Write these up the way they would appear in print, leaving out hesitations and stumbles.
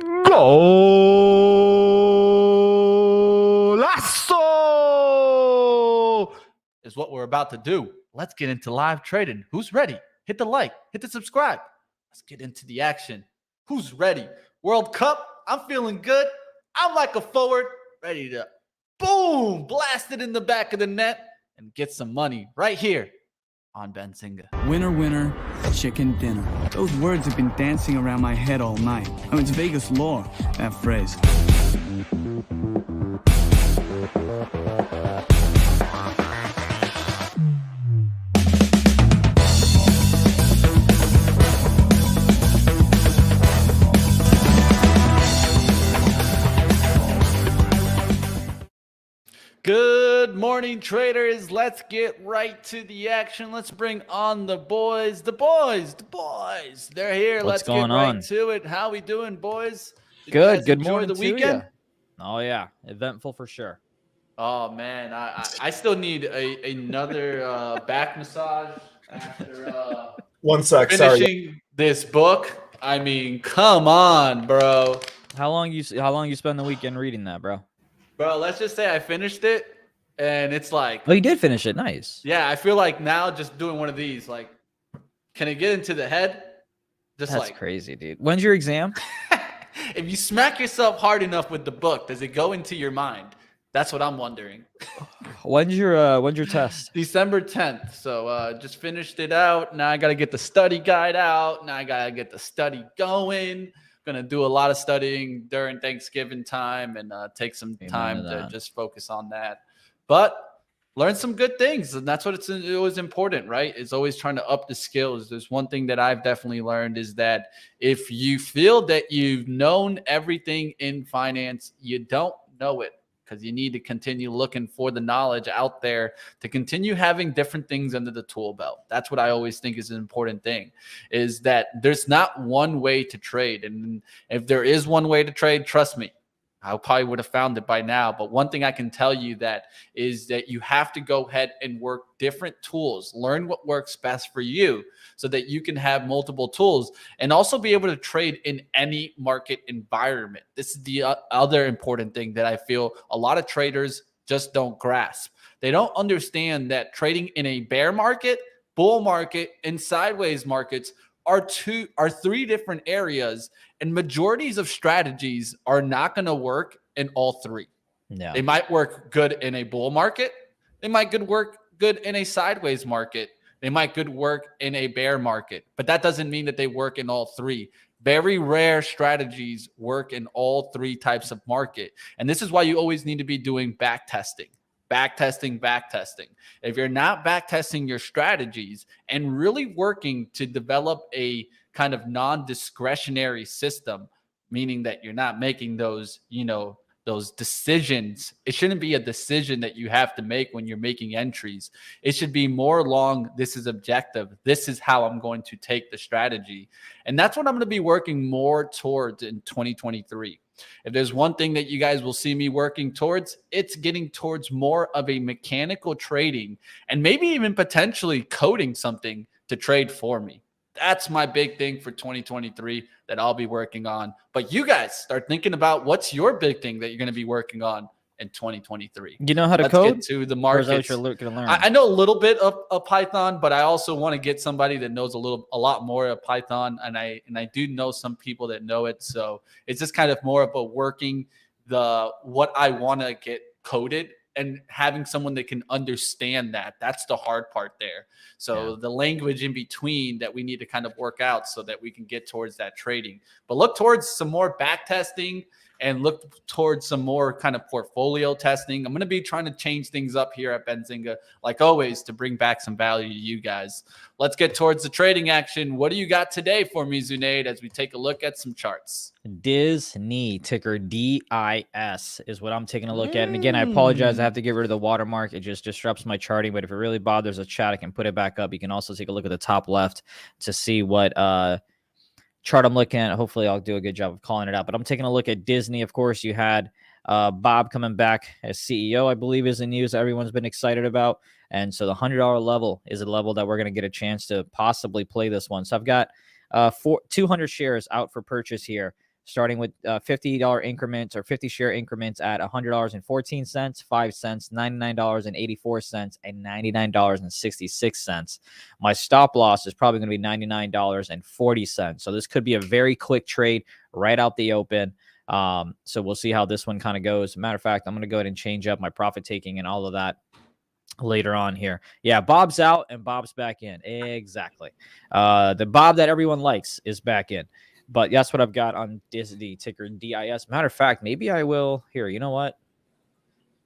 Golazo is what we're about to do. Let's get into live trading. Who's ready? Hit the like, hit the subscribe. Let's get into the action. Who's ready? World Cup, I'm feeling good. I'm like a forward, ready to boom, blast it in the back of the net and get some money right here on Benzinga. Winner, winner, chicken dinner. Those words have been dancing around my head all night. Oh, it's Vegas lore, that phrase. Good morning, traders. Let's get right to the action. Let's bring on the boys. The boys. They're here. What's Let's going get right on? to it. How we doing, boys? Did you Good. guys Good enjoy morning the to weekend? ya. Oh yeah, eventful for sure. Oh man, I still need another back massage after One sec, sorry. finishing this book. I mean, come on, bro. How long you spend the weekend reading that, bro? Bro, let's just say I finished it, and it's like, Oh, you did finish it. Nice. yeah, I feel like now just doing one of these, like, can it get into the head? Just That's like crazy, dude. When's your exam? if you smack yourself hard enough with the book, does it go into your mind? That's what I'm wondering. When's your test? December 10th. So just finished it out. Now I got to get the study guide out. Now I got to get the study going. Going to do a lot of studying during Thanksgiving time and take some time to just focus on that. But learn some good things. And that's what it's always important, right? It's always trying to up the skills. There's one thing that I've definitely learned is that if you feel that you've known everything in finance, you don't know it. Because you need to continue looking for the knowledge out there to continue having different things under the tool belt. That's what I always think is an important thing, is that there's not one way to trade. And if there is one way to trade, trust me, I probably would have found it by now. But one thing I can tell you that is that you have to go ahead and work different tools, learn what works best for you so that you can have multiple tools and also be able to trade in any market environment. This is the other important thing that I feel a lot of traders just don't grasp. They don't understand that trading in a bear market, bull market, and sideways markets are three different areas, and majorities of strategies are not going to work in all three. Yeah. They might work good in a bull market. They might work good in a sideways market. They might work in a bear market, but that doesn't mean that they work in all three. Very rare strategies work in all three types of market. And this is why you always need to be doing back testing. Backtesting. If you're not backtesting your strategies and really working to develop a kind of non-discretionary system, meaning that you're not making those, those decisions. It shouldn't be a decision that you have to make when you're making entries. It should be more along, this is objective. This is how I'm going to take the strategy. And that's what I'm going to be working more towards in 2023. If there's one thing that you guys will see me working towards, it's getting towards more of a mechanical trading and maybe even potentially coding something to trade for me. That's my big thing for 2023 that I'll be working on. But you guys start thinking about what's your big thing that you're going to be working on in 2023. You know how to Let's code? get to the markets. Or is that what you're going to learn? I know a little bit of Python, but I also want to get somebody that knows a lot more of Python, and I do know some people that know it. So it's just kind of more of a working what I want to get coded and having someone that can understand that. That's the hard part there. So the language in between that we need to kind of work out so that we can get towards that trading. But look towards some more back testing and look towards some more kind of portfolio testing. I'm going to be trying to change things up here at Benzinga, like always, to bring back some value to you guys. Let's get towards the trading action. What do you got today for me, Zunaid, as we take a look at some charts? Disney, ticker DIS, is what I'm taking a look at. And again, I apologize. I have to get rid of the watermark. It just disrupts my charting. But if it really bothers the chat, I can put it back up. You can also take a look at the top left to see what chart I'm looking at. Hopefully I'll do a good job of calling it out, but I'm taking a look at Disney. Of course, you had Bob coming back as CEO, I believe, is the news that everyone's been excited about. And so the $100 level is a level that we're going to get a chance to possibly play this one. So I've got 200 shares out for purchase here. starting with $50 increments or 50 share increments at $100.14, 5 cents, $99.84, and $99.66. My stop loss is probably going to be $99.40. So this could be a very quick trade right out the open. So we'll see how this one kind of goes. Matter of fact, I'm going to go ahead and change up my profit taking and all of that later on here. Yeah, Bob's out and Bob's back in. Exactly. The Bob that everyone likes is back in. But that's what I've got on Disney, ticker DIS. Matter of fact, maybe I will. Here, you know what?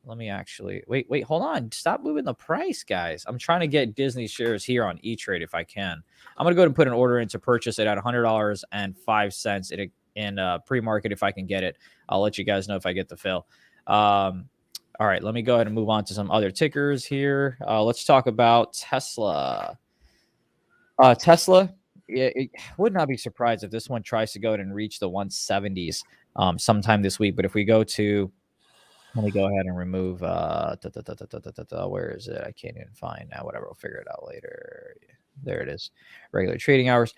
Let me actually wait, hold on. Stop moving the price, guys. I'm trying to get Disney shares here on E-Trade if I can. I'm gonna go ahead and put an order in to purchase it at $100.05 in pre-market if I can get it. I'll let you guys know if I get the fill. All right, let me go ahead and move on to some other tickers here. Let's talk about Tesla. Tesla. It would not be surprised if this one tries to go ahead and reach the 170s sometime this week. But if we go to, let me go ahead and remove, where is it? I can't even find now. Whatever, we'll figure it out later. There it is. Regular trading hours.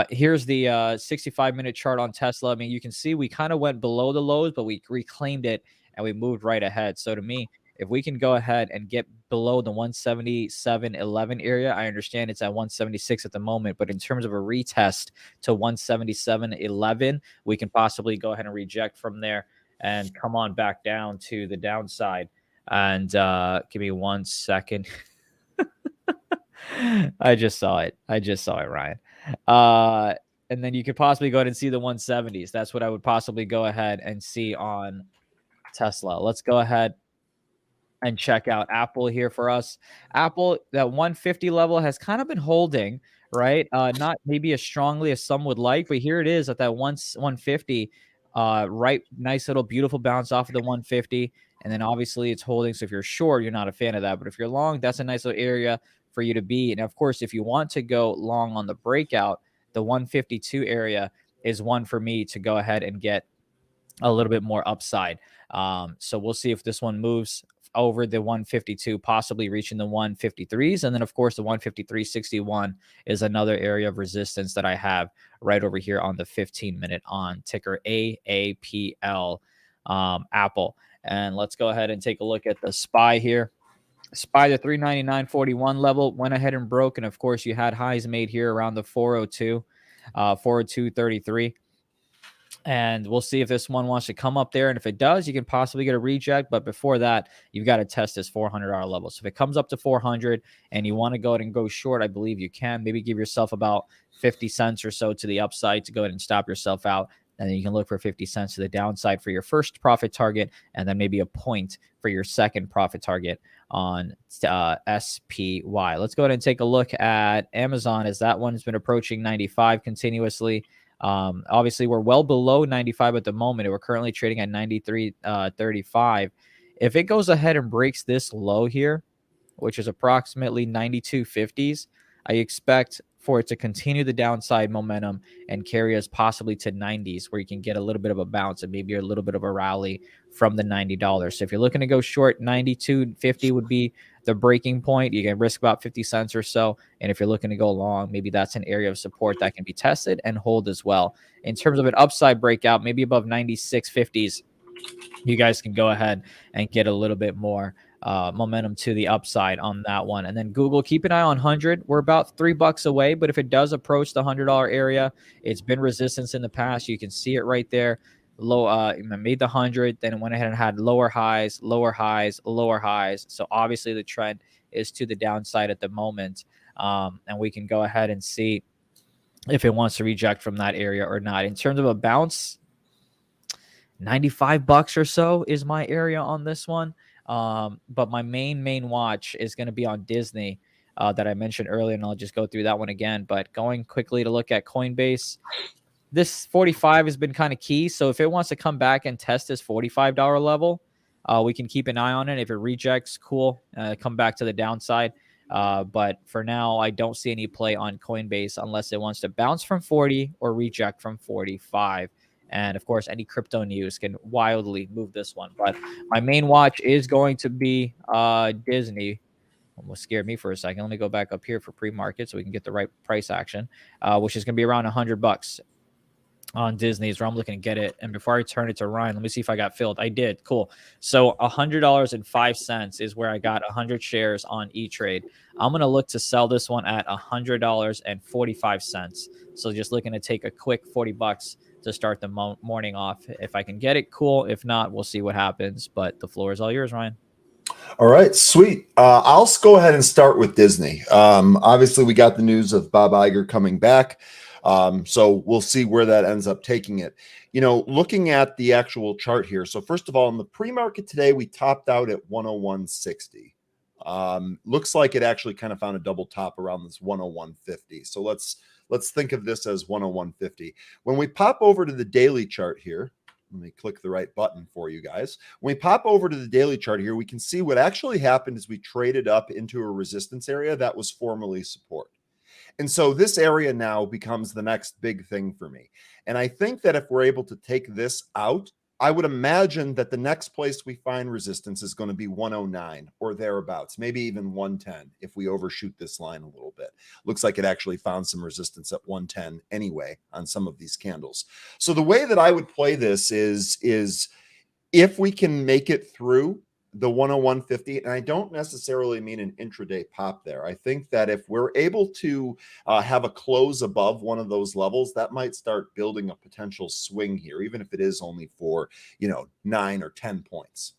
Here's the 65-minute chart on Tesla. I mean, you can see we kind of went below the lows, but we reclaimed it and we moved right ahead. So to me, if we can go ahead and get below the 177.11 area, I understand it's at 176 at the moment, but in terms of a retest to 177.11, we can possibly go ahead and reject from there and come on back down to the downside. And give me 1 second. I just saw it, Ryan. And then you could possibly go ahead and see the 170s. That's what I would possibly go ahead and see on Tesla. Let's go ahead and check out Apple here for us. Apple, that 150 level has kind of been holding, right? Not maybe as strongly as some would like, but here it is at that 150. Right, nice little beautiful bounce off of the 150. And then obviously it's holding. So if you're short, you're not a fan of that. But if you're long, that's a nice little area for you to be. And of course, if you want to go long on the breakout, the 152 area is one for me to go ahead and get a little bit more upside. So we'll see if this one moves over the 152, possibly reaching the 153s. And then, of course, the 153.61 is another area of resistance that I have right over here on the 15-minute on ticker AAPL, Apple. And let's go ahead and take a look at the SPY here. SPY, the 399.41 level, went ahead and broke. And, of course, you had highs made here around the 402, 402.33. And we'll see if this one wants to come up there. And if it does, you can possibly get a reject. But before that, you've got to test this $400 level. So if it comes up to 400 and you want to go ahead and go short, I believe you can. Maybe give yourself about 50 cents or so to the upside to go ahead and stop yourself out. And then you can look for 50 cents to the downside for your first profit target. And then maybe a point for your second profit target on SPY. Let's go ahead and take a look at Amazon, as that one has been approaching 95 continuously. Obviously, we're well below 95 at the moment. We're currently trading at 93.35. If it goes ahead and breaks this low here, which is approximately 92.50s, I expect for it to continue the downside momentum and carry us possibly to 90s, where you can get a little bit of a bounce and maybe a little bit of a rally from the $90. So if you're looking to go short, 92.50 would be the breaking point. You can risk about 50 cents or so. And if you're looking to go long, maybe that's an area of support that can be tested and hold as well. In terms of an upside breakout, maybe above 96.50s, you guys can go ahead and get a little bit more momentum to the upside on that one. And then Google, keep an eye on 100. We're about $3 away, but if it does approach the $100 area, it's been resistance in the past. You can see it right there. Low, made the 100, then it went ahead and had lower highs, lower highs, lower highs. So obviously the trend is to the downside at the moment. And we can go ahead and see if it wants to reject from that area or not. In terms of a bounce, $95 or so is my area on this one. But my main watch is going to be on Disney that I mentioned earlier, and I'll just go through that one again. But going quickly to look at Coinbase, this 45 has been kind of key. So if it wants to come back and test this $45 level, we can keep an eye on it. If it rejects, cool, come back to the downside. But for now, I don't see any play on Coinbase unless it wants to bounce from 40 or reject from 45. And of course, any crypto news can wildly move this one. But my main watch is going to be Disney. Almost scared me for a second. Let me go back up here for pre-market so we can get the right price action, which is going to be around $100. on Disney's where I'm looking to get it. And before I turn it to Ryan, let me see if I got filled. I did. Cool. So $100.05 is where I got 100 shares on E-Trade. I'm going to look to sell this one at $100.45. So just looking to take a quick 40 bucks to start the morning off. If I can get it, cool. If not, we'll see what happens. But the floor is all yours, Ryan. All right, sweet. I'll go ahead and start with Disney. Obviously, we got the news of Bob Iger coming back. So we'll see where that ends up taking it. You know, looking at the actual chart here. So first of all, in the pre-market today, we topped out at 101.60. Looks like it actually kind of found a double top around this 101.50. So let's think of this as 101.50. When we pop over to the daily chart here, let me click the right button for you guys. When we pop over to the daily chart here, we can see what actually happened is we traded up into a resistance area that was formerly support. And so this area now becomes the next big thing for me. And I think that if we're able to take this out, I would imagine that the next place we find resistance is going to be 109 or thereabouts, maybe even 110 if we overshoot this line a little bit. Looks like it actually found some resistance at 110 anyway on some of these candles. So the way that I would play this is if we can make it through the 101.50, and I don't necessarily mean an intraday pop there. I think that if we're able to have a close above one of those levels, that might start building a potential swing here, even if it is only for, 9 or 10 points.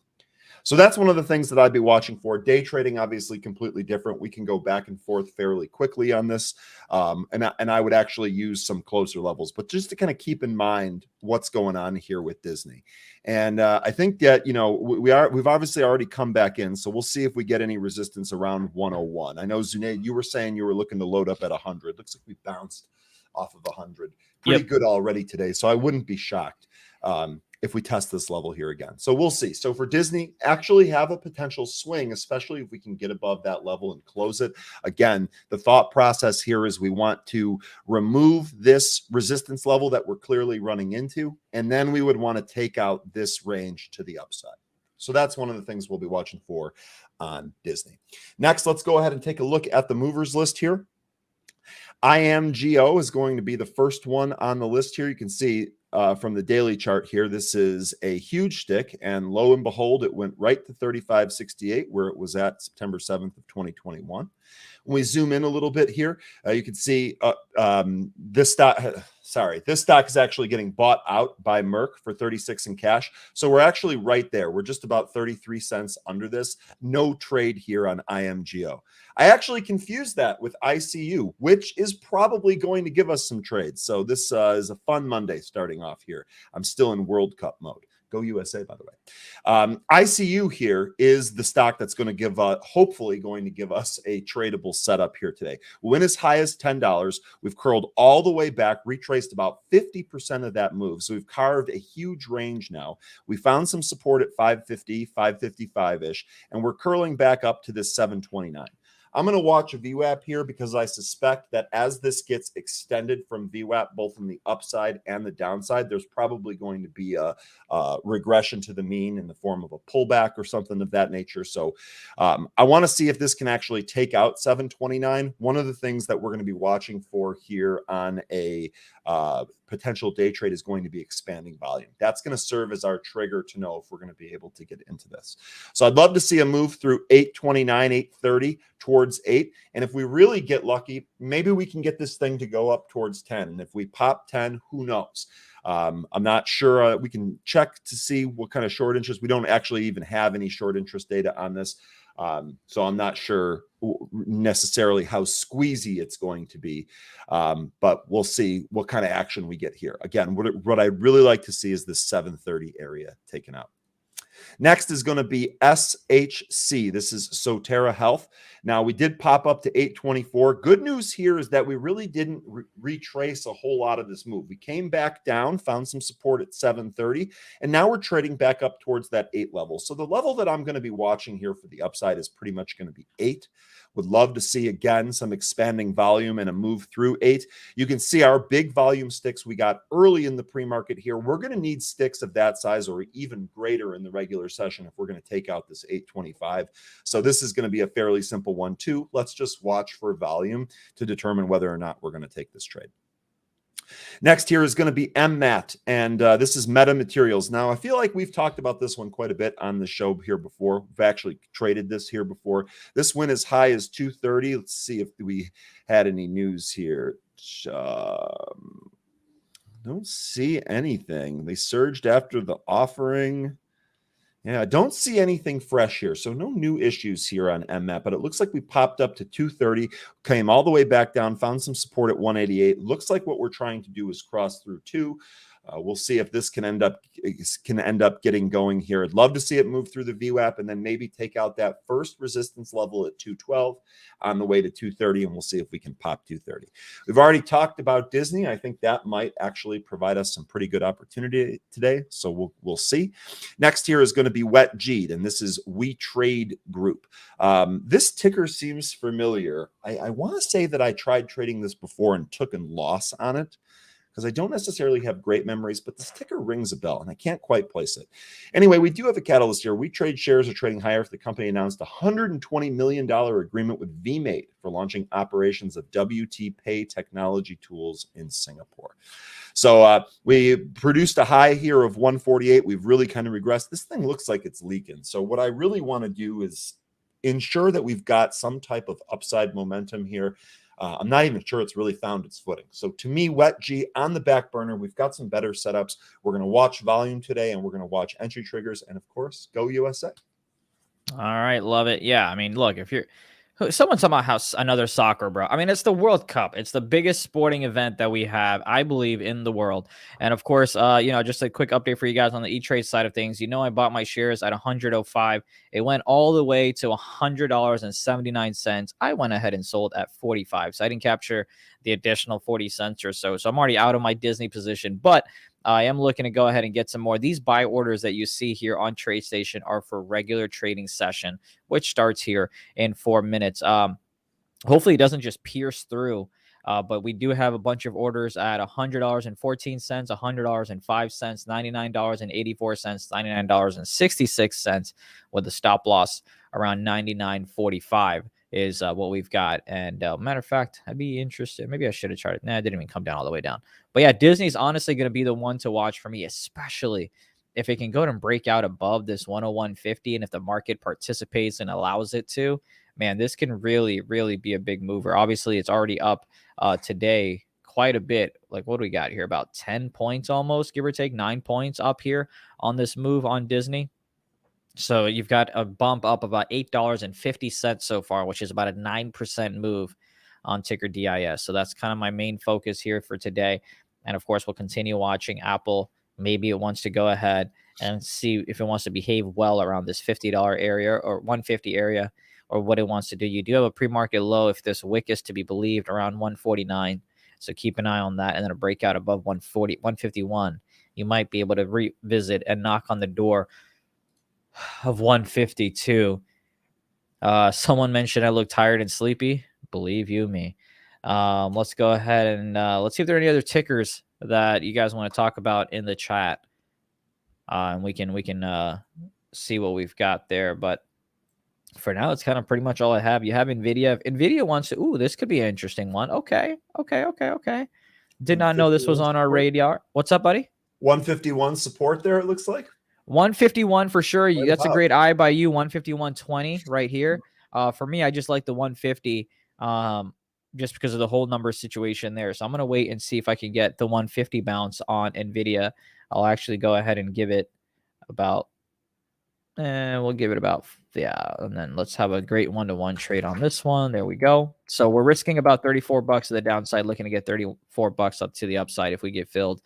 So that's one of the things that I'd be watching for. Day trading, obviously completely different. We can go back and forth fairly quickly on this. And I would actually use some closer levels, but just to kind of keep in mind what's going on here with Disney. And I think that, we've obviously already come back in. So we'll see if we get any resistance around 101. I know, Zunaid, you were saying you were looking to load up at 100. Looks like we bounced off of 100. Pretty good already today. So I wouldn't be shocked if we test this level here again. So we'll see. So for Disney, actually have a potential swing, especially if we can get above that level and close it. Again, the thought process here is we want to remove this resistance level that we're clearly running into, and then we would want to take out this range to the upside. So that's one of the things we'll be watching for on Disney. Next, let's go ahead and take a look at the movers list here. IMGO is going to be the first one on the list here. You can see from the daily chart here, this is a huge stick, and lo and behold, it went right to 35.68 where it was at September 7th of 2021. When we zoom in a little bit here, you can see this stock is actually getting bought out by Merck for 36 in cash. So we're actually right there. We're just about 33 cents under this. No trade here on IMGO. I actually confused that with ICU, which is probably going to give us some trades. So this is a fun Monday starting off here. I'm still in World Cup mode. Go USA, by the way. ICU here is the stock that's going to give, hopefully going to give us a tradable setup here today. We went as high as $10. We've curled all the way back, retraced about 50% of that move. So we've carved a huge range now. We found some support at 550, 555-ish, and we're curling back up to this 729. I'm going to watch a VWAP here because I suspect that as this gets extended from VWAP, both from the upside and the downside, there's probably going to be a regression to the mean in the form of a pullback or something of that nature. So I want to see if this can actually take out 729. One of the things that we're going to be watching for here on a potential day trade is going to be expanding volume. That's going to serve as our trigger to know if we're going to be able to get into this. So I'd love to see a move through 829, 830 towards 8. And if we really get lucky, maybe we can get this thing to go up towards 10. And if we pop 10, who knows? I'm not sure. We can check to see what kind of short interest. We don't actually even have any short interest data on this. So I'm not sure necessarily how squeezy it's going to be, but we'll see what kind of action we get here. Again, what I really like to see is this 730 area taken out. Next is going to be SHC. This is Sotera Health. Now, we did pop up to 824. Good news here is that we really didn't retrace a whole lot of this move. We came back down, found some support at 730, and now we're trading back up towards that 8 level. So the level that I'm going to be watching here for the upside is pretty much going to be 8. Would love to see, again, some expanding volume and a move through 8. You can see our big volume sticks we got early in the pre-market here. We're going to need sticks of that size or even greater in the regular session if we're going to take out this 825. So this is going to be a fairly simple one too. Let's just watch for volume to determine whether or not we're going to take this trade. Next here is going to be MMAT, and this is Meta Materials. Now, I feel like we've talked about this one quite a bit on the show here before. We've actually traded this here before. This went as high as 230. Let's see if we had any news here. Don't see anything. They surged after the offering. Yeah, I don't see anything fresh here. So no new issues here on MMAT, but it looks like we popped up to 230, came all the way back down, found some support at 188. Looks like what we're trying to do is cross through 2. We'll see if this can end up getting going here. I'd love to see it move through the VWAP and then maybe take out that first resistance level at 212 on the way to 230, and we'll see if we can pop 230. We've already talked about Disney. I think that might actually provide us some pretty good opportunity today, so we'll see. Next here is going to be Wet G'd, and this is We Trade Group. This ticker seems familiar. I want to say that I tried trading this before and took a loss on it, because I don't necessarily have great memories, but this ticker rings a bell, and I can't quite place it. Anyway, we do have a catalyst here. We Trade shares are trading higher after the company announced a $120 million agreement with VMate for launching operations of WT Pay technology tools in Singapore. So we produced a high here of 148. We've really kind of regressed. This thing looks like it's leaking. So what I really want to do is ensure that we've got some type of upside momentum here. I'm not even sure it's really found its footing. So to me, Wet G on the back burner. We've got some better setups. We're going to watch volume today, and we're going to watch entry triggers, and of course, go USA. All right, love it. Yeah, I mean, look, if you're someone's talking about how another soccer, bro. I mean, it's the World Cup. It's the biggest sporting event that we have, I believe, in the world. And of course, just a quick update for you guys on the E-Trade side of things. I bought my shares at 105. It went all the way to $100.79. I went ahead and sold at 45. So I didn't capture the additional 40 cents or so. So I'm already out of my Disney position, but I am looking to go ahead and get some more. These buy orders that you see here on TradeStation are for regular trading session, which starts here in 4 minutes. Hopefully it doesn't just pierce through, but we do have a bunch of orders at $100.14, $100.05, $99.84, $99.66, with the stop loss around $99.45 is what we've got. And matter of fact, I'd be interested. Maybe I should have tried it. Nah, it didn't even come down all the way down. But yeah, Disney's honestly going to be the one to watch for me, especially if it can go and break out above this 101.50. And if the market participates and allows it to, man, this can really, really be a big mover. Obviously, it's already up today quite a bit. Like, what do we got here? About 10 points almost, give or take 9 points up here on this move on Disney. So you've got a bump up about $8.50 so far, which is about a 9% move on ticker DIS. So that's kind of my main focus here for today. And of course, we'll continue watching Apple. Maybe it wants to go ahead and see if it wants to behave well around this $50 area or 150 area, or what it wants to do. You do have a pre-market low, if this wick is to be believed, around 149. So keep an eye on that. And then a breakout above 140, 151. You might be able to revisit and knock on the door of 152. Someone mentioned I look tired and sleepy. Believe you me. Let's go ahead and let's see if there are any other tickers that you guys want to talk about in the chat. And we can see what we've got there. But for now, it's kind of pretty much all I have. You have NVIDIA. If NVIDIA wants to, ooh, this could be an interesting one. Okay. Did not know this was on our radar. What's up, buddy? 151 support there, it looks like. 151 for sure. That's a great eye by you. 151.20 right here. For me, I just like the 150 just because of the whole number situation there. So I'm going to wait and see if I can get the 150 bounce on NVIDIA. I'll actually go ahead and give it about, we'll give it about, yeah. And then let's have a great one-to-one trade on this one. There we go. So we're risking about $34 to the downside, looking to get $34 up to the upside if we get filled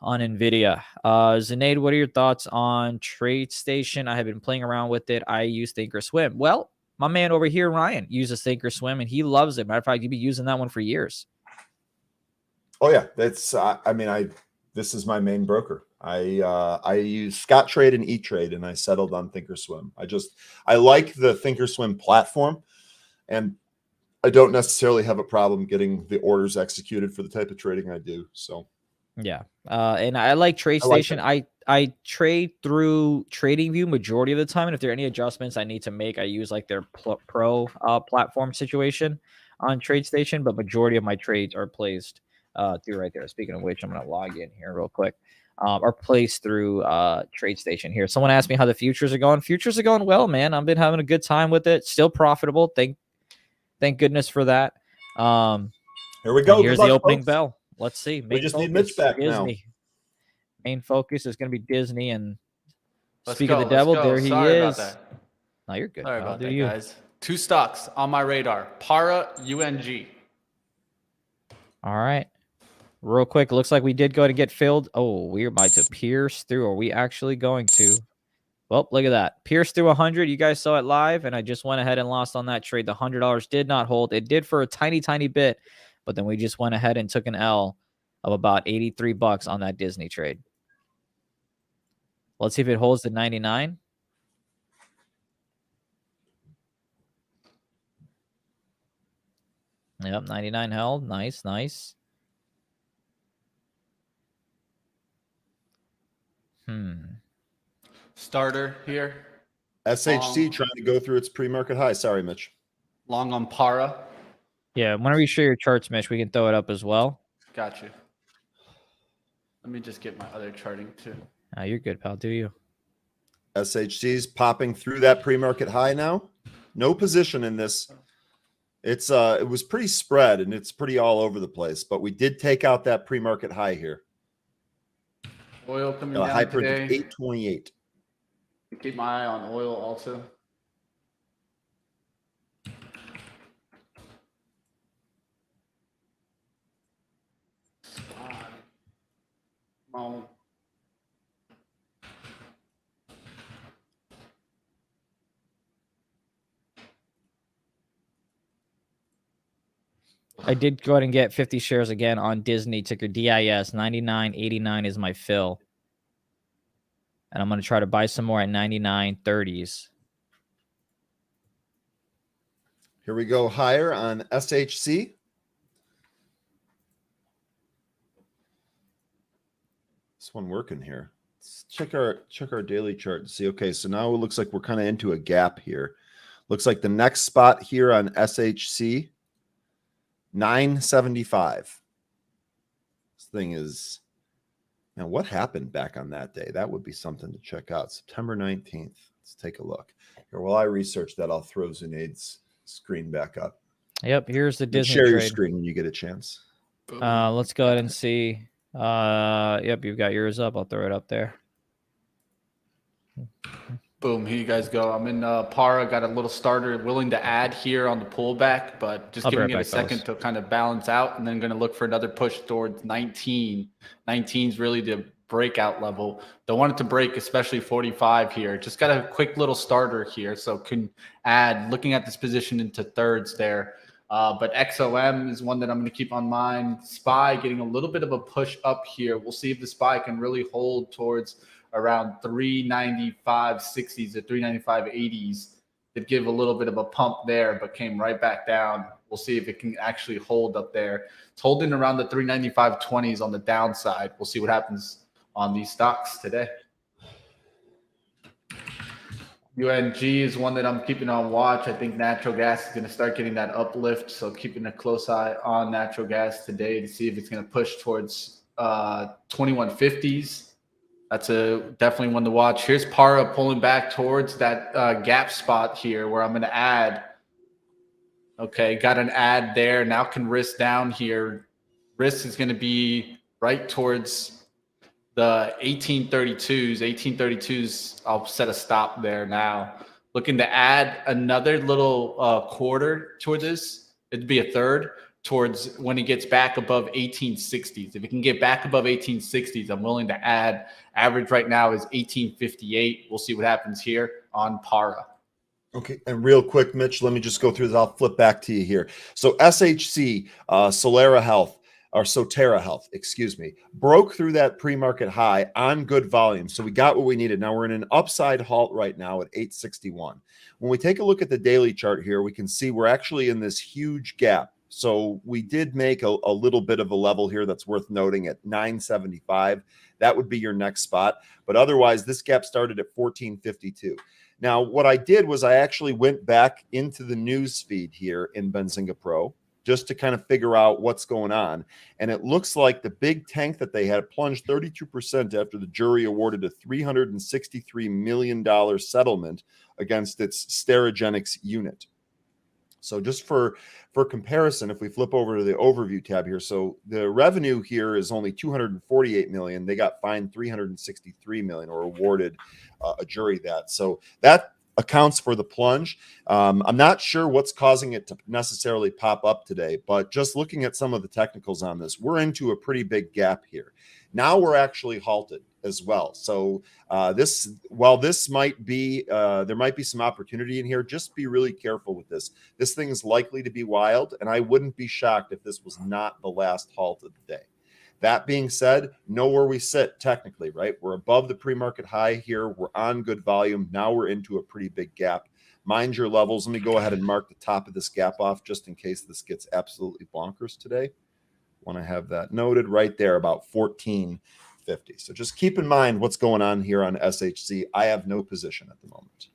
on NVIDIA. Zunaid, what are your thoughts on TradeStation? I have been playing around with it. I use Thinkorswim. Well, my man over here, Ryan, uses Thinkorswim, and he loves it. Matter of fact, he'd be using that one for years. Oh yeah, that's. This is my main broker. I use Scottrade and E-Trade, and I settled on Thinkorswim. I like the Thinkorswim platform, and I don't necessarily have a problem getting the orders executed for the type of trading I do. So. Yeah. And I like TradeStation. I trade through TradingView majority of the time. And if there are any adjustments I need to make, I use like their pro platform situation. on TradeStation, but majority of my trades are placed through right there. Speaking of which, I'm going to log in here real quick. Are placed through TradeStation here. Someone asked me how the futures are going. Futures are going well, man. I've been having a good time with it. Still profitable. Thank goodness for that. Here we go. Here's Good the luck, opening folks. bell. Let's see. We just need Mitch back now. Disney. Main focus is going to be Disney. And Let's speak go, of the devil, let's go. there he Sorry is. about that. No, you're good. Sorry pal. about Do that, you. guys. 2 stocks on my radar. Para, UNG. All right. Real quick, looks like we did go to get filled. Oh, we're about to pierce through. Are we actually going to? Well, look at that. Pierce through 100. You guys saw it live, and I just went ahead and lost on that trade. The $100 did not hold. It did for a tiny, tiny bit, but then we just went ahead and took an L of about 83 bucks on that Disney trade. Let's see if it holds to 99. Yep, 99 held. Nice, nice. Starter here. SHC trying to go through its pre-market high. Sorry, Mitch. Long on Para. Yeah, whenever you show your charts, Mitch, we can throw it up as well. Got you. Let me just get my other charting too. You're good, pal. Do you? SHC's popping through that pre-market high now. No position in this. It was pretty spread and it's pretty all over the place, but we did take out that pre-market high here. Oil coming A down high print today. of 828. Keep my eye on oil also. Oh. I did go ahead and get 50 shares again on Disney, ticker DIS. 99.89 is my fill. And I'm going to try to buy some more at 99.30s. Here we go higher on SHC. This one working here. Let's check our daily chart and see. Okay, so now it looks like we're kind of into a gap here. Looks like the next spot here on SHC, 975. This thing is, now what happened back on that day? That would be something to check out. September 19th. Let's take a look. Here, while I research that, I'll throw Zunaid's screen back up. Yep, here's the Disney Share trade. your screen when you get a chance. Let's go ahead and see. Yep, you've got yours up. I'll throw it up there. Boom, here you guys go. I'm in Para, got a little starter willing to add here on the pullback, but just I'll be giving right it a back, second fellas. to kind of balance out, and then going to look for another push towards 19. 19 is really the breakout level. Don't want it to break, especially 45 here. Just got a quick little starter here, so can add, looking at this position into thirds there. But XOM is one that I'm going to keep on mind. SPY getting a little bit of a push up here. We'll see if the SPY can really hold towards around 395.60s or 395.80s. Did give a little bit of a pump there, but came right back down. We'll see if it can actually hold up there. It's holding around the 395.20s on the downside. We'll see what happens on these stocks today. UNG is one that I'm keeping on watch. I think natural gas is going to start getting that uplift. So keeping a close eye on natural gas today to see if it's going to push towards 2150s. That's definitely one to watch. Here's Para pulling back towards that gap spot here where I'm going to add. Okay, got an add there. Now can risk down here. Risk is going to be right towards the 1832s. 1832s, I'll set a stop there now. Looking to add another little quarter toward this. It'd be a third towards when it gets back above 1860s. If it can get back above 1860s, I'm willing to add. Average right now is 1858. We'll see what happens here on Para. Okay, and real quick, Mitch, let me just go through this. I'll flip back to you here. So SHC, Solera Health, or Sotera Health, excuse me, broke through that pre-market high on good volume. So we got what we needed. Now we're in an upside halt right now at 861. When we take a look at the daily chart here, we can see we're actually in this huge gap. So we did make a little bit of a level here that's worth noting at 975. That would be your next spot. But otherwise, this gap started at 1452. Now, what I did was I actually went back into the news feed here in Benzinga Pro, just to kind of figure out what's going on. And it looks like the big tank that they had plunged 32% after the jury awarded a $363 million settlement against its Sterigenics unit. So just for comparison, if we flip over to the overview tab here, so the revenue here is only 248 million. They got fined 363 million, or awarded a jury that. So that accounts for the plunge. I'm not sure what's causing it to necessarily pop up today, but just looking at some of the technicals on this, we're into a pretty big gap here. Now we're actually halted as well. So while this might be, there might be some opportunity in here, just be really careful with this. This thing is likely to be wild, and I wouldn't be shocked if this was not the last halt of the day. That being said, know where we sit technically, right? We're above the pre-market high here. We're on good volume. Now we're into a pretty big gap. Mind your levels. Let me go ahead and mark the top of this gap off just in case this gets absolutely bonkers today. Want to have that noted right there, about 1450. So just keep in mind what's going on here on SHC. I have no position at the moment.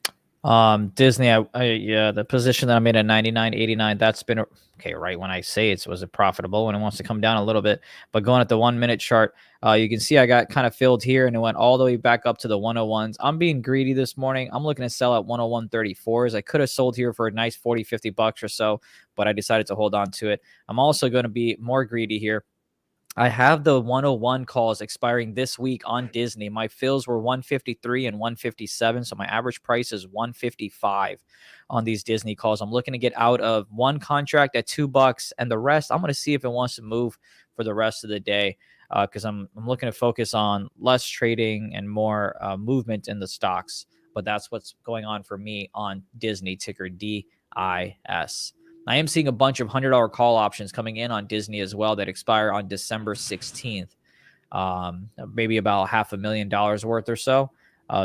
Disney, yeah, the position that I'm in at 99.89, that's been okay. Right when I say it, was it profitable when it wants to come down a little bit, but going at the 1 minute chart, you can see I got kind of filled here and it went all the way back up to the 101s. I'm being greedy this morning. I'm looking to sell at 101.34s. I could have sold here for a nice 40-50 bucks or so, but I decided to hold on to it. I'm also going to be more greedy here. I have the 101 calls expiring this week on Disney. My fills were 153 and 157, so my average price is 155 on these Disney calls. I'm looking to get out of one contract at $2, and the rest, I'm going to see if it wants to move for the rest of the day, because I'm looking to focus on less trading and more movement in the stocks. But that's what's going on for me on Disney, ticker DIS. I am seeing a bunch of $100 call options coming in on Disney as well that expire on December 16th, maybe about $500,000 worth or so.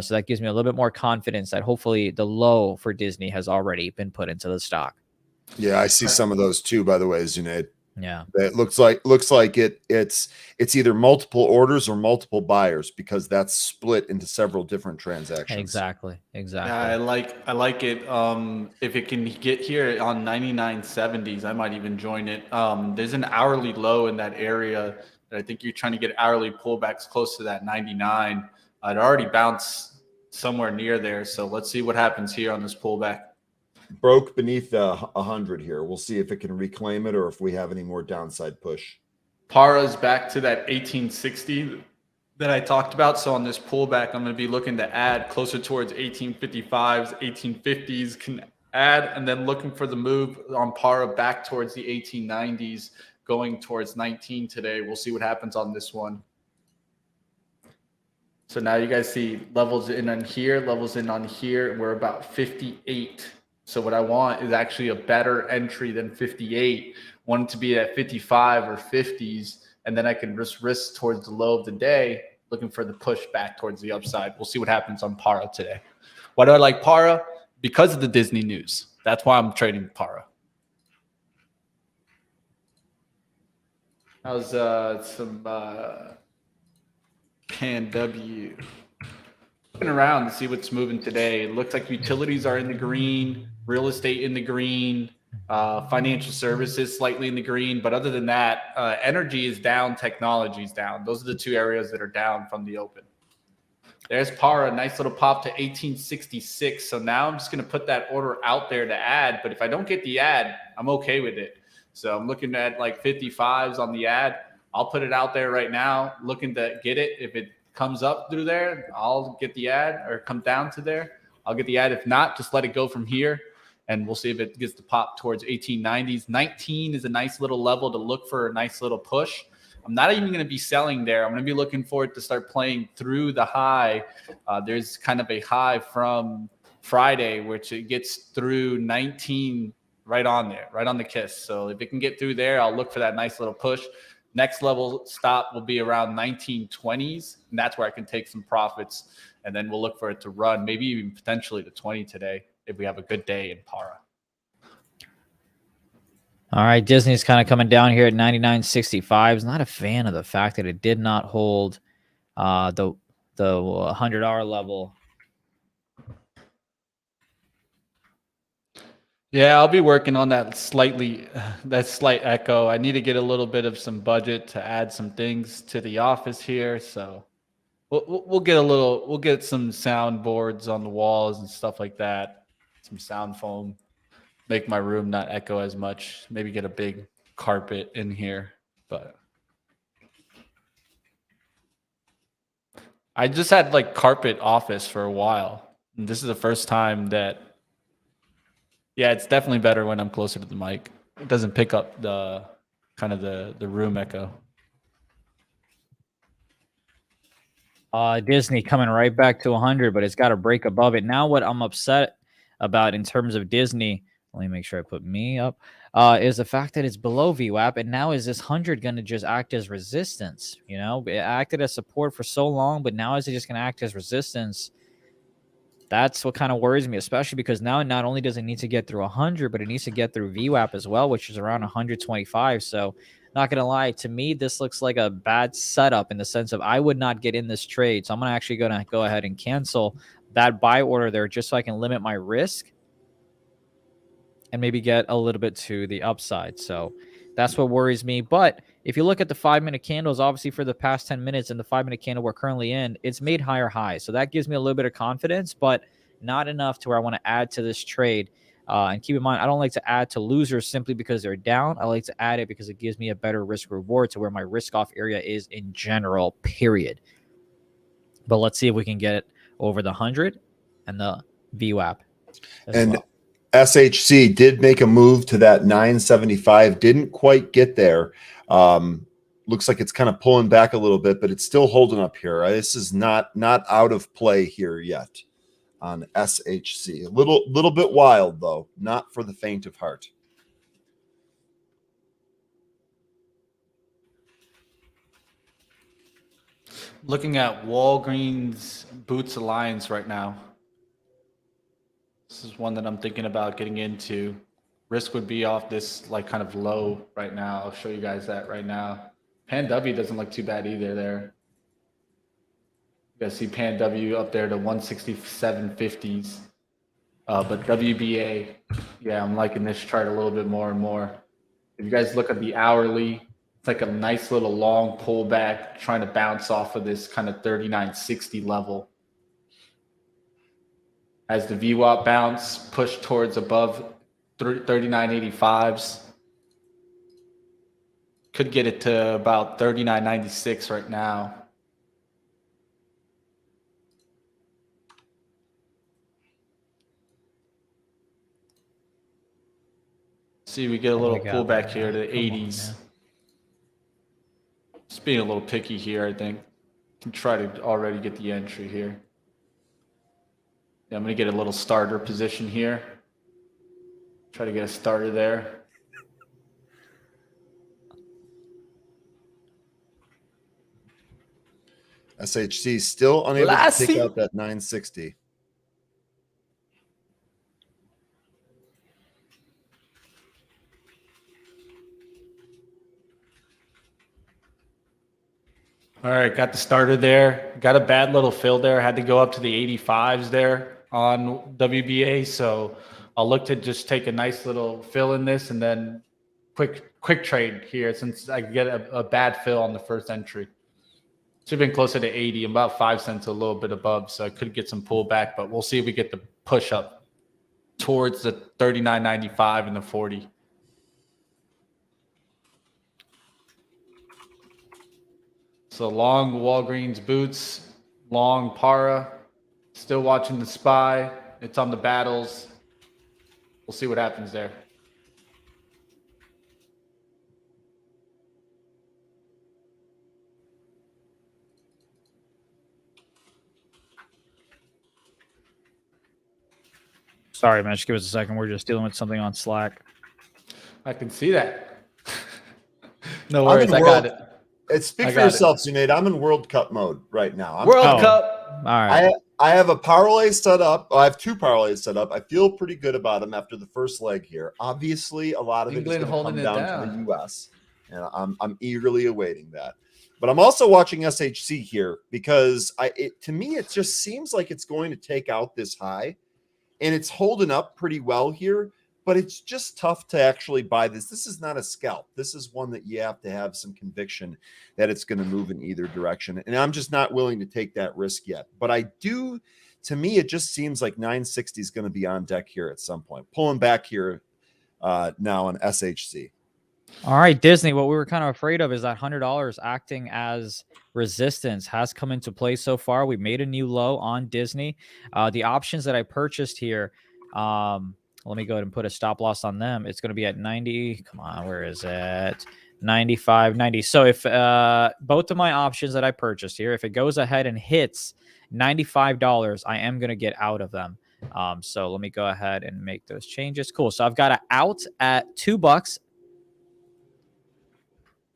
So that gives me a little bit more confidence that hopefully the low for Disney has already been put into the stock. Yeah, I see some of those too, by the way, Zunaid. Yeah, it looks like it's either multiple orders or multiple buyers, because that's split into several different transactions. exactly. Yeah, I like it. If it can get here on 99.70s, I might even join it. There's an hourly low in that area that I think you're trying to get hourly pullbacks close to that 99. I'd already bounced somewhere near there, so let's see what happens here on this pullback. Broke beneath 100 here. We'll see if it can reclaim it or if we have any more downside push. Para's back to that 1860 that I talked about. So on this pullback, I'm going to be looking to add closer towards 1855s, 1850s, can add, and then looking for the move on Para back towards the 1890s, going towards 19 today. We'll see what happens on this one. So now you guys see levels in on here, levels in on here, and we're about 58. So what I want is actually a better entry than 58. Want it to be at 55 or 50s, and then I can risk towards the low of the day, looking for the push back towards the upside. We'll see what happens on Para today. Why do I like Para? Because of the Disney news. That's why I'm trading Para. How's some Pan W? Looking around to see what's moving today. It looks like utilities are in the green, real estate in the green, financial services slightly in the green. But other than that, energy is down, technology is down. Those are the two areas that are down from the open. There's Para, nice little pop to 1866. So now I'm just going to put that order out there to add. But if I don't get the add, I'm okay with it. So I'm looking at like 55s on the add. I'll put it out there right now, looking to get it. If it comes up through there, I'll get the ad, or come down to there, I'll get the ad. If not, just let it go from here, and we'll see if it gets to pop towards 1890s. 19 is a nice little level to look for a nice little push. I'm not even going to be selling there. I'm going to be looking for it to start playing through the high. There's kind of a high from Friday, which it gets through 19 right on there, right on the kiss. So if it can get through there, I'll look for that nice little push. Next level stop will be around 1920s, and that's where I can take some profits, and then we'll look for it to run, maybe even potentially to 20 today if we have a good day in Para. All right, Disney's kind of coming down here at 99.65. Not a fan of the fact that it did not hold the $100 level. Yeah, I'll be working on that slight echo. I need to get a little bit of some budget to add some things to the office here. So we'll get some soundboards on the walls and stuff like that. Some sound foam, make my room not echo as much. Maybe get a big carpet in here. But I just had like carpet office for a while. And this is the first time that, yeah, it's definitely better when I'm closer to the mic. It doesn't pick up the kind of the room echo. Disney coming right back to 100, but it's got to break above it. Now, what I'm upset about in terms of Disney, let me make sure I put me up, is the fact that it's below VWAP, and now is this 100 going to just act as resistance? You know, it acted as support for so long, but now is it just going to act as resistance? That's what kind of worries me, especially because now not only does it need to get through 100, but it needs to get through VWAP as well, which is around 125. So not going to lie, to me, this looks like a bad setup in the sense of I would not get in this trade. So I'm actually going to go ahead and cancel that buy order there just so I can limit my risk and maybe get a little bit to the upside. So that's what worries me. But if you look at the 5-minute candles, obviously for the past 10 minutes and the 5-minute candle we're currently in, it's made higher highs. So that gives me a little bit of confidence, but not enough to where I want to add to this trade. And keep in mind, I don't like to add to losers simply because they're down. I like to add it because it gives me a better risk reward to where my risk off area is in general, period. But let's see if we can get it over the 100 and the VWAP as well. SHC did make a move to that 975, didn't quite get there. Looks like it's kind of pulling back a little bit, but it's still holding up here. This is not out of play here yet on SHC. A little bit wild, though, not for the faint of heart. Looking at Walgreens Boots Alliance right now. This is one that I'm thinking about getting into. Risk would be off this like kind of low right now. I'll show you guys that right now. Pan W doesn't look too bad either there. You guys see Pan W up there to 167.50s. But WBA, yeah, I'm liking this chart a little bit more and more. If you guys look at the hourly, it's like a nice little long pullback trying to bounce off of this kind of 39.60 level. As the VWAP bounce, push towards above 39.85s. Could get it to about 39.96 right now. See, we get a little pullback here to the 80s. Just being a little picky here, I think. Can try to already get the entry here. Yeah, I'm going to get a little starter position here. Try to get a starter there. SHC still unable to take out that 960. All right, got the starter there. Got a bad little fill there. Had to go up to the 85s there on WBA. So I'll look to just take a nice little fill in this and then quick trade here since I get a bad fill on the first entry. Should have been closer to 80, about 5 cents a little bit above. So I could get some pullback, but we'll see if we get the push up towards the 39.95 and the 40. So long Walgreens Boots, long Para, still watching the SPY. It's on the battles. We'll see what happens there. Sorry, man. Just give us a second. We're just dealing with something on Slack. I can see that. No worries. I got it. Speak for yourself, Zunaid. I'm in World Cup mode right now. World Cup. All right. I have a parlay set up. I have 2 parlays set up. I feel pretty good about them after the first leg here. Obviously, a lot of England it is going to come down to the U.S., and I'm eagerly awaiting that. But I'm also watching SHC here because to me, it just seems like it's going to take out this high, and it's holding up pretty well here. but it's just tough to actually buy this. This is not a scalp. This is one that you have to have some conviction that it's going to move in either direction. And I'm just not willing to take that risk yet. But I do, to me, it just seems like 960 is going to be on deck here at some point. Pulling back here now on SHC. All right, Disney, what we were kind of afraid of is that $100 acting as resistance has come into play so far. We made a new low on Disney. The options that I purchased here, let me go ahead and put a stop loss on them. It's going to be at 90. Come on, where is it? 95, 90. So if both of my options that I purchased here, if it goes ahead and hits $95, I am going to get out of them. So let me go ahead and make those changes. Cool. So I've got an out at $2.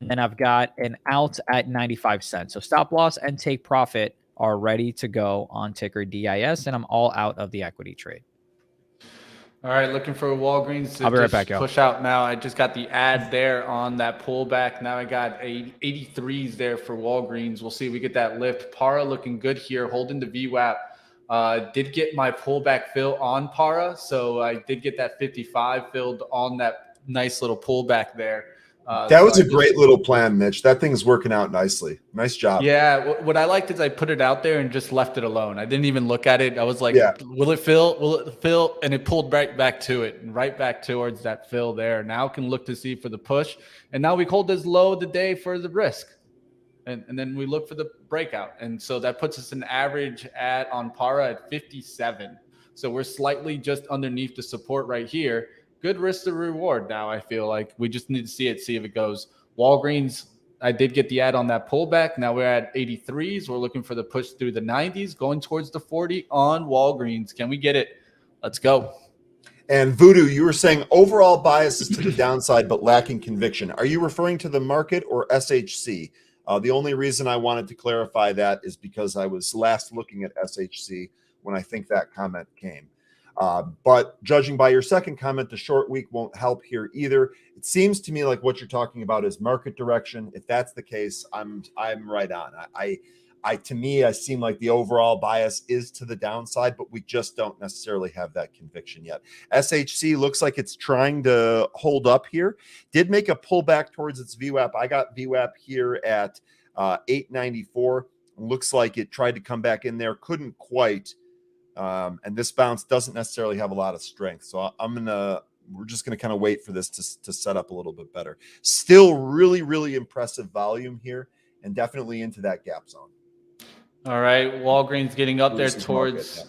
And I've got an out at 95 cents. So stop loss and take profit are ready to go on ticker DIS, and I'm all out of the equity trade. All right, looking for Walgreens to I'll be right back, push out now. I just got the ad there on that pullback. Now I got 83s there for Walgreens. We'll see if we get that lift. Para looking good here, holding the VWAP. Did get my pullback fill on Para, so I did get that 55 filled on that nice little pullback there. That was a great little plan, Mitch. That thing's working out nicely. Nice job. Yeah, what I liked is I put it out there and just left it alone. I didn't even look at it. I was like, will it fill? Will it fill? And it pulled right back to it and right back towards that fill there. Now can look to see for the push. And now we hold this low of the day for the risk. And then we look for the breakout. And so that puts us an average on Para at 57. So we're slightly just underneath the support right here. Good risk to reward now, I feel like. We just need to see if it goes. Walgreens, I did get the ad on that pullback. Now we're at 83s. We're looking for the push through the 90s, going towards the 40 on Walgreens. Can we get it? Let's go. And Voodoo, you were saying overall bias is to the downside, but lacking conviction. Are you referring to the market or SHC? The only reason I wanted to clarify that is because I was last looking at SHC when I think that comment came. But judging by your second comment, the short week won't help here either. It seems to me like what you're talking about is market direction. If that's the case, I'm right on. To me, I seem like the overall bias is to the downside, but we just don't necessarily have that conviction yet. SHC looks like it's trying to hold up here. Did make a pullback towards its VWAP. I got VWAP here at 894. Looks like it tried to come back in there, couldn't quite. And this bounce doesn't necessarily have a lot of strength. So we're just going to kind of wait for this to set up a little bit better. Still really, really impressive volume here and definitely into that gap zone. All right. Walgreens getting up there towards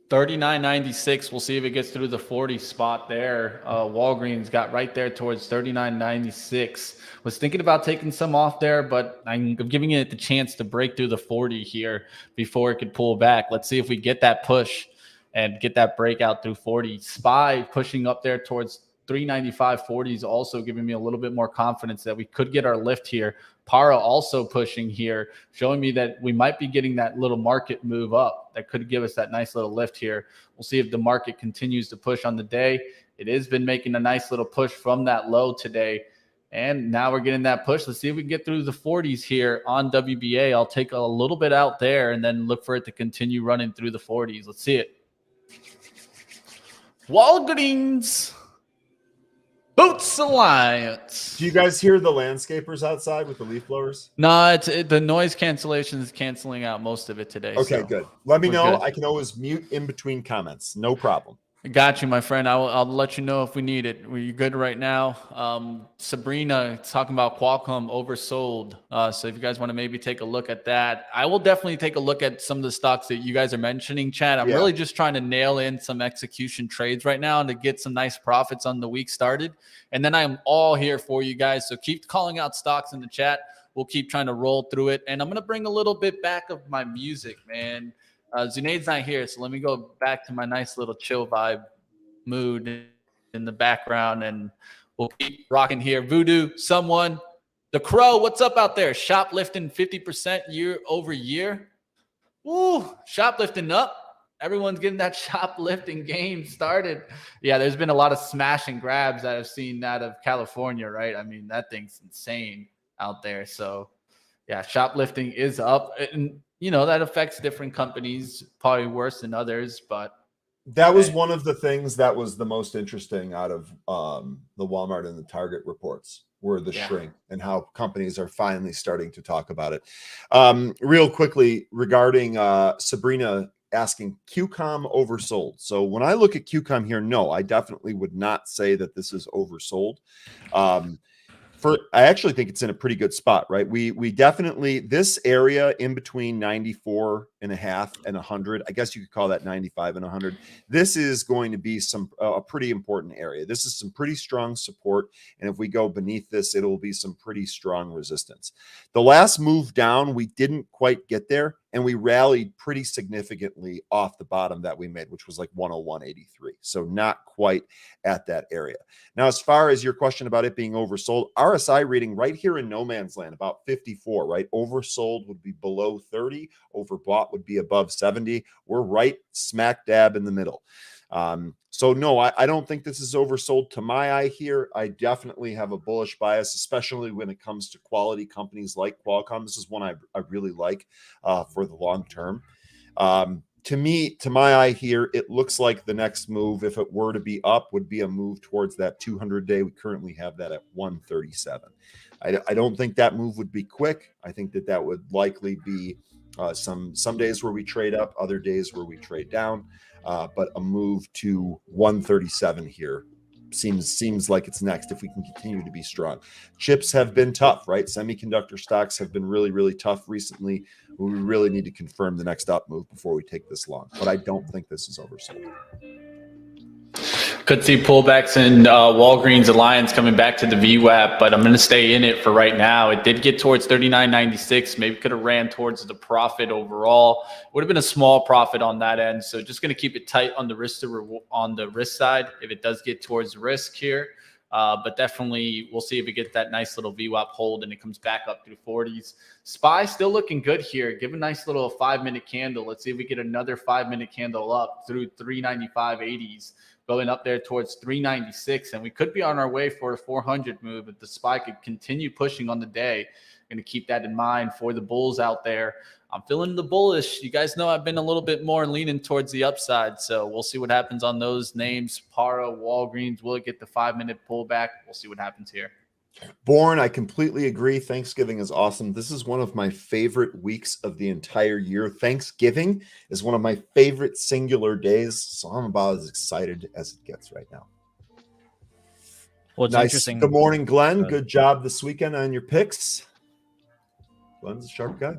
39.96. We'll see if it gets through the 40 spot there. Walgreens got right there towards 39.96. Was thinking about taking some off there, but I'm giving it the chance to break through the 40 here before it could pull back. Let's see if we get that push and get that breakout through 40. SPY pushing up there towards 395.40 is also giving me a little bit more confidence that we could get our lift here. Para also pushing here, showing me that we might be getting that little market move up that could give us that nice little lift here. We'll see if the market continues to push on the day. It has been making a nice little push from that low today. And now we're getting that push. Let's see if we can get through the 40s here on WBA. I'll take a little bit out there and then look for it to continue running through the 40s. Let's see it. Walgreens Boots Alliance. Do you guys hear the landscapers outside with the leaf blowers? No, the noise cancellation is canceling out most of it today. Okay, so good. Let me know. good. I can always mute in between comments. No problem. Got you, my friend. I'll let you know if we need it. We're good right now. Sabrina talking about Qualcomm oversold. So if you guys want to maybe take a look at that, I will definitely take a look at some of the stocks that you guys are mentioning, Chad. I'm really just trying to nail in some execution trades right now and to get some nice profits on the week started. And then I'm all here for you guys. So keep calling out stocks in the chat. We'll keep trying to roll through it. And I'm going to bring a little bit back of my music, man. Zunaid's not here, so let me go back to my nice little chill vibe mood in the background, and we'll keep rocking here. Voodoo, someone, the Crow, what's up out there? Shoplifting 50% year over year. Woo, shoplifting up. Everyone's getting that shoplifting game started. Yeah, there's been a lot of smash and grabs that I've seen out of California, right? I mean, that thing's insane out there. So, yeah, shoplifting is up. And that affects different companies, probably worse than others, but That was one of the things that was the most interesting out of the Walmart and the Target reports, were the shrink and how companies are finally starting to talk about it. Real quickly regarding Sabrina asking QCOM oversold. So when I look at QCOM here, no, I definitely would not say that this is oversold. I actually think it's in a pretty good spot, right? We definitely, this area in between 94 and a half and 100, I guess you could call that 95 and 100. This is going to be a pretty important area. This is some pretty strong support. And if we go beneath this, it'll be some pretty strong resistance. The last move down, we didn't quite get there. And we rallied pretty significantly off the bottom that we made, which was like 101.83. So not quite at that area. Now, as far as your question about it being oversold, RSI reading right here in no man's land, about 54, right? Oversold would be below 30. Overbought would be above 70. We're right smack dab in the middle. So no, I don't think this is oversold to my eye here. I definitely have a bullish bias, especially when it comes to quality companies like Qualcomm. This is one I really like for the long term. To my eye here, it looks like the next move, if it were to be up, would be a move towards that 200-day. We currently have that at 137. I don't think that move would be quick. I think that would likely be some days where we trade up, other days where we trade down. But a move to 137 here seems like it's next if we can continue to be strong. Chips have been tough, right? Semiconductor stocks have been really, really tough recently. We really need to confirm the next up move before we take this long. But I don't think this is oversold. Could see pullbacks in Walgreens Alliance coming back to the VWAP, but I'm going to stay in it for right now. It did get towards 39.96. Maybe could have ran towards the profit overall. Would have been a small profit on that end. So just going to keep it tight on the risk side if it does get towards risk here. But definitely we'll see if it gets that nice little VWAP hold and it comes back up through 40s. SPY still looking good here. Give a nice little 5-minute candle. Let's see if we get another 5-minute candle up through 395.80s. Going up there towards 396, and we could be on our way for a 400 move if the SPY could continue pushing on the day. I'm going to keep that in mind for the bulls out there. I'm feeling the bullish. You guys know I've been a little bit more leaning towards the upside, so we'll see what happens on those names. Para, Walgreens, will it get the 5-minute pullback? We'll see what happens here. Born, I completely agree. Thanksgiving is awesome. This is one of my favorite weeks of the entire year. Thanksgiving is one of my favorite singular days, so I'm about as excited as it gets right now. Well, it's nice. Interesting. Good morning, Glenn. Good job this weekend on your picks. Glenn's a sharp guy.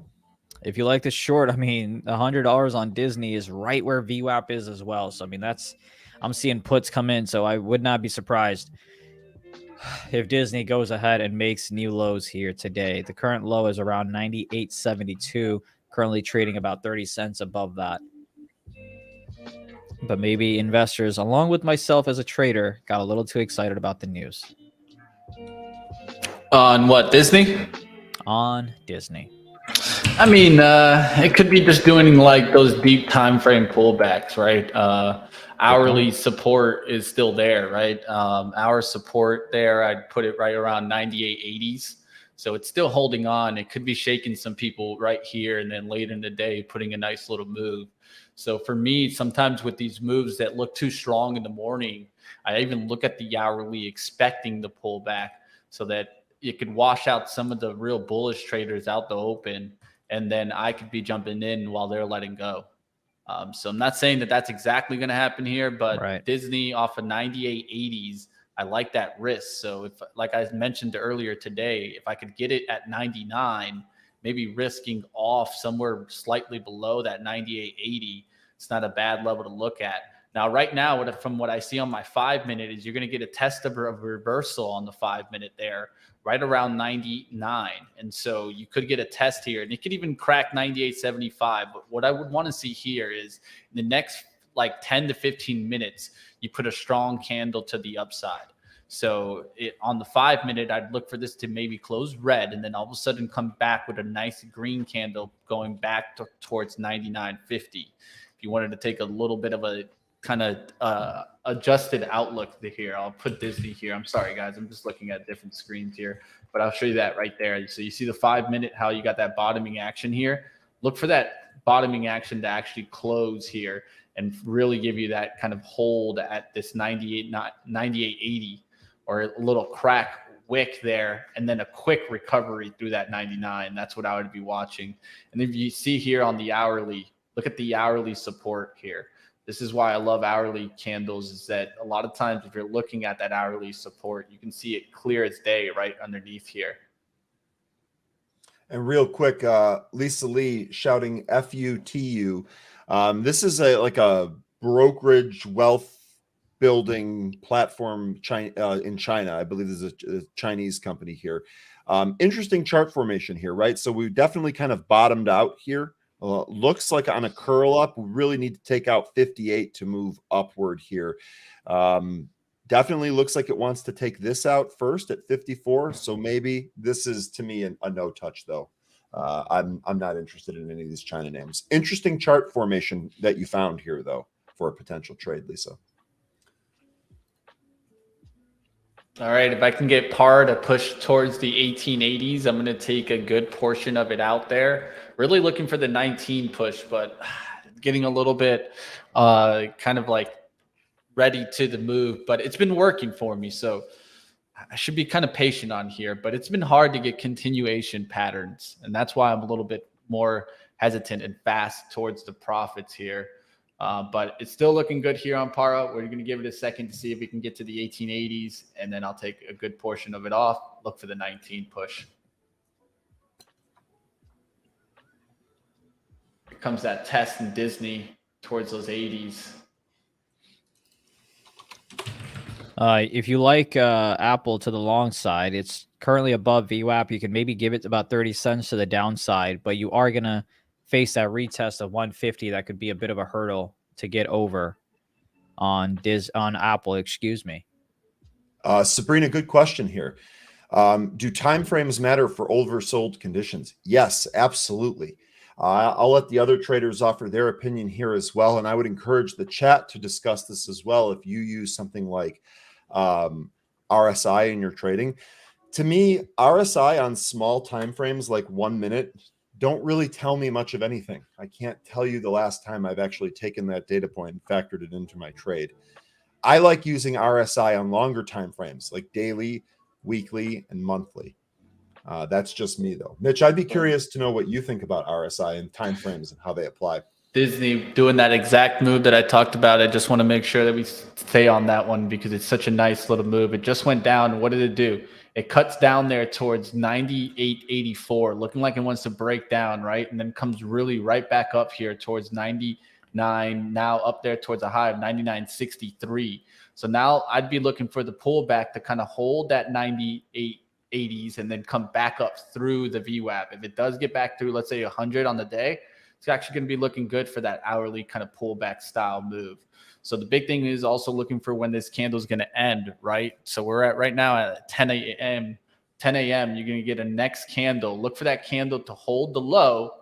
If you like the short, I mean, $100 on Disney is right where VWAP is as well. So, I mean, I'm seeing puts come in, so I would not be surprised if Disney goes ahead and makes new lows here today. The current low is around 98.72, currently trading about 30 cents above that. But maybe investors, along with myself as a trader, got a little too excited about the news. On what, Disney? On Disney. I mean, it could be just doing like those deep time frame pullbacks, right? Hourly support is still there, right? Our support there, I'd put it right around 98.80s. So it's still holding on. It could be shaking some people right here, and then later in the day, putting a nice little move. So for me, sometimes with these moves that look too strong in the morning, I even look at the hourly expecting the pullback so that it could wash out some of the real bullish traders out the open, and then I could be jumping in while they're letting go. So I'm not saying that that's exactly going to happen here, but Disney off of 98.80s, I like that risk. So if, like I mentioned earlier today, if I could get it at 99, maybe risking off somewhere slightly below that 98.80, it's not a bad level to look at. Now, right now, from what I see on my 5-minute is you're going to get a test of a reversal on the 5-minute there, right around 99. And so you could get a test here, and it could even crack 98.75. But what I would want to see here is in the next like 10 to 15 minutes, you put a strong candle to the upside. So on the 5-minute, I'd look for this to maybe close red and then all of a sudden come back with a nice green candle going back towards 99.50. If you wanted to take a little bit of a kind of adjusted outlook here, I'll put Disney here. I'm sorry, guys. I'm just looking at different screens here, but I'll show you that right there. So you see the 5-minute, how you got that bottoming action here. Look for that bottoming action to actually close here and really give you that kind of hold at this 98.80 or a little crack wick there, and then a quick recovery through that 99. That's what I would be watching. And if you see here on the hourly, look at the hourly support here. This is why I love hourly candles, is that a lot of times if you're looking at that hourly support, you can see it clear as day right underneath here. And real quick, Lisa Lee shouting FUTU. This is like a brokerage wealth building platform in China. I believe there's a Chinese company here. Interesting chart formation here, right? So we definitely kind of bottomed out here. Looks like on a curl up, we really need to take out 58 to move upward here. Definitely looks like it wants to take this out first at 54. So maybe this is, to me, a no touch though. I'm not interested in any of these China names. Interesting chart formation that you found here though for a potential trade, Lisa. All right, if I can get par to push towards the 1880s, I'm going to take a good portion of it out there. Really looking for the 19 push, but getting a little bit kind of like ready to the move. But it's been working for me, so I should be kind of patient on here. But it's been hard to get continuation patterns, and that's why I'm a little bit more hesitant and fast towards the profits here. But it's still looking good here on Para. We're going to give it a second to see if we can get to the 1880s, and then I'll take a good portion of it off. Look for the 19 push. Here comes that test in Disney towards those 80s. If you like Apple to the long side, it's currently above VWAP. You can maybe give it about 30 cents to the downside, but you are going to face that retest of 150. That could be a bit of a hurdle to get over on Apple, excuse me. Sabrina, good question here. Do timeframes matter for oversold conditions? Yes, absolutely. I'll let the other traders offer their opinion here as well, and I would encourage the chat to discuss this as well if you use something like RSI in your trading. To me, RSI on small timeframes like 1 minute don't really tell me much of anything. I can't tell you the last time I've actually taken that data point and factored it into my trade. I like using RSI on longer time frames like daily, weekly, and monthly. That's just me though. Mitch, I'd be curious to know what you think about RSI and time frames and how they apply. Disney doing that exact move that I talked about. I just want to make sure that we stay on that one because it's such a nice little move. It just went down. What did it do? It cuts down there towards 98.84, looking like it wants to break down, right? And then comes really right back up here towards 99, now up there towards a high of 99.63. So now I'd be looking for the pullback to kind of hold that 98.80s and then come back up through the VWAP. If it does get back through, let's say 100 on the day, it's actually going to be looking good for that hourly kind of pullback style move. So the big thing is also looking for when this candle is going to end, right? So we're at right now at 10 a.m. 10 a.m. You're going to get a next candle. Look for that candle to hold the low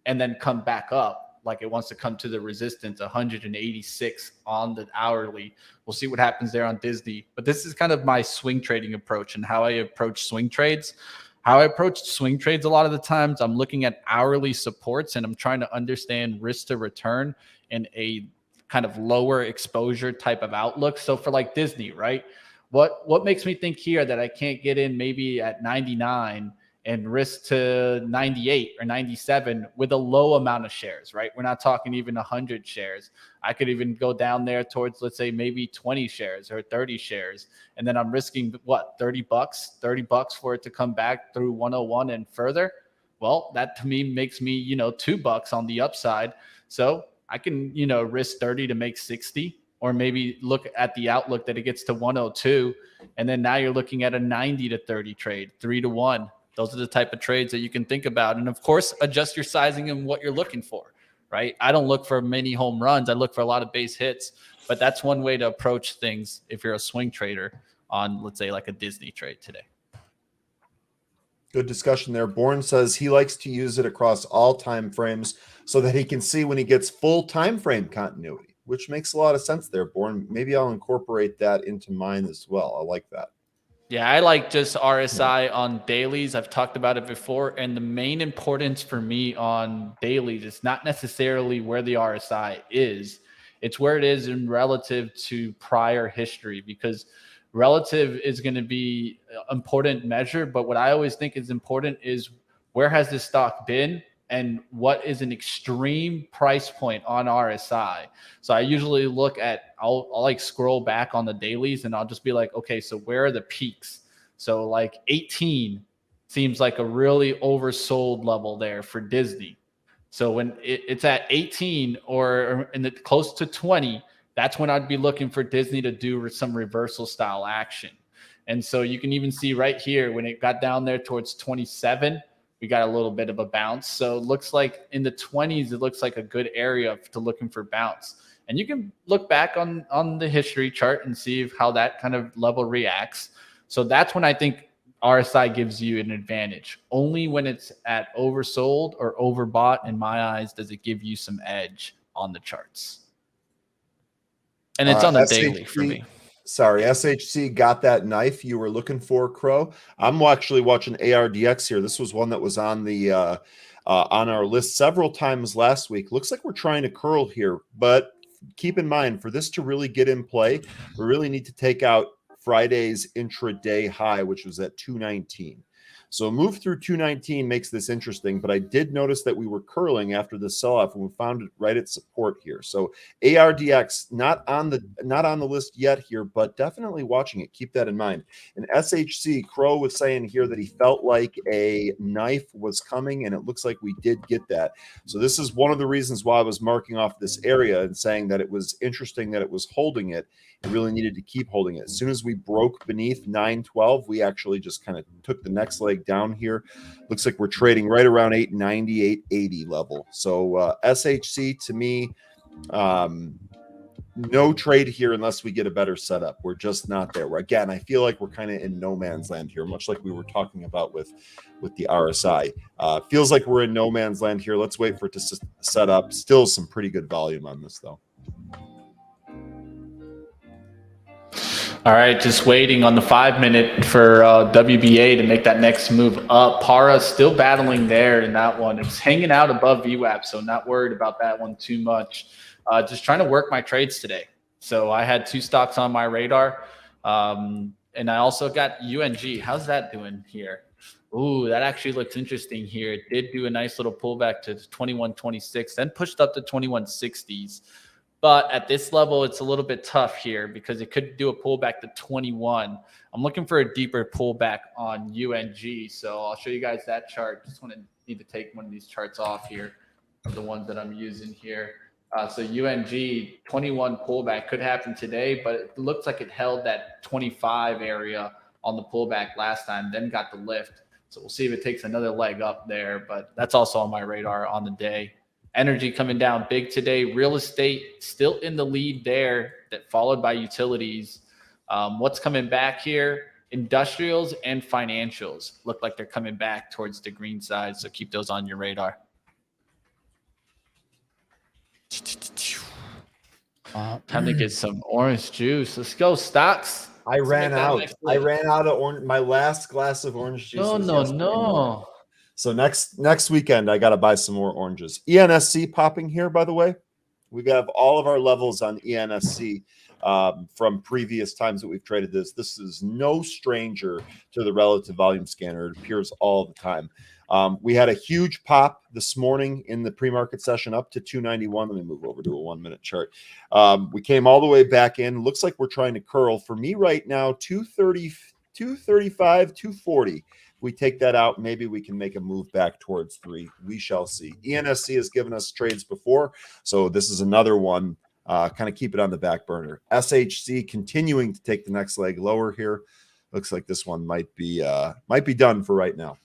and then come back up like it wants to come to the resistance, 186 on the hourly. We'll see what happens there on Disney. But this is kind of my swing trading approach and how I approach swing trades. How I approach swing trades a lot of the times, I'm looking at hourly supports and I'm trying to understand risk to return in a kind of lower exposure type of outlook. So for like Disney, right? What makes me think here that I can't get in maybe at 99 and risk to 98 or 97 with a low amount of shares, right? We're not talking even 100 shares. I could even go down there towards, let's say, maybe 20 shares or 30 shares. And then I'm risking what, $30 for it to come back through 101 and further. Well, that to me makes me, $2 on the upside. So I can, risk 30 to make 60, or maybe look at the outlook that it gets to 102. And then now you're looking at a 90 to 30 trade, 3-1. Those are the type of trades that you can think about. And of course, adjust your sizing and what you're looking for, right? I don't look for many home runs. I look for a lot of base hits, but that's one way to approach things if you're a swing trader on, let's say, like a Disney trade today. Good discussion there. Bourne says he likes to use it across all time frames so that he can see when he gets full time frame continuity, which makes a lot of sense there, Bourne. Maybe I'll incorporate that into mine as well. I like that. Yeah, I like just RSI on dailies. I've talked about it before. And the main importance for me on dailies is not necessarily where the RSI is, it's where it is in relative to prior history, because relative is going to be an important measure. But what I always think is important is where has this stock been and what is an extreme price point on RSI. So I usually look at, I'll like scroll back on the dailies and I'll just be like, okay, so where are the peaks? So like 18 seems like a really oversold level there for Disney. So when it's at 18 or in the close to 20, that's when I'd be looking for Disney to do some reversal style action. And so you can even see right here when it got down there towards 27, we got a little bit of a bounce. So it looks like in the 20s, it looks like a good area to looking for bounce. And you can look back on the history chart and see how that kind of level reacts. So that's when I think RSI gives you an advantage. Only when it's at oversold or overbought, in my eyes, does it give you some edge on the charts. And it's on the daily for me. Sorry, SHC got that knife you were looking for, Crow. I'm actually watching ARDX here. This was one that was on the on our list several times last week. Looks like we're trying to curl here, but keep in mind, for this to really get in play, we really need to take out Friday's intraday high, which was at 219. So a move through 219 makes this interesting, but I did notice that we were curling after the sell-off and we found it right at support here. So ARDX not on the list yet here, but definitely watching it. Keep that in mind. And SHC, Crow was saying here that he felt like a knife was coming, and it looks like we did get that. So this is one of the reasons why I was marking off this area and saying that it was interesting that it was holding it. It really needed to keep holding it. As soon as we broke beneath 912, we actually just kind of took the next leg down here. Looks like we're trading right around 890, 880 level. So SHC to me, no trade here unless we get a better setup. We're just not there. Again, I feel like we're kind of in no man's land here, much like we were talking about with the RSI. Feels like we're in no man's land here. Let's wait for it to set up. Still some pretty good volume on this, though. All right, just waiting on the 5-minute for WBA to make that next move up. Para still battling there in that one. It's hanging out above VWAP, so not worried about that one too much. Just trying to work my trades today. So I had 2 stocks on my radar, and I also got UNG. How's that doing here? Ooh, that actually looks interesting here. It did do a nice little pullback to 21.26, then pushed up to 21.60s. But at this level, it's a little bit tough here because it could do a pullback to 21. I'm looking for a deeper pullback on UNG. So I'll show you guys that chart. Just need to take one of these charts off here, the ones that I'm using here. So UNG 21 pullback could happen today, but it looks like it held that 25 area on the pullback last time, then got the lift. So we'll see if it takes another leg up there, but that's also on my radar on the day. Energy coming down big today. Real estate still in the lead there, that followed by utilities. What's coming back here? Industrials and financials look like they're coming back towards the green side. So keep those on your radar. Time to get some orange juice. Let's go, stocks. I ran out of orange. My last glass of orange juice. No. So next weekend, I got to buy some more oranges. ENSC popping here, by the way. We have all of our levels on ENSC from previous times that we've traded this. This is no stranger to the relative volume scanner. It appears all the time. We had a huge pop this morning in the pre-market session up to 291. Let me move over to a 1-minute chart. We came all the way back in. Looks like we're trying to curl. For me right now, 230, 235, 240. If we take that out, maybe we can make a move back towards 3. We shall see. ENSC has given us trades before, so this is another one. Kind of keep it on the back burner. SHC continuing to take the next leg lower here. Looks like this one might be done for right now.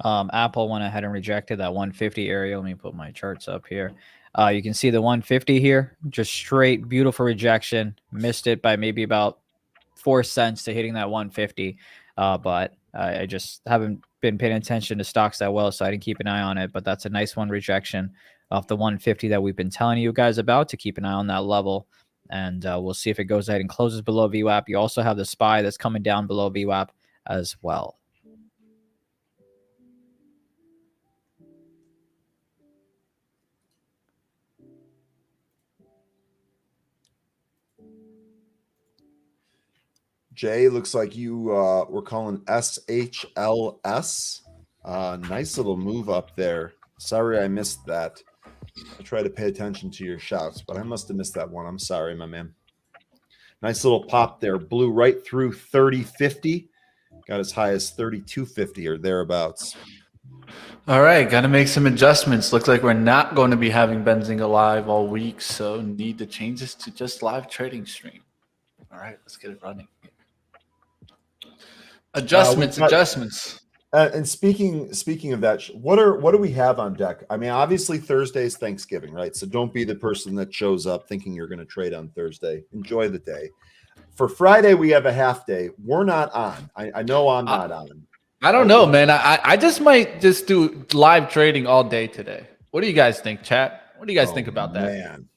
Apple went ahead and rejected that 150 area. Let me put my charts up here. You can see the 150 here, just straight, beautiful rejection. Missed it by maybe about 4 cents to hitting that 150. But I just haven't been paying attention to stocks that well, so I didn't keep an eye on it. But that's a nice one rejection off the 150 that we've been telling you guys about, to keep an eye on that level. And we'll see if it goes ahead and closes below VWAP. You also have the SPY that's coming down below VWAP as well. Jay, looks like you were calling SHLS. Nice little move up there. Sorry I missed that. I try to pay attention to your shouts, but I must have missed that one. I'm sorry, my man. Nice little pop there. Blew right through 30.50. Got as high as 32.50 or thereabouts. All right, got to make some adjustments. Looks like we're not going to be having Benzinga live all week, so need to change this to just live trading stream. All right, let's get it running. Adjustments. And speaking of that, what do we have on deck? I mean, obviously Thursday's Thanksgiving, right? So don't be the person that shows up thinking you're going to trade on Thursday. Enjoy the day. For Friday, we have a half day. We're not on. I know I'm not on. I don't know, man. I just might just do live trading all day today. What do you guys think, chat? What do you guys think about that? Man.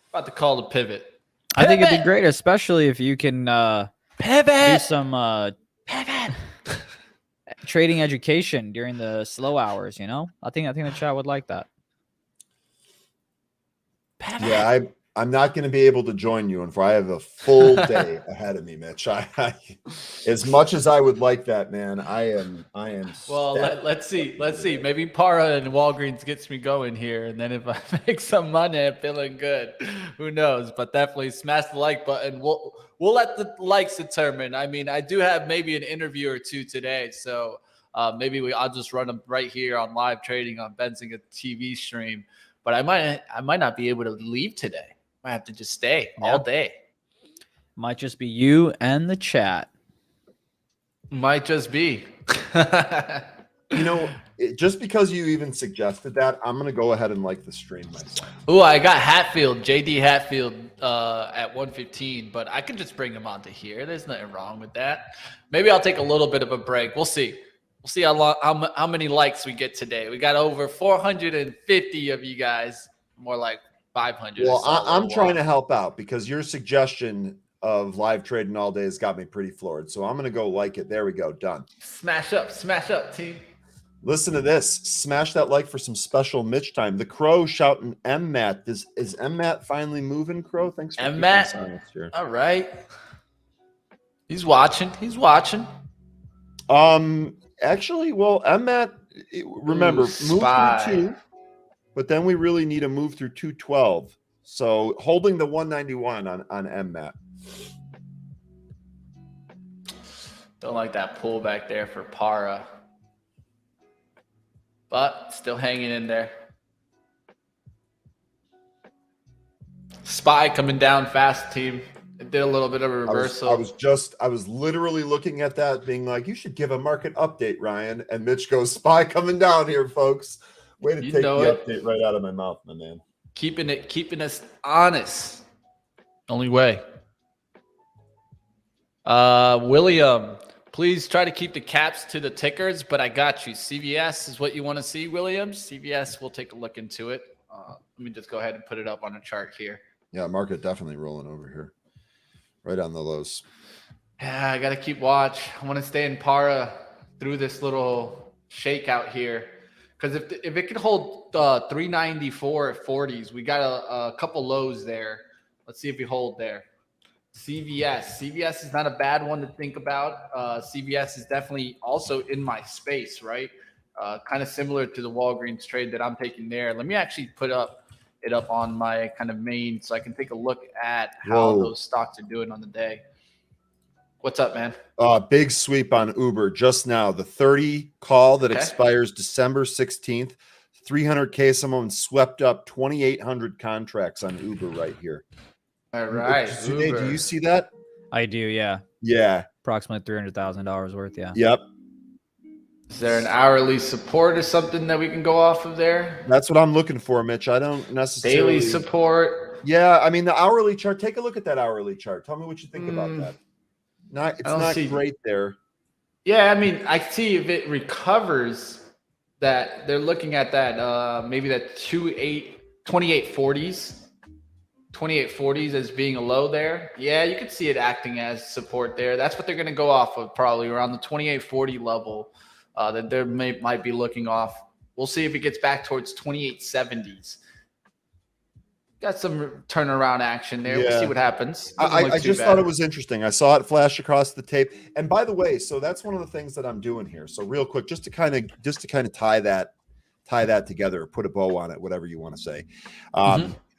About to call the pivot. I think it'd be great, especially if you can do some trading education during the slow hours, you know? I think the chat would like that. Yeah, I'm not going to be able to join you, and for I have a full day ahead of me, Mitch. I as much as I would like that, man, I am. Well, let's see. Maybe Para and Walgreens gets me going here, and then if I make some money, I'm feeling good. Who knows? But definitely smash the like button. We'll let the likes determine. I mean, I do have maybe an interview or two today, so maybe I'll just run them right here on live trading on Benzinga TV stream. But I might not be able to leave today. I have to just stay all day. Might just be you and the chat. Might just be. You know, just because you even suggested that, I'm going to go ahead and like the stream myself. Oh, I got Hatfield, JD Hatfield at 115, but I can just bring him onto here. There's nothing wrong with that. Maybe I'll take a little bit of a break. We'll see. We'll see how many likes we get today. We got over 450 of you guys, more like 500. Well, I'm trying to help out because your suggestion of live trading all day has got me pretty floored. So I'm going to go like it. There we go. Done. Smash up, team. Listen to this. Smash that like for some special Mitch time. The Crow shouting MMAT. Is MMAT finally moving, Crow? Thanks for MMAT. Here. All right. He's watching. Actually, well, MMAT, remember, move through 2. But then we really need a move through 212. So holding the 191 on MMAT. Don't like that pull back there for Para. But still hanging in there. SPY coming down fast, team. It did a little bit of a reversal. I was literally looking at that being like, you should give a market update, Ryan. And Mitch goes, SPY coming down here, folks. Way to take the update right out of my mouth, my man. Keeping us honest. Only way. William, please try to keep the caps to the tickers, but I got you. CVS is what you want to see, William. CVS, we'll take a look into it. Let me just go ahead and put it up on a chart here. Yeah, market definitely rolling over here. Right on the lows. Yeah, I got to keep watch. I want to stay in Para through this little shakeout here. Because if it could hold 394 at 40s, we got a couple lows there. Let's see if we hold there. CVS is not a bad one to think about. CVS is definitely also in my space, right? Kind of similar to the Walgreens trade that I'm taking there. Let me actually put it up on my kind of main so I can take a look at how those stocks are doing on the day. What's up, man? Big sweep on Uber just now. The 30 call that expires December 16th. 300K. Someone swept up 2,800 contracts on Uber right here. All right. Zunaid, do you see that? I do, yeah. Yeah. Approximately $300,000 worth, yeah. Yep. Is there an hourly support or something that we can go off of there? That's what I'm looking for, Mitch. I don't necessarily... Daily support. Yeah, I mean, the hourly chart. Take a look at that hourly chart. Tell me what you think about that. It's not great there. Yeah, I mean, I see if it recovers that they're looking at that maybe that 2840s. 2840s as being a low there. Yeah, you could see it acting as support there. That's what they're going to go off of, probably around the 2840 level that they might be looking off. We'll see if it gets back towards 2870s. Got some turnaround action there. We'll see what happens. I just thought it was interesting. I saw it flash across the tape. And by the way, so that's one of the things that I'm doing here. So real quick, just to kind of tie that together, or put a bow on it, whatever you want to say.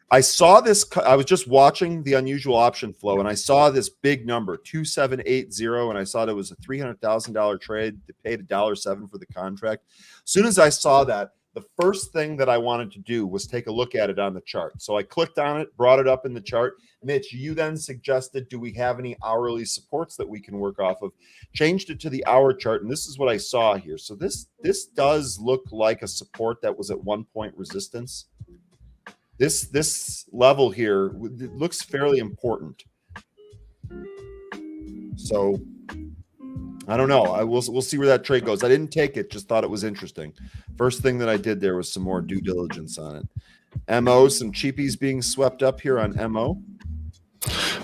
I saw this. I was just watching the unusual option flow, and I saw this big number 2780, and I saw it was a $300,000 trade. They paid $1.07 for the contract. As soon as I saw that, the first thing that I wanted to do was take a look at it on the chart. So I clicked on it, brought it up in the chart. Mitch, you then suggested, do we have any hourly supports that we can work off of? Changed it to the hour chart, and this is what I saw here. So this does look like a support that was at one point resistance. This level here, it looks fairly important. So I don't know. We'll see where that trade goes. I didn't take it, just thought it was interesting. First thing that I did there was some more due diligence on it. MO, some cheapies being swept up here on MO.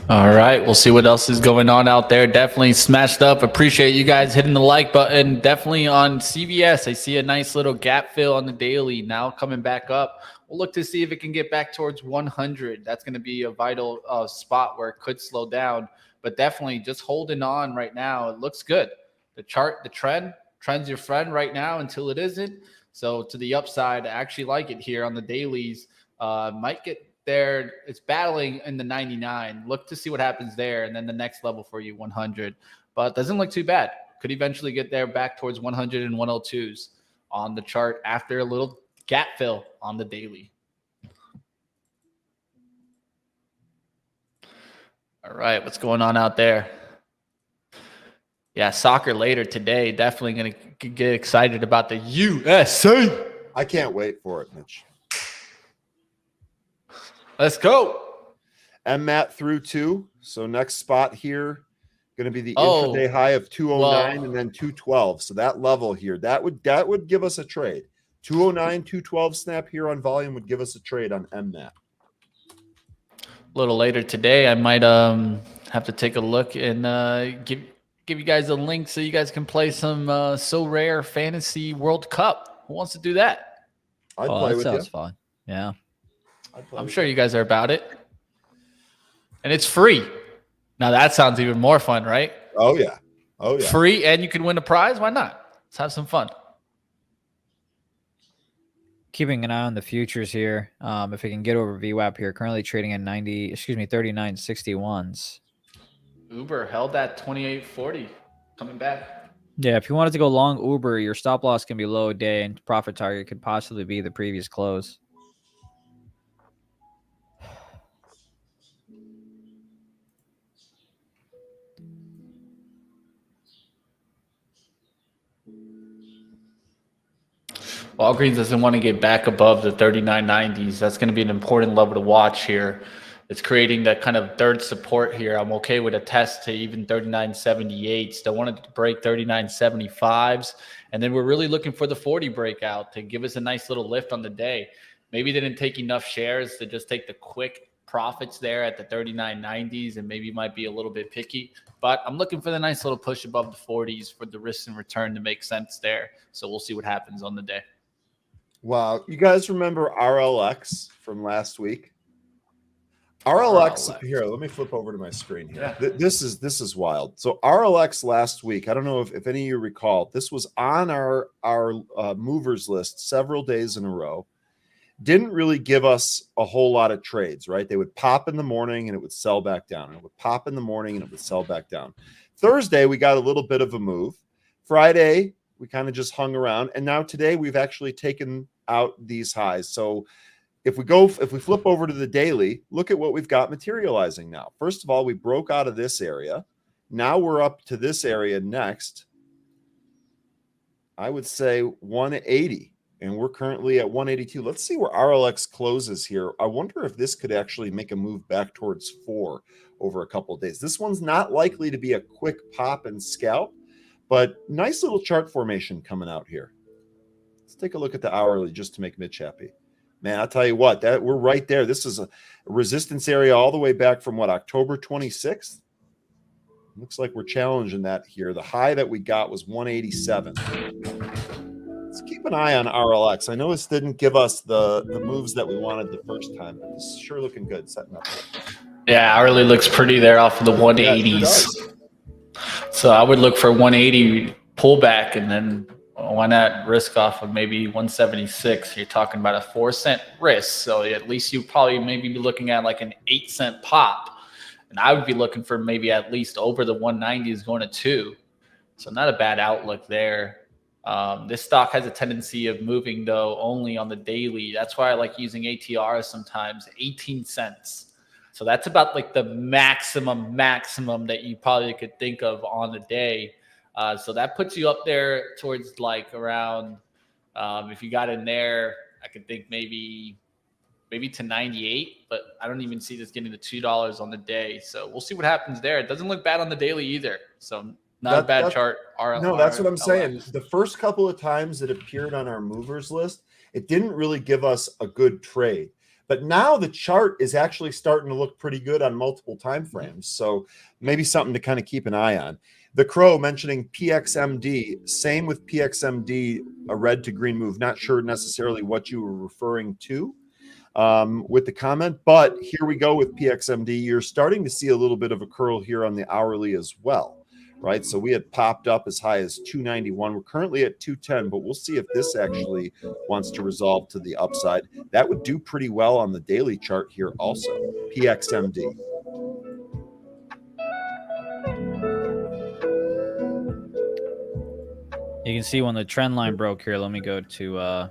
All right, we'll see what else is going on out there. Definitely smashed up. Appreciate you guys hitting the like button. Definitely on CVS, I see a nice little gap fill on the daily now coming back up. We'll look to see if it can get back towards 100. That's going to be a vital spot where it could slow down, but definitely just holding on right now. It looks good. The chart, the trend's your friend right now until it isn't. So to the upside, I actually like it here on the dailies. Might get there. It's battling in the 99. Look to see what happens there, and then the next level for you, 100. But doesn't look too bad. Could eventually get there back towards 100 and 102s on the chart after a little gap fill on the daily. All right, what's going on out there? Yeah, soccer later today. Definitely going to get excited about the USA. I can't wait for it, Mitch. Let's go. MMAT through 2. So next spot here, going to be the intraday high of 209 and then 212. So that level here, that would give us a trade. 209, 212 snap here on volume would give us a trade on MMAT. A little later today, I might have to take a look and give you guys a link so you guys can play some So Rare Fantasy World Cup. Who wants to do that? I'd play with you. Sounds fun. Yeah. I'm sure you guys are about it. And it's free. Now that sounds even more fun, right? Oh, yeah. Oh, yeah. Free, and you can win a prize. Why not? Let's have some fun. Keeping an eye on the futures here. If we can get over VWAP here, currently trading at 39.61s. Uber held that 28.40 coming back. Yeah, if you wanted to go long Uber, your stop loss can be low day, and profit target could possibly be the previous close. Walgreens doesn't want to get back above the 39.90s. That's going to be an important level to watch here. It's creating that kind of third support here. I'm okay with a test to even 39.78s. Don't want it to break 39.75s. And then we're really looking for the 40 breakout to give us a nice little lift on the day. Maybe they didn't take enough shares to just take the quick profits there at the 39.90s, and maybe might be a little bit picky. But I'm looking for the nice little push above the 40s for the risk and return to make sense there. So we'll see what happens on the day. Wow. You guys remember RLX from last week? RLX here, let me flip over to my screen here. Yeah. This is wild. So RLX last week, I don't know if any of you recall, this was on our movers list several days in a row. Didn't really give us a whole lot of trades, right? They would pop in the morning and it would sell back down. And it would pop in the morning and it would sell back down. Thursday, we got a little bit of a move. Friday, we kind of just hung around. And now today, we've actually taken out these highs. So if we flip over to the daily, look at what we've got materializing now. First of all, we broke out of this area. Now we're up to this area next. I would say 180. And we're currently at 182. Let's see where RLX closes here. I wonder if this could actually make a move back towards 4 over a couple of days. This one's not likely to be a quick pop and scalp, but nice little chart formation coming out here. Let's take a look at the hourly just to make Mitch happy. Man, I'll tell you what, that we're right there. This is a resistance area all the way back from what, October 26th? Looks like we're challenging that here. The high that we got was 187. Let's keep an eye on RLX. I know this didn't give us the moves that we wanted the first time, but this is sure looking good setting up. Yeah, hourly looks pretty there off of the 180s. Yeah, it sure does. So I would look for 180 pullback, and then why not risk off of maybe 176? You're talking about a 4-cent risk. So at least you probably maybe be looking at like an 8-cent pop. And I would be looking for maybe at least over the 190s going to 2. So not a bad outlook there. This stock has a tendency of moving, though, only on the daily. That's why I like using ATR sometimes, 18 cents. So that's about like the maximum that you probably could think of on the day. So that puts you up there towards like around, if you got in there, I could think maybe to 98, but I don't even see this getting to $2 on the day. So we'll see what happens there. It doesn't look bad on the daily either. So not a bad chart. No, that's what I'm saying. The first couple of times it appeared on our movers list, it didn't really give us a good trade. But now the chart is actually starting to look pretty good on multiple time frames. So maybe something to kind of keep an eye on. The Crow mentioning PXMD, same with PXMD, a red to green move. Not sure necessarily what you were referring to with the comment, but here we go with PXMD. You're starting to see a little bit of a curl here on the hourly as well, right? So we had popped up as high as 291. We're currently at 210, but we'll see if this actually wants to resolve to the upside. That would do pretty well on the daily chart here also, PXMD. You can see when the trend line broke here. Let me go to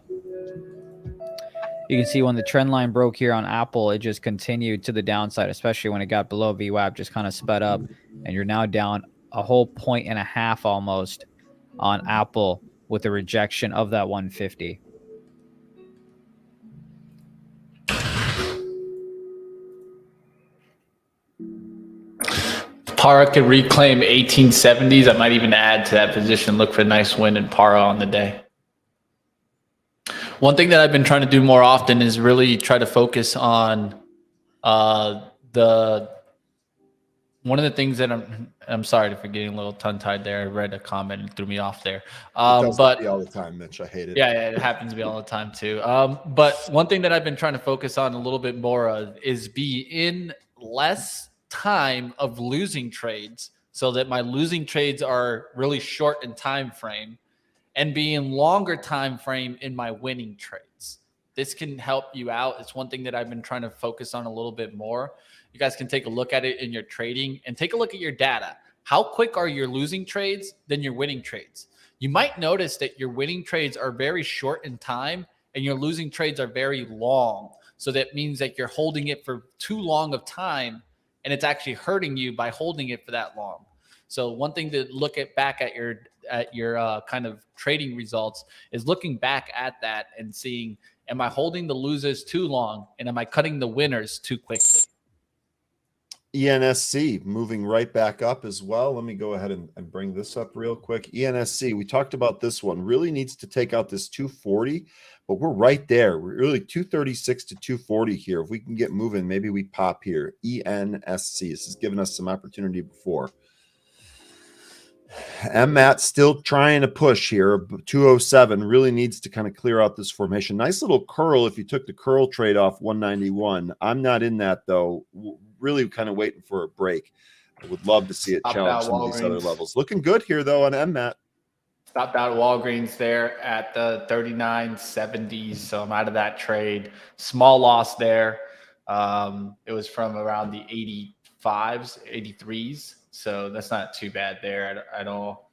you can see when the trend line broke here on Apple, it just continued to the downside, especially when it got below VWAP, just kind of sped up, and you're now down a whole 1.5 almost on Apple with the rejection of that 150. Para could reclaim 1870s. I might even add to that position. Look for a nice win in Para on the day. One thing that I've been trying to do more often is really try to focus on one of the things that I'm sorry for getting a little tongue-tied there. I read a comment and threw me off there. But all the time, Mitch. I hate it. Yeah, it happens to be all the time too. But one thing that I've been trying to focus on a little bit more of is be in less time of losing trades, so that my losing trades are really short in time frame, and be in longer time frame in my winning trades. This can help you out. It's one thing that I've been trying to focus on a little bit more. You guys can take a look at it in your trading and take a look at your data. How quick are your losing trades than your winning trades? You might notice that your winning trades are very short in time and your losing trades are very long. So that means that you're holding it for too long of time, and it's actually hurting you by holding it for that long. So one thing to look at back at your kind of trading results is looking back at that and seeing, am I holding the losers too long, and am I cutting the winners too quickly? ENSC moving right back up as well. Let me go ahead and bring this up real quick. ENSC, we talked about this one, really needs to take out this 240, but we're right there. We're really 236 to 240 here. If we can get moving, maybe we pop here. ENSC, this has given us some opportunity before. MMAT still trying to push here. 207 really needs to kind of clear out this formation. Nice little curl if you took the curl trade off 191. I'm not in that, though. Really kind of waiting for a break. I would love to see it challenge some of these other levels. Looking good here, though, on MMAT. Stopped out Walgreens there at the 39.70s, so I'm out of that trade. Small loss there. It was from around the 85s, 83s. So that's not too bad there at all.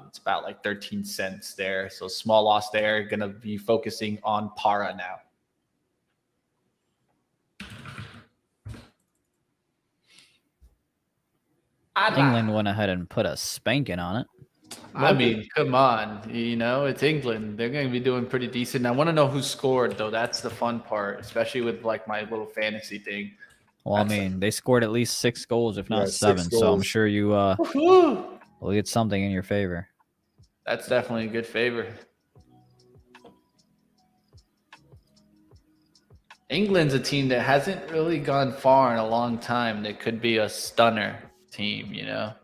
It's about like 13 cents there. So small loss there. Going to be focusing on Para now. England went ahead and put a spanking on it. I mean, come on. You know, it's England. They're going to be doing pretty decent. I want to know who scored, though. That's the fun part, especially with like my little fantasy thing. Well, I mean, they scored at least 6 goals, if not 7. So I'm sure you will get something in your favor. That's definitely a good favor. England's a team that hasn't really gone far in a long time. That could be a stunner team, you know.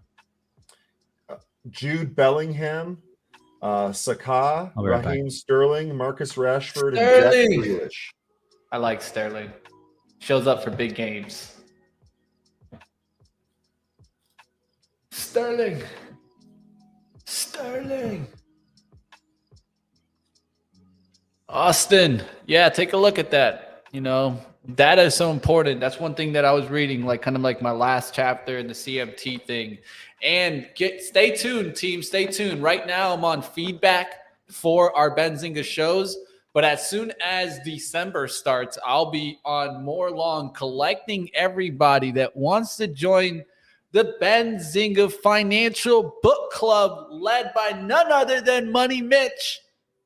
Jude Bellingham, Saka, I'll be right back. Raheem Sterling, Marcus Rashford, and Sterling! Jack Grealish. I like Sterling. Shows up for big games. Sterling. Austin. Yeah, take a look at that. You know, data is so important. That's one thing that I was reading, like kind of like my last chapter in the CMT thing. And stay tuned, team. Stay tuned. Right now, I'm on feedback for our Benzinga shows. But as soon as December starts, I'll be on more long collecting everybody that wants to join the Benzinga Financial Book Club, led by none other than Money Mitch.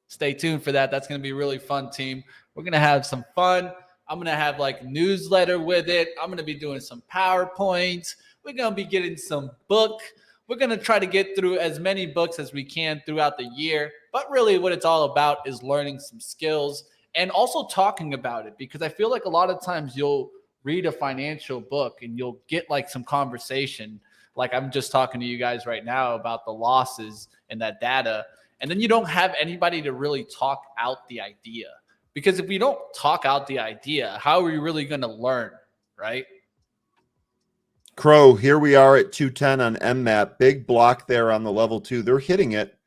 Stay tuned for that. That's going to be a really fun, team. We're going to have some fun. I'm going to have like newsletter with it. I'm going to be doing some PowerPoints. We're going to be getting some book. We're going to try to get through as many books as we can throughout the year. But really what it's all about is learning some skills and also talking about it, because I feel like a lot of times you'll read a financial book and you'll get like some conversation. Like I'm just talking to you guys right now about the losses and that data. And then you don't have anybody to really talk out the idea. Because if we don't talk out the idea, how are we really going to learn, right? Crow, here we are at 210 on MMAP. Big block there on the level 2. They're hitting it,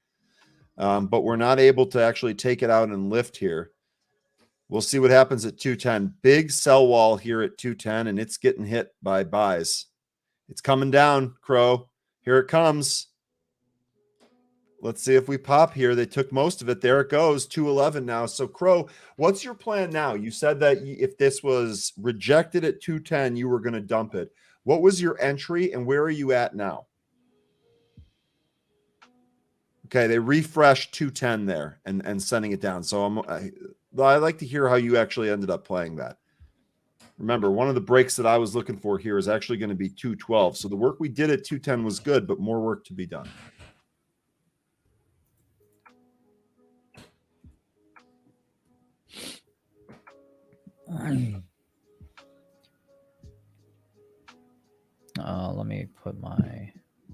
but we're not able to actually take it out and lift here. We'll see what happens at 210. Big sell wall here at 210, and it's getting hit by buys. It's coming down, Crow. Here it comes. Let's see if we pop here. They took most of it. There it goes, 211 now. So, Crow, what's your plan now? You said that if this was rejected at 210, you were going to dump it. What was your entry, and where are you at now? Okay, they refreshed 210 there and sending it down. So I'd like to hear how you actually ended up playing that. Remember, one of the breaks that I was looking for here is actually going to be 212. So the work we did at 210 was good, but more work to be done. Let me put my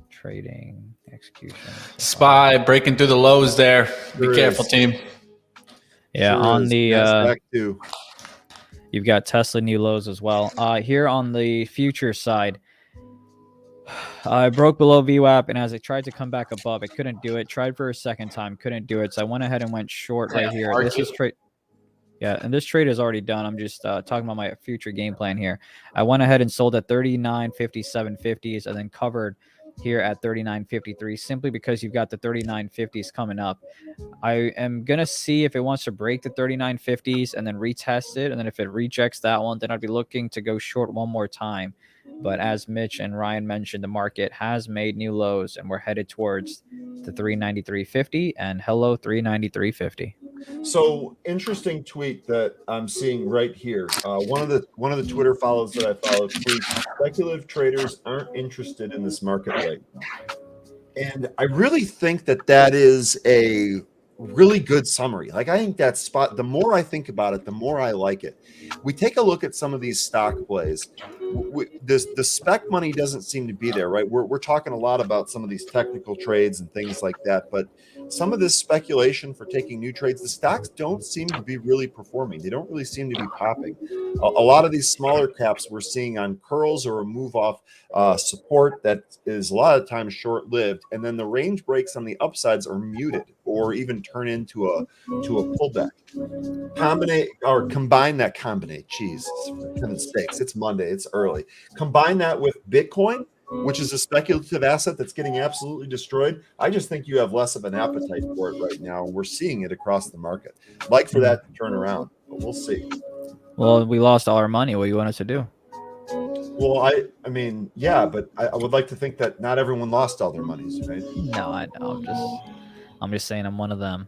trading execution. SPY breaking through the lows there. Be careful, team. Yeah, Sure on is. the NASDAQ too. You've got Tesla new lows as well. Here on the future side, I broke below VWAP, and as it tried to come back above, it couldn't do it. Tried for a second time, couldn't do it. So I went ahead and went short right here. This is trade. Yeah, and this trade is already done. I'm just talking about my future game plan here. I went ahead and sold at 39.57.50s and then covered here at 39.53 simply because you've got the 39.50s coming up. I am going to see if it wants to break the 39.50s and then retest it. And then if it rejects that one, then I'd be looking to go short one more time. But as Mitch and Ryan mentioned, the market has made new lows and we're headed towards the 393.50 and hello 393.50. So interesting tweet that I'm seeing right here. One of the Twitter follows that I follow tweets: speculative traders aren't interested in this market right now. And I really think that is a really good summary. Like, I think that spot, the more I think about it, the more I like it. We take a look at some of these stock plays. The spec money doesn't seem to be there, right? We're talking a lot about some of these technical trades and things like that, but some of this speculation for taking new trades, the stocks don't seem to be really performing. They don't really seem to be popping. A lot of these smaller caps we're seeing on curls or a move off support that is a lot of times short-lived, and then the range breaks on the upsides are muted or even turn into a pullback. Combine that. Jeez, for heaven's sakes, it's Monday, it's early. Combine that with Bitcoin, which is a speculative asset that's getting absolutely destroyed. I just think you have less of an appetite for it right now. We're seeing it across the market. I'd like for that to turn around, but we'll see. Well, we lost all our money. What do you want us to do? Well, I mean, yeah, but I would like to think that not everyone lost all their monies, right? No, I know. I'm just saying I'm one of them.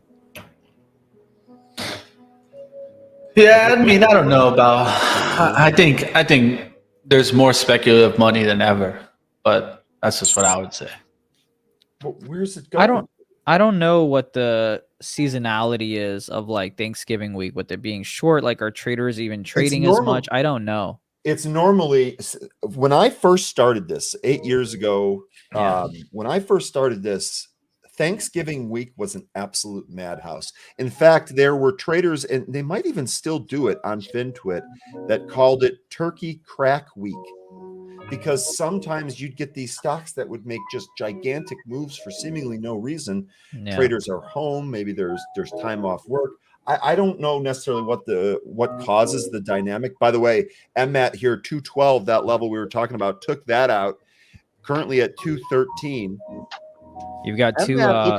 Yeah, I mean, I don't know about. I think there's more speculative money than ever, but that's just what I would say. But where's it going? I don't know what the seasonality is of like Thanksgiving week with it being short? Like, are traders even trading as normal. much? I don't know. It's normally, when I first started this 8 years ago, Yeah. when I first started this, Thanksgiving week was an absolute madhouse. In fact, there were traders, and they might even still do it on FinTwit, that called it Turkey Crack Week, because sometimes you'd get these stocks that would make just gigantic moves for seemingly no reason. Yeah. Traders are home, maybe there's time off work. I don't know necessarily what causes the dynamic. By the way, MMAT here, 212, that level we were talking about, took that out. Currently at 213. You've got looking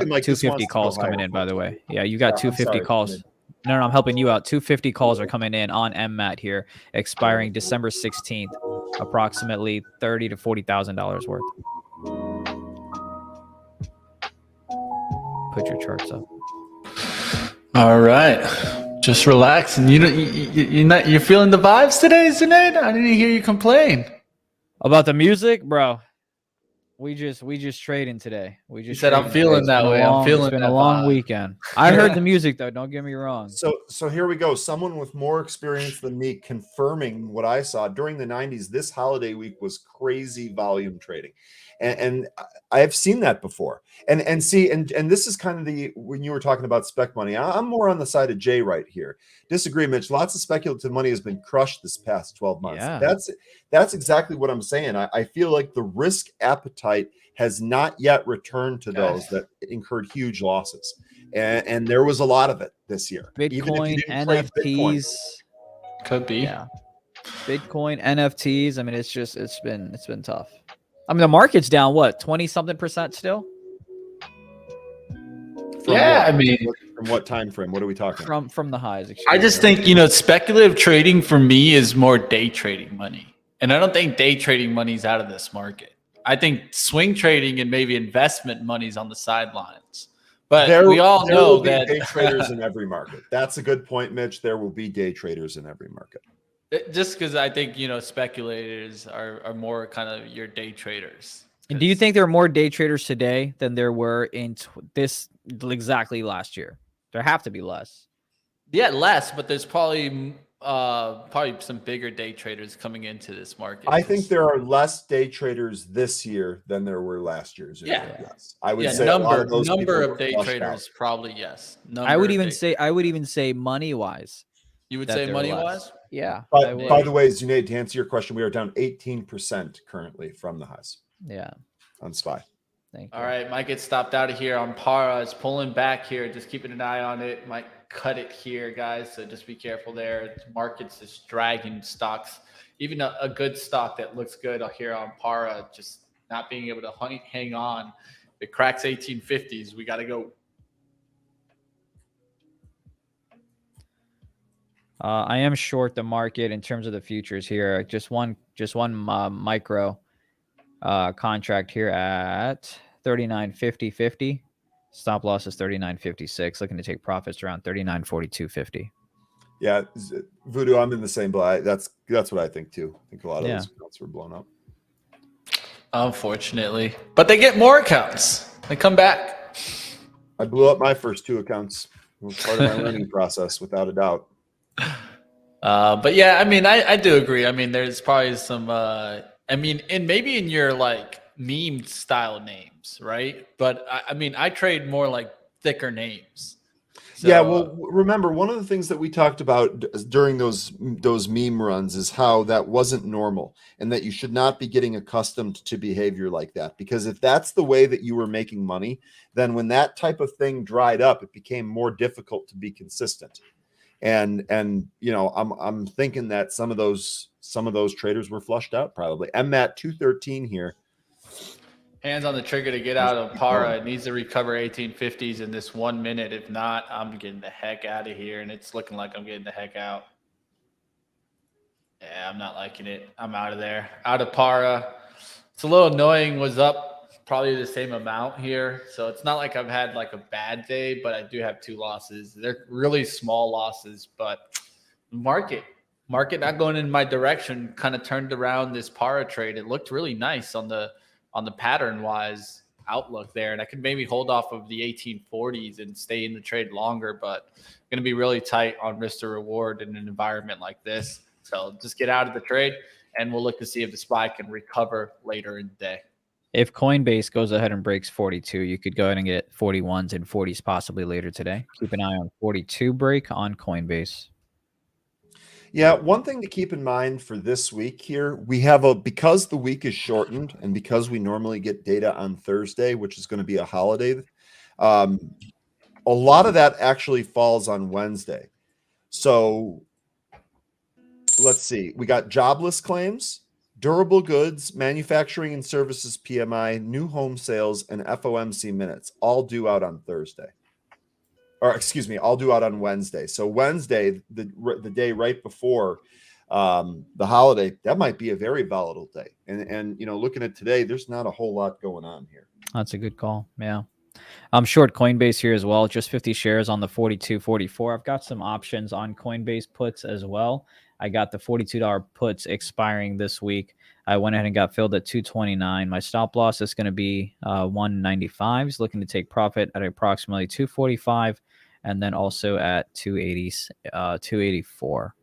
like this 250 wants to calls go coming higher. in, by the way. Yeah, you got I'm 250 sorry. calls. No, I'm helping you out. 250 calls are coming in on MMAT here, expiring December 16th, approximately $30,000 to $40,000 worth. Put your charts up. All right, just relax, and you're feeling the vibes today, Zunaid? I didn't hear you complain. About the music, bro. We just trading today. We just said, "I'm feeling that way. I'm feeling It's been that a long vibe." weekend. I heard the music though. Don't get me wrong. So here we go. Someone with more experience than me confirming what I saw during the 90s. This holiday week was crazy volume trading, and I have seen that before. And this is kind of when you were talking about spec money. I'm more on the side of Jay right here. Disagree, Mitch. Lots of speculative money has been crushed this past 12 months. Yeah. That's exactly what I'm saying. I feel like the risk appetite has not yet returned to those that incurred huge losses. And there was a lot of it this year. Bitcoin, NFTs. Bitcoin. Could be. Yeah. Bitcoin, NFTs. I mean, it's been tough. I mean, the market's down what, 20-something% still? From what time frame? What are we talking about? From the highs. I just think, speculative trading for me is more day trading money. And I don't think day trading money's out of this market. I think swing trading and maybe investment money's on the sidelines. But we all know that day traders in every market. That's a good point, Mitch. There will be day traders in every market. Just because I think, speculators are more kind of your day traders. And do you think there are more day traders today than there were in this exactly last year? There have to be less. Yeah, less, but there's probably some bigger day traders coming into this market. I think there are less day traders this year than there were last year. Yes. I would say number of day traders probably yes. I would even say money wise. You would say money wise? Yeah. By the way, Zunaid, to answer your question, we are down 18% currently from the highs. Yeah. On SPY. Thank you. All right, might get stopped out of here on Para. It's pulling back here. Just keeping an eye on it. Might cut it here, guys. So just be careful there. The market's just dragging stocks. Even a good stock that looks good here on Para, just not being able to hang on. If it cracks 1850s, we got to go. I am short the market in terms of the futures here. Just one micro contract here at 39.50.50. Stop loss is 39.56. Looking to take profits around 39.42.50. Yeah, Voodoo, I'm in the same boat. That's what I think too. I think a lot of those accounts were blown up. Unfortunately, but they get more accounts. They come back. I blew up my first 2 accounts. It was part of my learning process, without a doubt. But yeah, I mean, I do agree. I mean, there's probably some, and maybe in your like meme style names, right? But I mean, I trade more like thicker names. So, yeah, well, remember, one of the things that we talked about during those meme runs is how that wasn't normal and that you should not be getting accustomed to behavior like that. Because if that's the way that you were making money, then when that type of thing dried up, it became more difficult to be consistent. And I'm thinking that some of those traders were flushed out probably. I'm at 213 here. Hands on the trigger to get out of Para. It needs to recover 1850s in this 1 minute. If not, I'm getting the heck out of here. And it's looking like I'm getting the heck out. Yeah, I'm not liking it. I'm out of there. Out of Para. It's a little annoying. Was up probably the same amount here. So it's not like I've had like a bad day, but I do have 2 losses. They're really small losses, but market not going in my direction kind of turned around this Para trade. It looked really nice on the pattern wise. outlook there, and I could maybe hold off of the 1840s and stay in the trade longer, but going to be really tight on risk to reward in an environment like this. So just get out of the trade, and we'll look to see if the SPY can recover later in the day. If Coinbase goes ahead and breaks 42, you could go ahead and get 41s and 40s possibly later today. Keep an eye on 42 break on Coinbase. Yeah, one thing to keep in mind for this week here, we have because the week is shortened and because we normally get data on Thursday, which is going to be a holiday, a lot of that actually falls on Wednesday. So let's see. We got jobless claims, durable goods, manufacturing and services PMI, new home sales, and FOMC minutes, all due out on Thursday. Or excuse me, all due out on Wednesday. So Wednesday, the day right before the holiday, that might be a very volatile day. And looking at today, there's not a whole lot going on here. That's a good call. Yeah. I'm short Coinbase here as well. Just 50 shares on the 42.44. I've got some options on Coinbase puts as well. I got the $42 puts expiring this week. I went ahead and got filled at 229. My stop loss is going to be 195. He's looking to take profit at approximately 245, and then also at 284.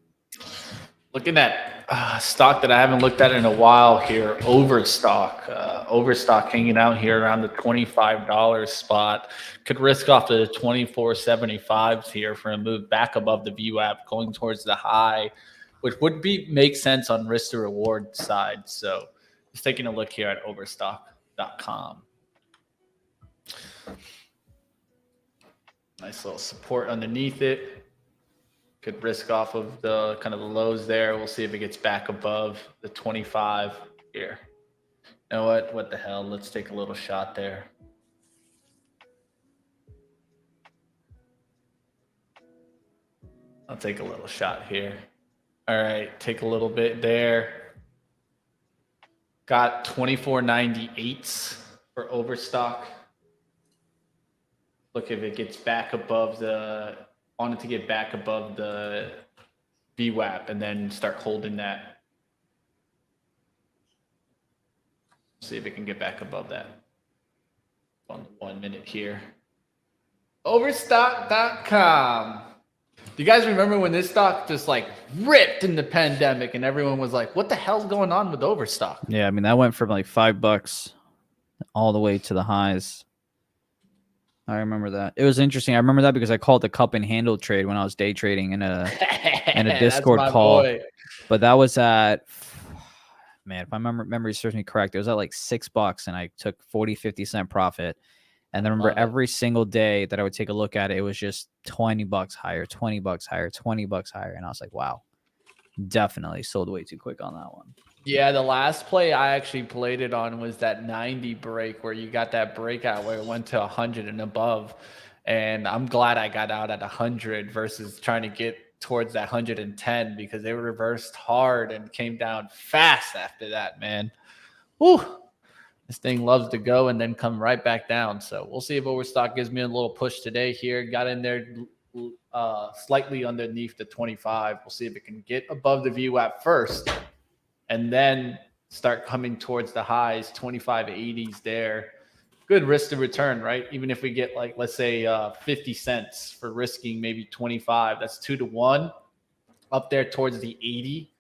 Looking at stock that I haven't looked at in a while here, Overstock. Overstock hanging out here around the $25 spot. Could risk off to the 24.75s here for a move back above the VWAP, going towards the high, which would make sense on risk to reward side. So just taking a look here at overstock.com. Nice little support underneath it. Could risk off of the kind of the lows there. We'll see if it gets back above the 25 here. You know what? What the hell? Let's take a little shot there. I'll take a little shot here. All right, take a little bit there. Got 24.98s for Overstock. Look if it gets back above the, wanted to get back above the VWAP and then start holding that. See if it can get back above that. On 1 minute here. Overstock.com. Do you guys remember when this stock just like ripped in the pandemic and everyone was like, what the hell's going on with Overstock? Yeah, I mean, that went from like $5 all the way to the highs. I remember that. It was interesting. I remember that because I called the cup and handle trade when I was day trading in a Discord call. Boy. But that was at, man, if my memory serves me correct, it was at like $6 and I took 50 cent profit. And I remember every single day that I would take a look at it, it was just $20 higher, $20 higher, $20 higher. And I was like, wow, definitely sold way too quick on that one. Yeah, the last play I actually played it on was that 90 break where you got that breakout where it went to 100 and above. And I'm glad I got out at 100 versus trying to get towards that 110 because they reversed hard and came down fast after that, man. Woo! This thing loves to go and then come right back down. So we'll see if Overstock gives me a little push today here. Got in there slightly underneath the 25. We'll see if it can get above the VWAP first and then start coming towards the highs, 25.80s there. Good risk to return, right? Even if we get like, let's say 50 cents for risking maybe 25, that's 2-to-1 up there towards the 80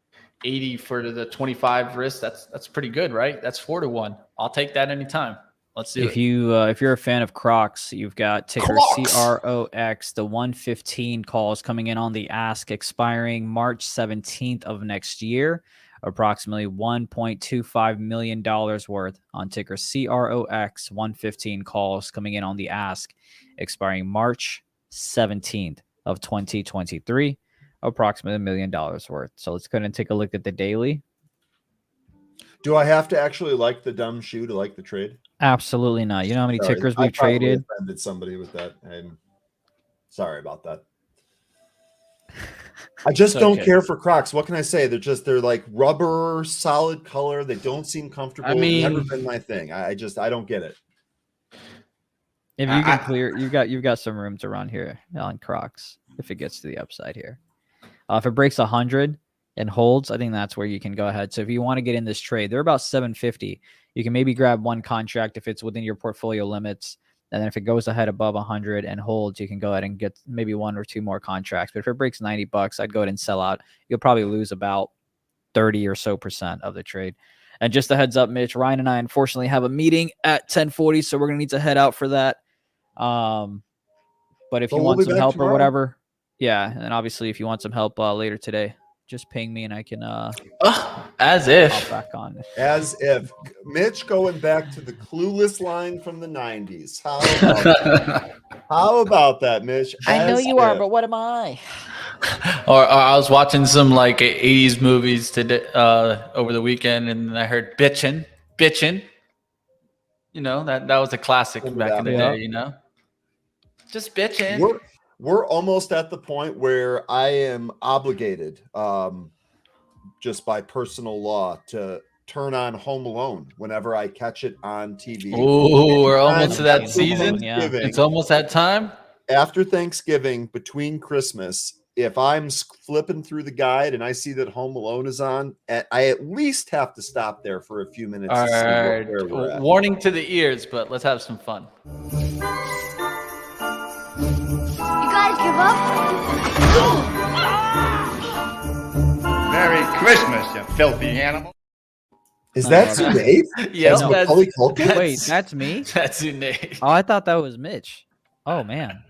for the 25 risk. That's pretty good, right? That's 4-to-1. I'll take that anytime. Let's do it. If you're a fan of Crocs, you've got ticker CROX. The 115 call is coming in on the ask, expiring March 17th of next year. Approximately $1.25 million worth on ticker CROX. 115 calls coming in on the ask, expiring March 17th of 2023. Approximately $1 million worth. So let's go ahead and take a look at the daily. Do I have to actually like the dumb shoe to like the trade? Absolutely not. You know how many tickers we've traded? I offended somebody with that. I'm sorry about that. I just don't care for Crocs. What can I say? They're like rubber, solid color. They don't seem comfortable. I mean, never been my thing. I don't get it. If you can clear, you've got some room to run here on Crocs if it gets to the upside here. If it breaks 100, and holds, I think that's where you can go ahead. So if you want to get in this trade, they're about 750. You can maybe grab one contract if it's within your portfolio limits. And then if it goes ahead above 100 and holds, you can go ahead and get maybe one or two more contracts. But if it breaks $90, I'd go ahead and sell out. You'll probably lose about 30 or so % of the trade. And just a heads up, Mitch, Ryan and I unfortunately have a meeting at 10:40, so we're going to need to head out for that. But if you want some help or whatever, yeah. And then obviously if you want some help later today, just ping me and I can as if hop back on. As if Mitch going back to the clueless line from the 90s. How about that? How about that, Mitch? I know you are, but what am I? Or I was watching some like 80s movies today over the weekend, and I heard bitchin'. You know, that was a classic back in the day, you know? Just bitching. We're almost at the point where I am obligated, just by personal law, to turn on Home Alone whenever I catch it on TV. Oh, we're almost to that season. Yeah. It's almost that time. After Thanksgiving, between Christmas, if I'm flipping through the guide and I see that Home Alone is on, I at least have to stop there for a few minutes. All to see right. where we're at. Warning to the ears, but let's have some fun. You guys give up? Merry Christmas, you filthy animal. Is that Zunaid? Yeah, wait, that's me? That's Zunaid. Oh, I thought that was Mitch. Oh, man.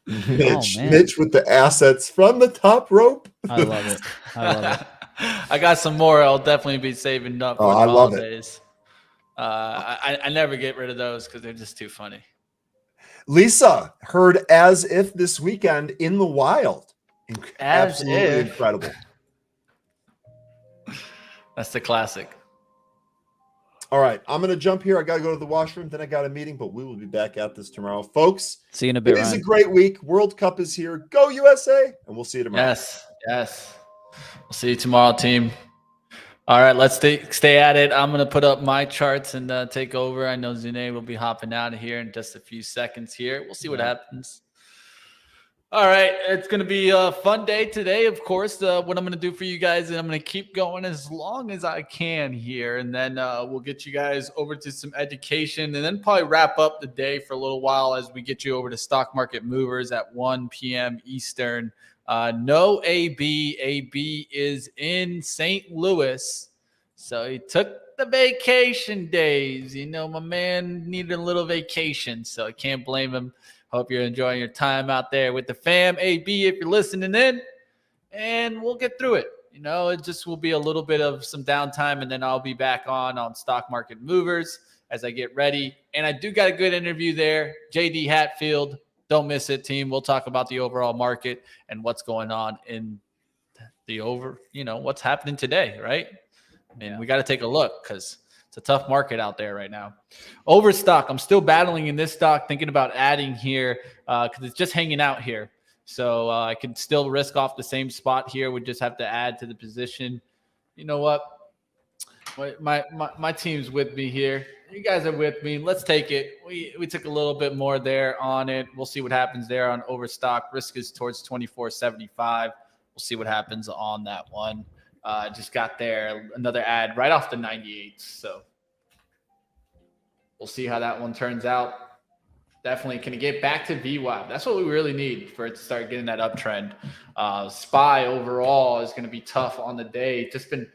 Mitch with the assets from the top rope. I love it. I got some more. I'll definitely be saving up for the holidays. I never get rid of those because they're just too funny. Lisa heard As If this weekend in the wild. Absolutely incredible. That's the classic. All right, I'm going to jump here. I got to go to the washroom. Then I got a meeting, but we will be back at this tomorrow. Folks, see you in a bit. It is a great week. World Cup is here. Go USA, and we'll see you tomorrow. Yes. We'll see you tomorrow, team. All right, let's stay at it. I'm going to put up my charts and take over. I know Zunaid will be hopping out of here in just a few seconds here. We'll see what happens. All right, it's going to be a fun day today, of course. What I'm going to do for you guys is I'm going to keep going as long as I can here, and then we'll get you guys over to some education, and then probably wrap up the day for a little while as we get you over to Stock Market Movers at 1 p.m. Eastern. No AB. AB is in St. Louis, so he took the vacation days. You know, my man needed a little vacation, so I can't blame him. Hope you're enjoying your time out there with the fam. AB, if you're listening in, and we'll get through it. You know, it just will be a little bit of some downtime, and then I'll be back on Stock Market Movers as I get ready. And I do got a good interview there. JD Hatfield, don't miss it, team. We'll talk about the overall market and what's going on in the what's happening today, right? And we got to take a look because it's a tough market out there right now. Overstock, I'm still battling in this stock, thinking about adding here because it's just hanging out here. So I can still risk off the same spot here. We just have to add to the position. You know what? My team's with me here. You guys are with me. Let's take it. We took a little bit more there on it. We'll see what happens there on Overstock. Risk is towards 24.75. We'll see what happens on that one. Just got there another ad right off the 98. So we'll see how that one turns out. Definitely can get back to VWAP. That's what we really need for it to start getting that uptrend. SPY overall is going to be tough on the day. Just been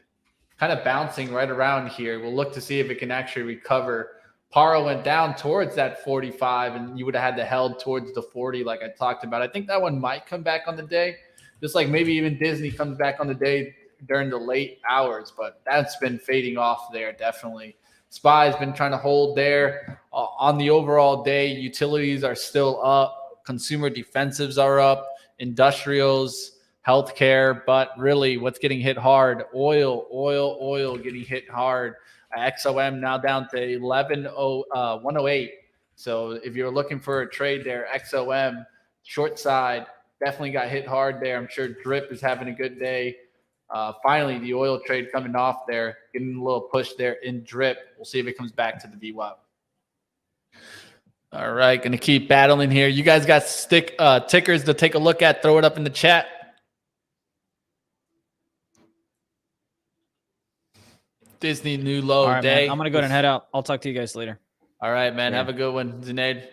kind of bouncing right around here. We'll look to see if it can actually recover. Paro went down towards that 45, and you would have had to held towards the 40 like I talked about. I think that one might come back on the day, just like maybe even Disney comes back on the day during the late hours, but that's been fading off there definitely. SPY has been trying to hold there. On the overall day, utilities are still up. Consumer defensives are up. Industrials, healthcare, but really what's getting hit hard? Oil getting hit hard. XOM now down to 108. So if you're looking for a trade there, XOM, short side, definitely got hit hard there. I'm sure Drip is having a good day. Finally, the oil trade coming off there, getting a little push there in Drip. We'll see if it comes back to the VWAP. All right, going to keep battling here. You guys got tickers to take a look at. Throw it up in the chat. Disney new low All right, day. man. I'm gonna go ahead and head out. I'll talk to you guys later. All right, man. Yeah. Have a good one, Zunaid.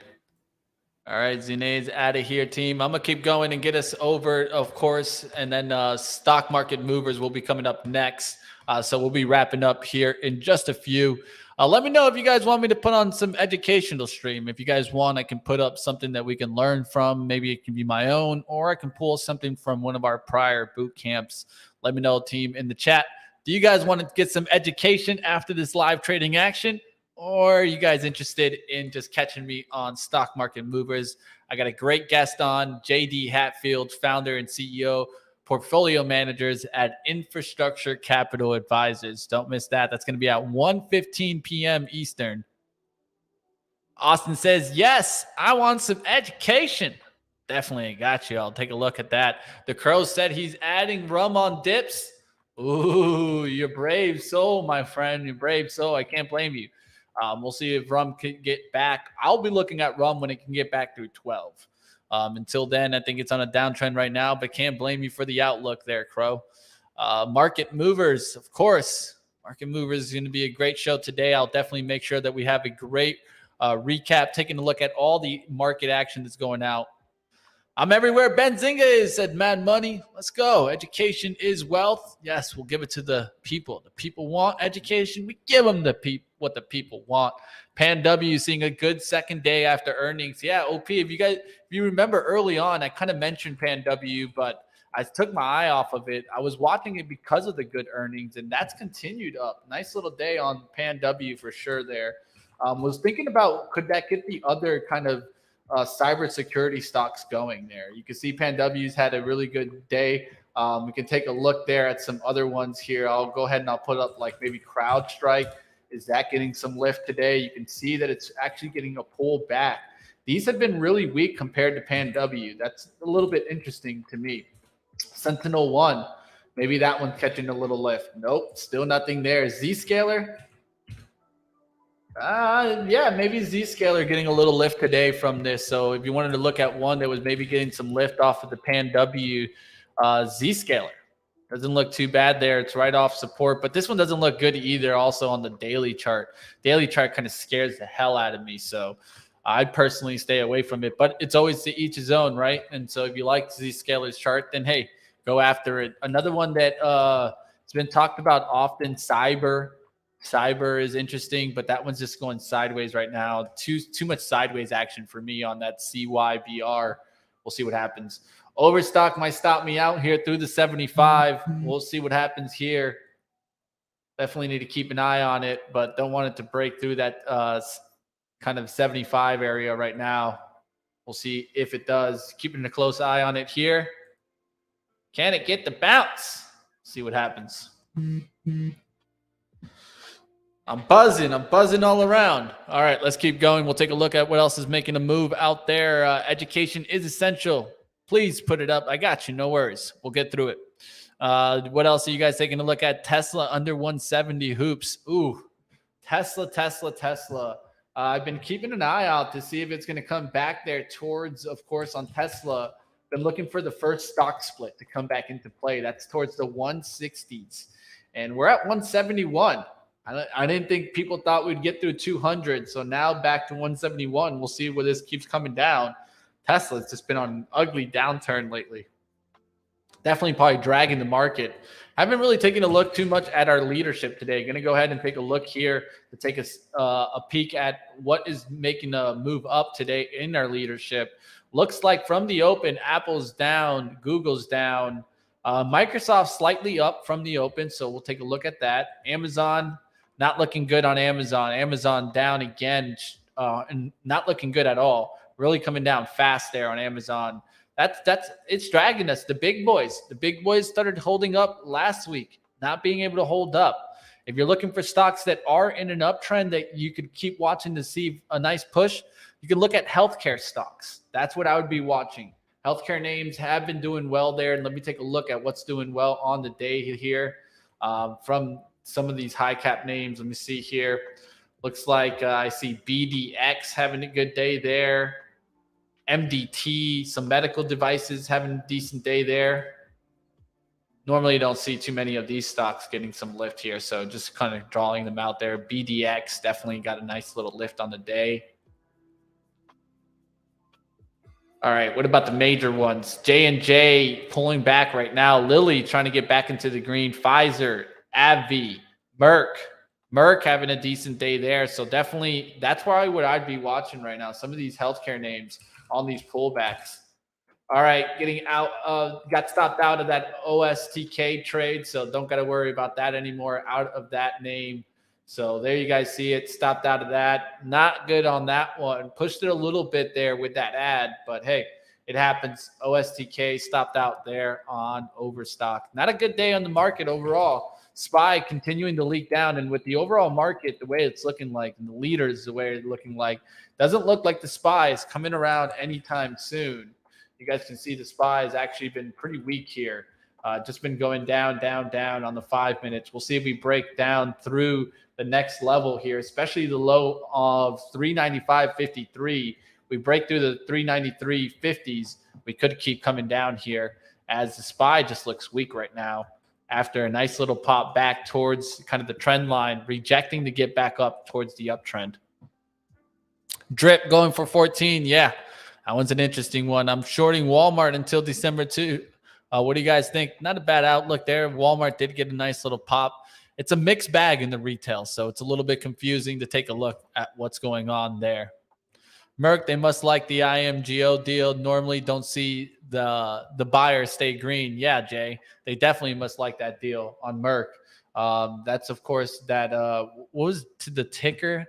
All right, Zunaid's out of here, team. I'm going to keep going and get us over, of course, and then stock market movers will be coming up next. So we'll be wrapping up here in just a few. Let me know if you guys want me to put on some educational stream. If you guys want, I can put up something that we can learn from. Maybe it can be my own, or I can pull something from one of our prior boot camps. Let me know, team, in the chat. Do you guys want to get some education after this live trading action? Or are you guys interested in just catching me on stock market movers? I got a great guest on, JD Hatfield, founder and CEO, portfolio managers at Infrastructure Capital Advisors. Don't miss that. That's going to be at 1:15 p.m. Eastern. Austin says, yes, I want some education. Definitely got you. I'll take a look at that. The Crow said he's adding rum on dips. Ooh, you're brave soul, my friend. You're brave soul. I can't blame you. We'll see if rum can get back. I'll be looking at rum when it can get back through 12. Until then, I think it's on a downtrend right now, but can't blame you for the outlook there, Crow. Market movers, of course. Market movers is going to be a great show today. I'll definitely make sure that we have a great recap, taking a look at all the market action that's going out. I'm everywhere Benzinga is, said Mad Money. Let's go. Education is wealth. Yes, we'll give it to the people. The people want education. We give them what the people want. Pan W seeing a good second day after earnings. Yeah, OP, if you remember early on, I kind of mentioned Pan W, but I took my eye off of it. I was watching it because of the good earnings, and that's continued up. Nice little day on Pan W for sure there. Was thinking about, could that get the other kind of cybersecurity stocks going there? You can see Pan W's had a really good day. We can take a look there at some other ones here. I'll go ahead and I'll put up like maybe CrowdStrike. Is that getting some lift today? You can see that it's actually getting a pull back. These have been really weak compared to Pan W. That's a little bit interesting to me. Sentinel One, maybe that one's catching a little lift. Nope, still nothing there. Zscaler. Yeah, maybe Zscaler getting a little lift today from this. So if you wanted to look at one that was maybe getting some lift off of the Pan W, Zscaler doesn't look too bad there. It's right off support, but this one doesn't look good either. Also on the daily chart, daily chart kind of scares the hell out of me. So I'd personally stay away from it, but it's always to each his own, right? And so if you like Zscaler's chart, then hey, go after it. Another one that it's been talked about often, Cyber. Cyber is interesting, but that one's just going sideways right now. Too much sideways action for me on that CYBR. We'll see what happens. Overstock might stop me out here through the 75. We'll see what happens here. Definitely need to keep an eye on it, but don't want it to break through that kind of 75 area right now. We'll see if it does. Keeping a close eye on it here. Can it get the bounce? See what happens. I'm buzzing all around. All right, let's keep going. We'll take a look at what else is making a move out there. Education is essential. Please put it up. I got you. No worries. We'll get through it. What else are you guys taking a look at? Tesla under 170 hoops. Ooh, Tesla. I've been keeping an eye out to see if it's going to come back there towards, of course, on Tesla. Been looking for the first stock split to come back into play. That's towards the 160s. And we're at 171. I didn't think people thought we'd get through 200. So now back to 171. We'll see where this keeps coming down. Tesla's just been on an ugly downturn lately. Definitely probably dragging the market. I haven't really taken a look too much at our leadership today. Going to go ahead and take a look here to take a peek at what is making a move up today in our leadership. Looks like from the open, Apple's down, Google's down, Microsoft slightly up from the open. So we'll take a look at that. Amazon, not looking good on Amazon. Amazon down again and not looking good at all. Really coming down fast there on Amazon. It's dragging us. The big boys started holding up last week, not being able to hold up. If you're looking for stocks that are in an uptrend that you could keep watching to see a nice push, you can look at healthcare stocks. That's what I would be watching. Healthcare names have been doing well there. And let me take a look at what's doing well on the day here from some of these high cap names. Let me see here. Looks like I see BDX having a good day there. MDT, some medical devices having a decent day there. Normally, you don't see too many of these stocks getting some lift here. So just kind of drawing them out there. BDX definitely got a nice little lift on the day. All right, what about the major ones? J&J pulling back right now. Lilly trying to get back into the green. Pfizer, AbbVie, Merck. Merck having a decent day there. So definitely that's probably what I'd be watching right now. Some of these healthcare names on these pullbacks. All right, getting out of, got stopped out of that OSTK trade. So don't got to worry about that anymore. Out of that name. So there you guys see it. Stopped out of that. Not good on that one. Pushed it a little bit there with that ad, but hey, it happens. OSTK stopped out there on Overstock. Not a good day on the market overall. SPY continuing to leak down, and with the overall market, the way it's looking like, and the leaders, the way it's looking like, doesn't look like the SPY is coming around anytime soon. You guys can see the SPY has actually been pretty weak here. Just been going down, down, down on the 5 minutes. We'll see if we break down through the next level here, especially the low of 395.53. We break through the 393.50s. We could keep coming down here as the SPY just looks weak right now after a nice little pop back towards kind of the trend line, rejecting to get back up towards the uptrend. Drip going for 14. Yeah, that one's an interesting one. I'm shorting Walmart until December 2. What do you guys think? Not a bad outlook there. Walmart did get a nice little pop. It's a mixed bag in the retail, so it's a little bit confusing to take a look at what's going on there. Merck, they must like the IMGO deal. Normally don't see the buyer stay green. Yeah, Jay, they definitely must like that deal on Merck. That's, of course, that what was to the ticker?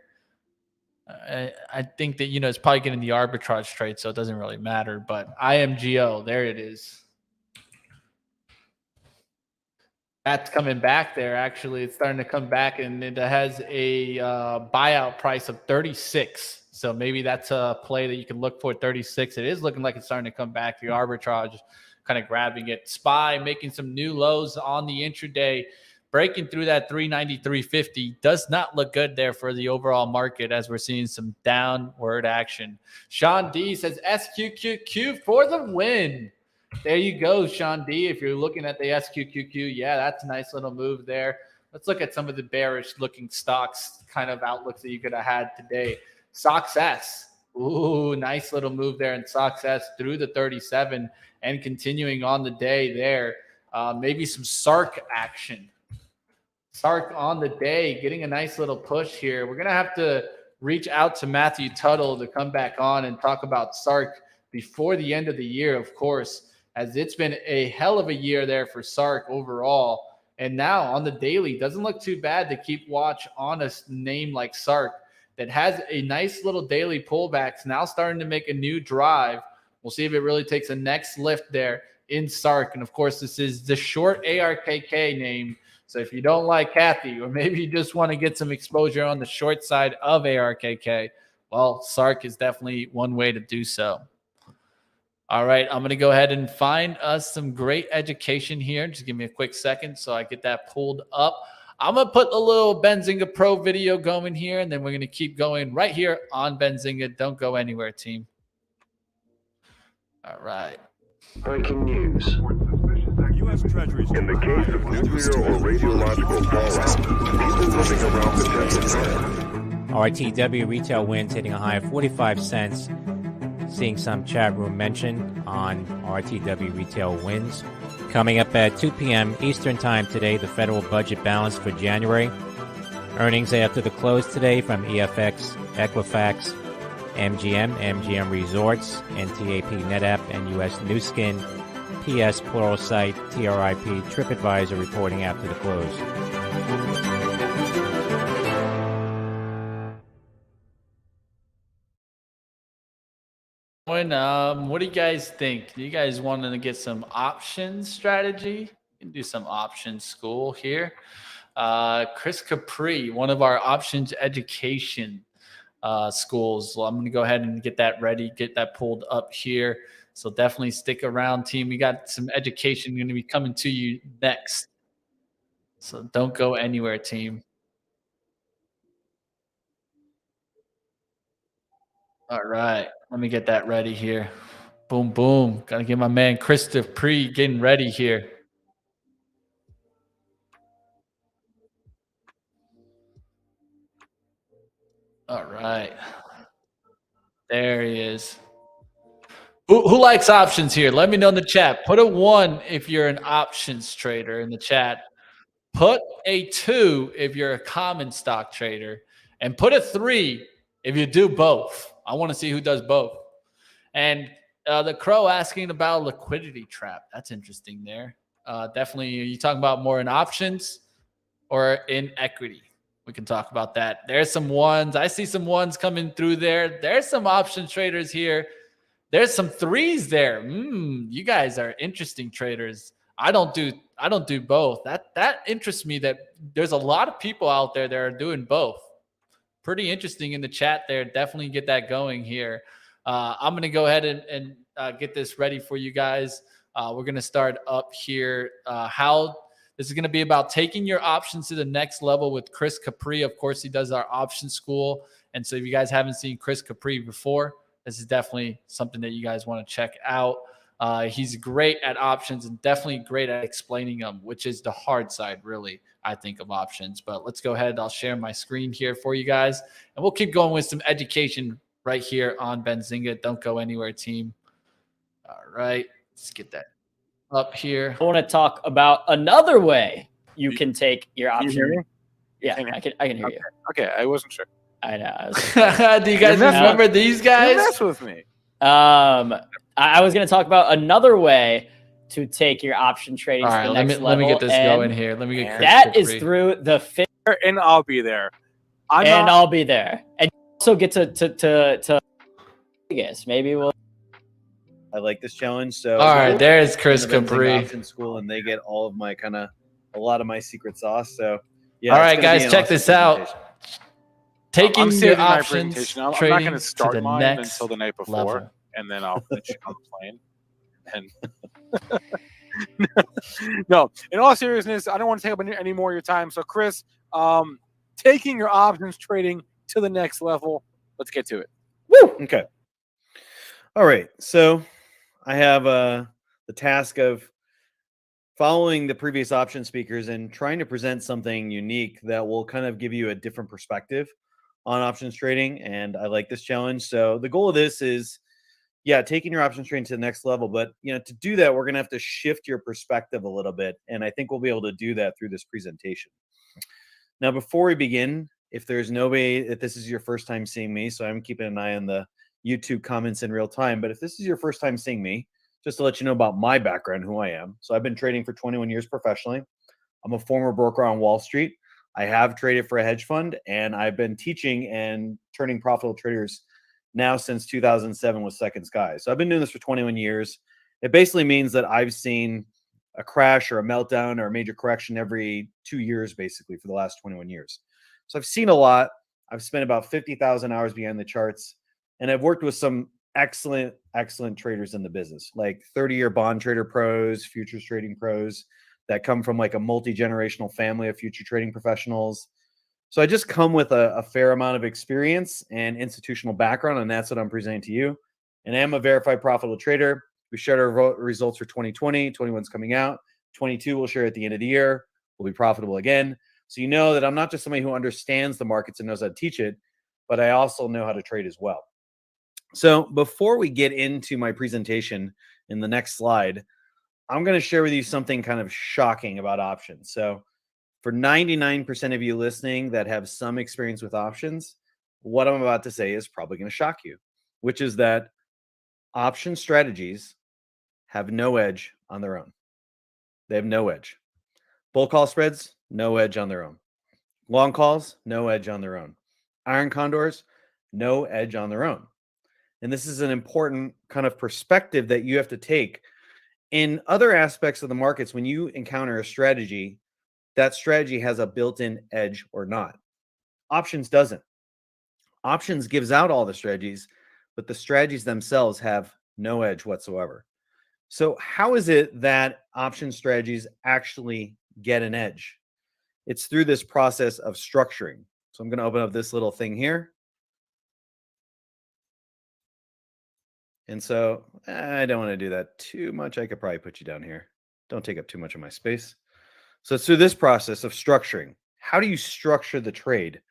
I think that, it's probably getting the arbitrage trade, so it doesn't really matter. But IMGO, there it is. That's coming back there. Actually, it's starting to come back, and it has a buyout price of 36. So maybe that's a play that you can look for. 36. It is looking like it's starting to come back. The arbitrage kind of grabbing it. SPY making some new lows on the intraday, breaking through that 393.50. Does not look good there for the overall market as we're seeing some downward action. Sean D says SQQQ for the win. There you go, Sean D. If you're looking at the SQQQ, yeah, that's a nice little move there. Let's look at some of the bearish looking stocks kind of outlooks that you could have had today. SOXS. Ooh, nice little move there in SOXS through the 37 and continuing on the day there. Maybe some SARK action. SARK on the day, getting a nice little push here. We're going to have to reach out to Matthew Tuttle to come back on and talk about SARK before the end of the year, of course, as it's been a hell of a year there for SARK overall. And now on the daily, doesn't look too bad to keep watch on a name like SARK that has a nice little daily pullbacks, now starting to make a new drive. We'll see if it really takes a next lift there in SARK. And of course, this is the short ARKK name. So if you don't like Kathy, or maybe you just want to get some exposure on the short side of ARKK, well, SARK is definitely one way to do so. All right, I'm going to go ahead and find us some great education here. Just give me a quick second so I get that pulled up. I'm going to put a little Benzinga Pro video going here, and then we're going to keep going right here on Benzinga. Don't go anywhere, team. All right. Breaking news. U.S. Treasuries. In the case of nuclear or radiological fallout, people living around the Tesla plant. RTW retail wins hitting a high of 45 cents. Seeing some chat room mention on RTW retail wins. Coming up at 2 p.m. Eastern Time today, the federal budget balance for January. Earnings after the close today from EFX, Equifax, MGM Resorts, NTAP NetApp, and U.S. Nu Skin, PS Pluralsight, TRIP, TripAdvisor reporting after the close. What do you guys think? Do you guys want to get some options strategy? You can do some options school here. Chris Capri, one of our options education schools. Well, I'm going to go ahead and get that ready, get that pulled up here. So definitely stick around, team. We got some education going to be coming to you next. So don't go anywhere, team. All right, let me get that ready here. Boom, boom. Got to get my man Christopher Pre getting ready here. All right. There he is. Who likes options here? Let me know in the chat. Put a 1 if you're an options trader in the chat. Put a 2 if you're a common stock trader. And put a 3 if you do both. I want to see who does both. And the Crow asking about liquidity trap. That's interesting there. Definitely, are you talking about more in options or in equity? We can talk about that. There's some 1s. I see some 1s coming through there. There's some option traders here. There's some 3s there. You guys are interesting traders. I don't do both. That interests me that there's a lot of people out there that are doing both. Pretty interesting in the chat there. Definitely get that going here. I'm going to go ahead and get this ready for you guys. We're going to start up here. How this is going to be about taking your options to the next level with Chris Capri. Of course, he does our option school. And so if you guys haven't seen Chris Capri before, this is definitely something that you guys want to check out. He's great at options and definitely great at explaining them, which is the hard side, really, I think, of options. But let's go ahead. I'll share my screen here for you guys, and we'll keep going with some education right here on Benzinga. Don't go anywhere, team. All right, let's get that up here. I want to talk about another way you can take your option. Can you hear me? Yeah, I can hear you. Okay, I wasn't sure. I know. Do you guys remember these guys? You mess with me. I was going to talk about another way to take your option trading to the next level. Let me get this going here. Let me get Chris that Capri. is through the and I'll be there. I'll be there, and you also get to Vegas. Maybe we'll. I like this challenge. So all right, there's Chris Capri. Option school, and they get all of my a lot of my secret sauce. So yeah. All right, guys, check this out. Taking your options I'm not trading going to start to the mine next until the night before, level. and then I'll finish it on the plane. And no, in all seriousness, I don't want to take up any more of your time. So, Chris, taking your options trading to the next level. Let's get to it. Woo! Okay. All right. So I have the task of following the previous option speakers and trying to present something unique that will kind of give you a different perspective on options trading. And I like this challenge. So the goal of this is, taking your options trading to the next level. But, to do that, we're going to have to shift your perspective a little bit. And I think we'll be able to do that through this presentation. Now, before we begin, if this is your first time seeing me, so I'm keeping an eye on the YouTube comments in real time. But if this is your first time seeing me, just to let you know about my background, who I am. So I've been trading for 21 years professionally. I'm a former broker on Wall Street. I have traded for a hedge fund, and I've been teaching and turning profitable traders now since 2007 with Second Sky. So I've been doing this for 21 years. It basically means that I've seen a crash or a meltdown or a major correction every 2 years, basically, for the last 21 years. So I've seen a lot. I've spent about 50,000 hours behind the charts, and I've worked with some excellent traders in the business, like 30-year bond trader pros, futures trading pros that come from like a multi-generational family of future trading professionals. So I just come with a fair amount of experience and institutional background, and that's what I'm presenting to you. And I am a verified profitable trader. We shared our results for 2020. 21's coming out. 22 we'll share at the end of the year. We'll be profitable again. So you know that I'm not just somebody who understands the markets and knows how to teach it, but I also know how to trade as well. So before we get into my presentation in the next slide, I'm going to share with you something kind of shocking about options. So for 99% of you listening that have some experience with options, what I'm about to say is probably going to shock you, which is that option strategies have no edge on their own. They have no edge. Bull call spreads, no edge on their own. Long calls, no edge on their own. Iron condors, no edge on their own. And this is an important kind of perspective that you have to take. In other aspects of the markets, when you encounter a strategy, that strategy has a built-in edge or not. Options doesn't. Options gives out all the strategies, but the strategies themselves have no edge whatsoever. So how is it that option strategies actually get an edge? It's through this process of structuring. So I'm going to open up this little thing here. And so I don't want to do that too much. I could probably put you down here. Don't take up too much of my space. So it's through this process of structuring. How do you structure the trade?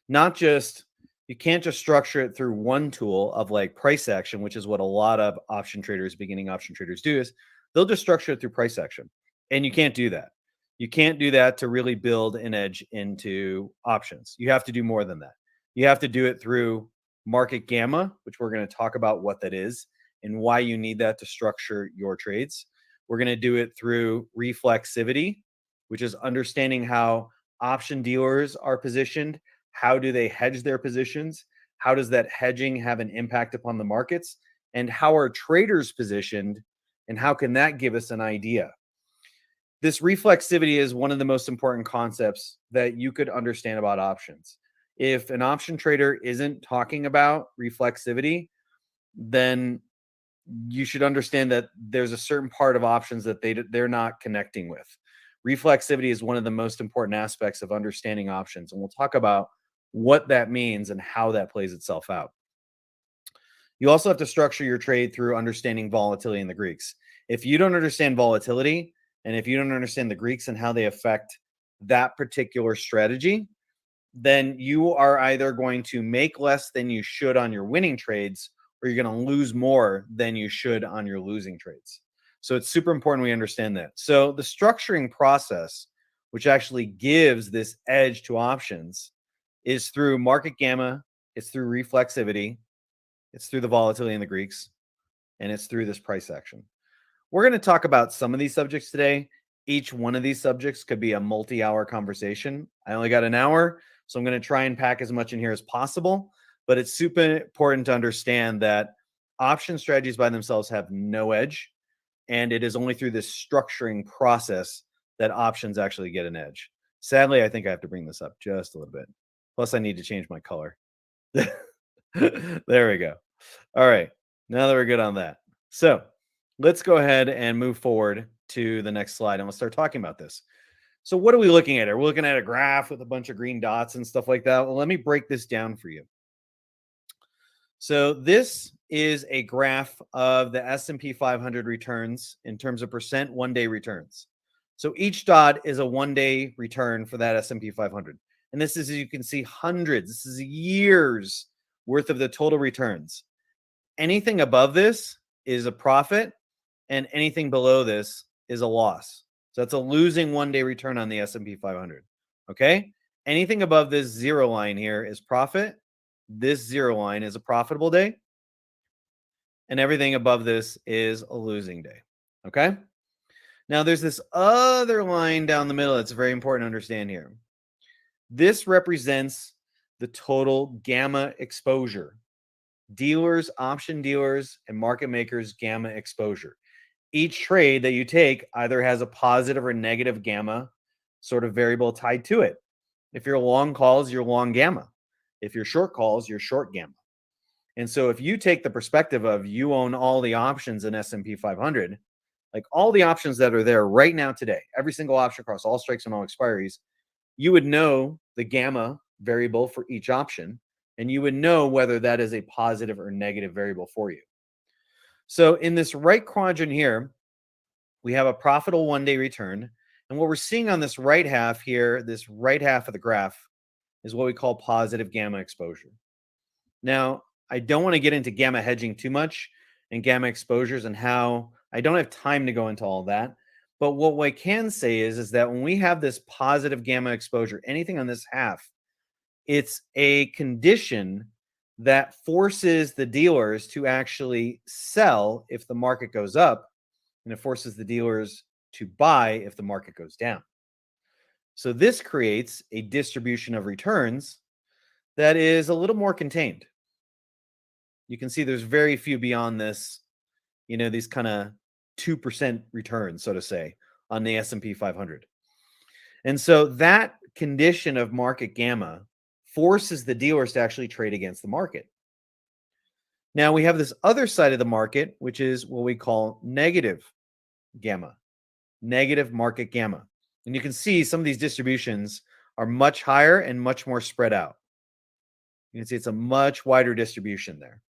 Not just, you can't just structure it through one tool of like price action, which is what a lot of option traders, beginning option traders do, is they'll just structure it through price action. And you can't do that. You can't do that to really build an edge into options. You have to do more than that. You have to do it through market gamma, which we're going to talk about what that is and why you need that to structure your trades. We're going to do it through reflexivity, which is understanding how option dealers are positioned. How do they hedge their positions? How does that hedging have an impact upon the markets? And how are traders positioned? And how can that give us an idea? This reflexivity is one of the most important concepts that you could understand about options. If an option trader isn't talking about reflexivity, then you should understand that there's a certain part of options that they're not connecting with. Reflexivity is one of the most important aspects of understanding options, and we'll talk about what that means and how that plays itself out. You also have to structure your trade through understanding volatility in the Greeks. If you don't understand volatility, and if you don't understand the Greeks and how they affect that particular strategy, then you are either going to make less than you should on your winning trades, or you're going to lose more than you should on your losing trades. So it's super important we understand that. So the structuring process, which actually gives this edge to options, is through market gamma, it's through reflexivity, it's through the volatility in the Greeks, and it's through this price action. We're going to talk about some of these subjects today. Each one of these subjects could be a multi-hour conversation. I only got an hour, so I'm going to try and pack as much in here as possible. But it's super important to understand that option strategies by themselves have no edge. And it is only through this structuring process that options actually get an edge. Sadly, I think I have to bring this up just a little bit. Plus, I need to change my color. There we go. All right. Now that we're good on that. So let's go ahead and move forward to the next slide, and we'll start talking about this. So what are we looking at here? We're looking at a graph with a bunch of green dots and stuff like that. Well, let me break this down for you. So this is a graph of the S&P 500 returns in terms of percent one-day returns. So each dot is a one-day return for that S&P 500. And this is, as you can see, hundreds. This is years worth of the total returns. Anything above this is a profit, and anything below this is a loss. So that's a losing one-day return on the S&P 500. Okay? Anything above this zero line here is profit. This zero line is a profitable day. And everything above this is a losing day. Okay? Now, there's this other line down the middle that's very important to understand here. This represents the total gamma exposure. Dealers, option dealers, and market makers' gamma exposure. Each trade that you take either has a positive or negative gamma sort of variable tied to it. If you're long calls, you're long gamma. If you're short calls, you're short gamma. And so if you take the perspective of you own all the options in S&P 500, like all the options that are there right now today, every single option across all strikes and all expiries, you would know the gamma variable for each option, and you would know whether that is a positive or negative variable for you. So in this right quadrant here, we have a profitable one-day return. And what we're seeing on this right half here, this right half of the graph, is what we call positive gamma exposure. Now, I don't want to get into gamma hedging too much and gamma exposures and how I don't have time to go into all that. But what I can say is that when we have this positive gamma exposure, anything on this half, it's a condition that forces the dealers to actually sell if the market goes up, and it forces the dealers to buy if the market goes down. So this creates a distribution of returns that is a little more contained. You can see there's very few beyond this, these kind of 2% returns, so to say, on the S&P 500. And so that condition of market gamma forces the dealers to actually trade against the market. Now we have this other side of the market, which is what we call negative gamma, negative market gamma. And you can see some of these distributions are much higher and much more spread out. You can see it's a much wider distribution there.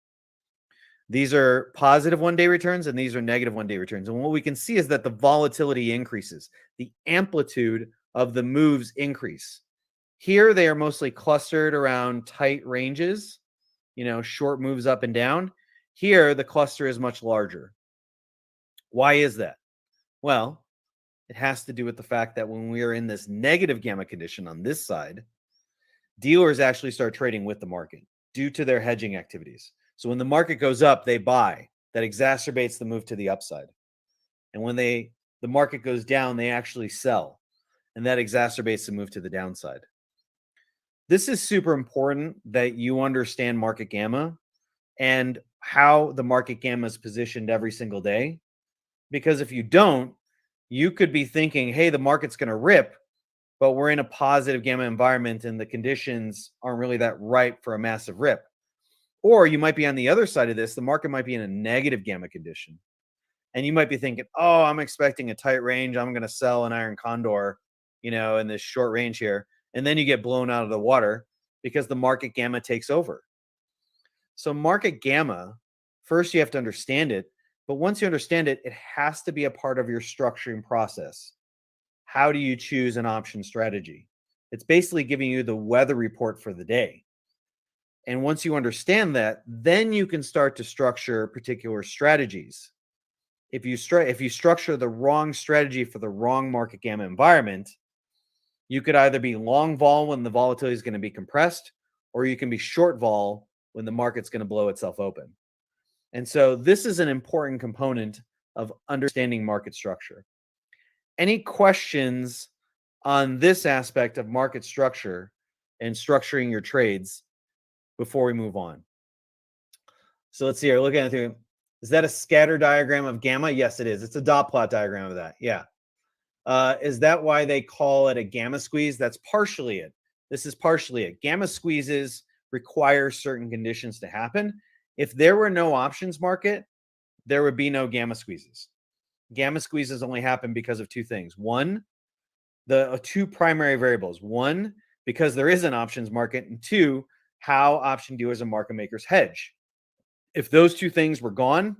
These are positive one-day returns, and these are negative one-day returns. And what we can see is that the volatility increases. The amplitude of the moves increase. Here, they are mostly clustered around tight ranges, short moves up and down. Here, the cluster is much larger. Why is that? Well, it has to do with the fact that when we are in this negative gamma condition on this side, dealers actually start trading with the market due to their hedging activities. So when the market goes up, they buy. That exacerbates the move to the upside. And when the market goes down, they actually sell. And that exacerbates the move to the downside. This is super important that you understand market gamma and how the market gamma is positioned every single day. Because if you don't, you could be thinking, hey, the market's going to rip, but we're in a positive gamma environment and the conditions aren't really that ripe for a massive rip. Or you might be on the other side of this. The market might be in a negative gamma condition. And you might be thinking, oh, I'm expecting a tight range. I'm going to sell an iron condor, in this short range here. And then you get blown out of the water because the market gamma takes over. So market gamma, first you have to understand it. But once you understand it, it has to be a part of your structuring process. How do you choose an option strategy? It's basically giving you the weather report for the day. And once you understand that, then you can start to structure particular strategies. If you structure the wrong strategy for the wrong market gamma environment, you could either be long vol when the volatility is going to be compressed, or you can be short vol when the market's going to blow itself open. And so this is an important component of understanding market structure. Any questions on this aspect of market structure and structuring your trades before we move on? So let's see here. Looking at it, is that a scatter diagram of gamma? Yes, it is. It's a dot plot diagram of that. Yeah. Is that why they call it a gamma squeeze? That's partially it. This is partially it. Gamma squeezes require certain conditions to happen. If there were no options market, there would be no gamma squeezes. Gamma squeezes only happen because of two things. One, the two primary variables. One, because there is an options market, and two, how option dealers and market makers hedge. If those two things were gone,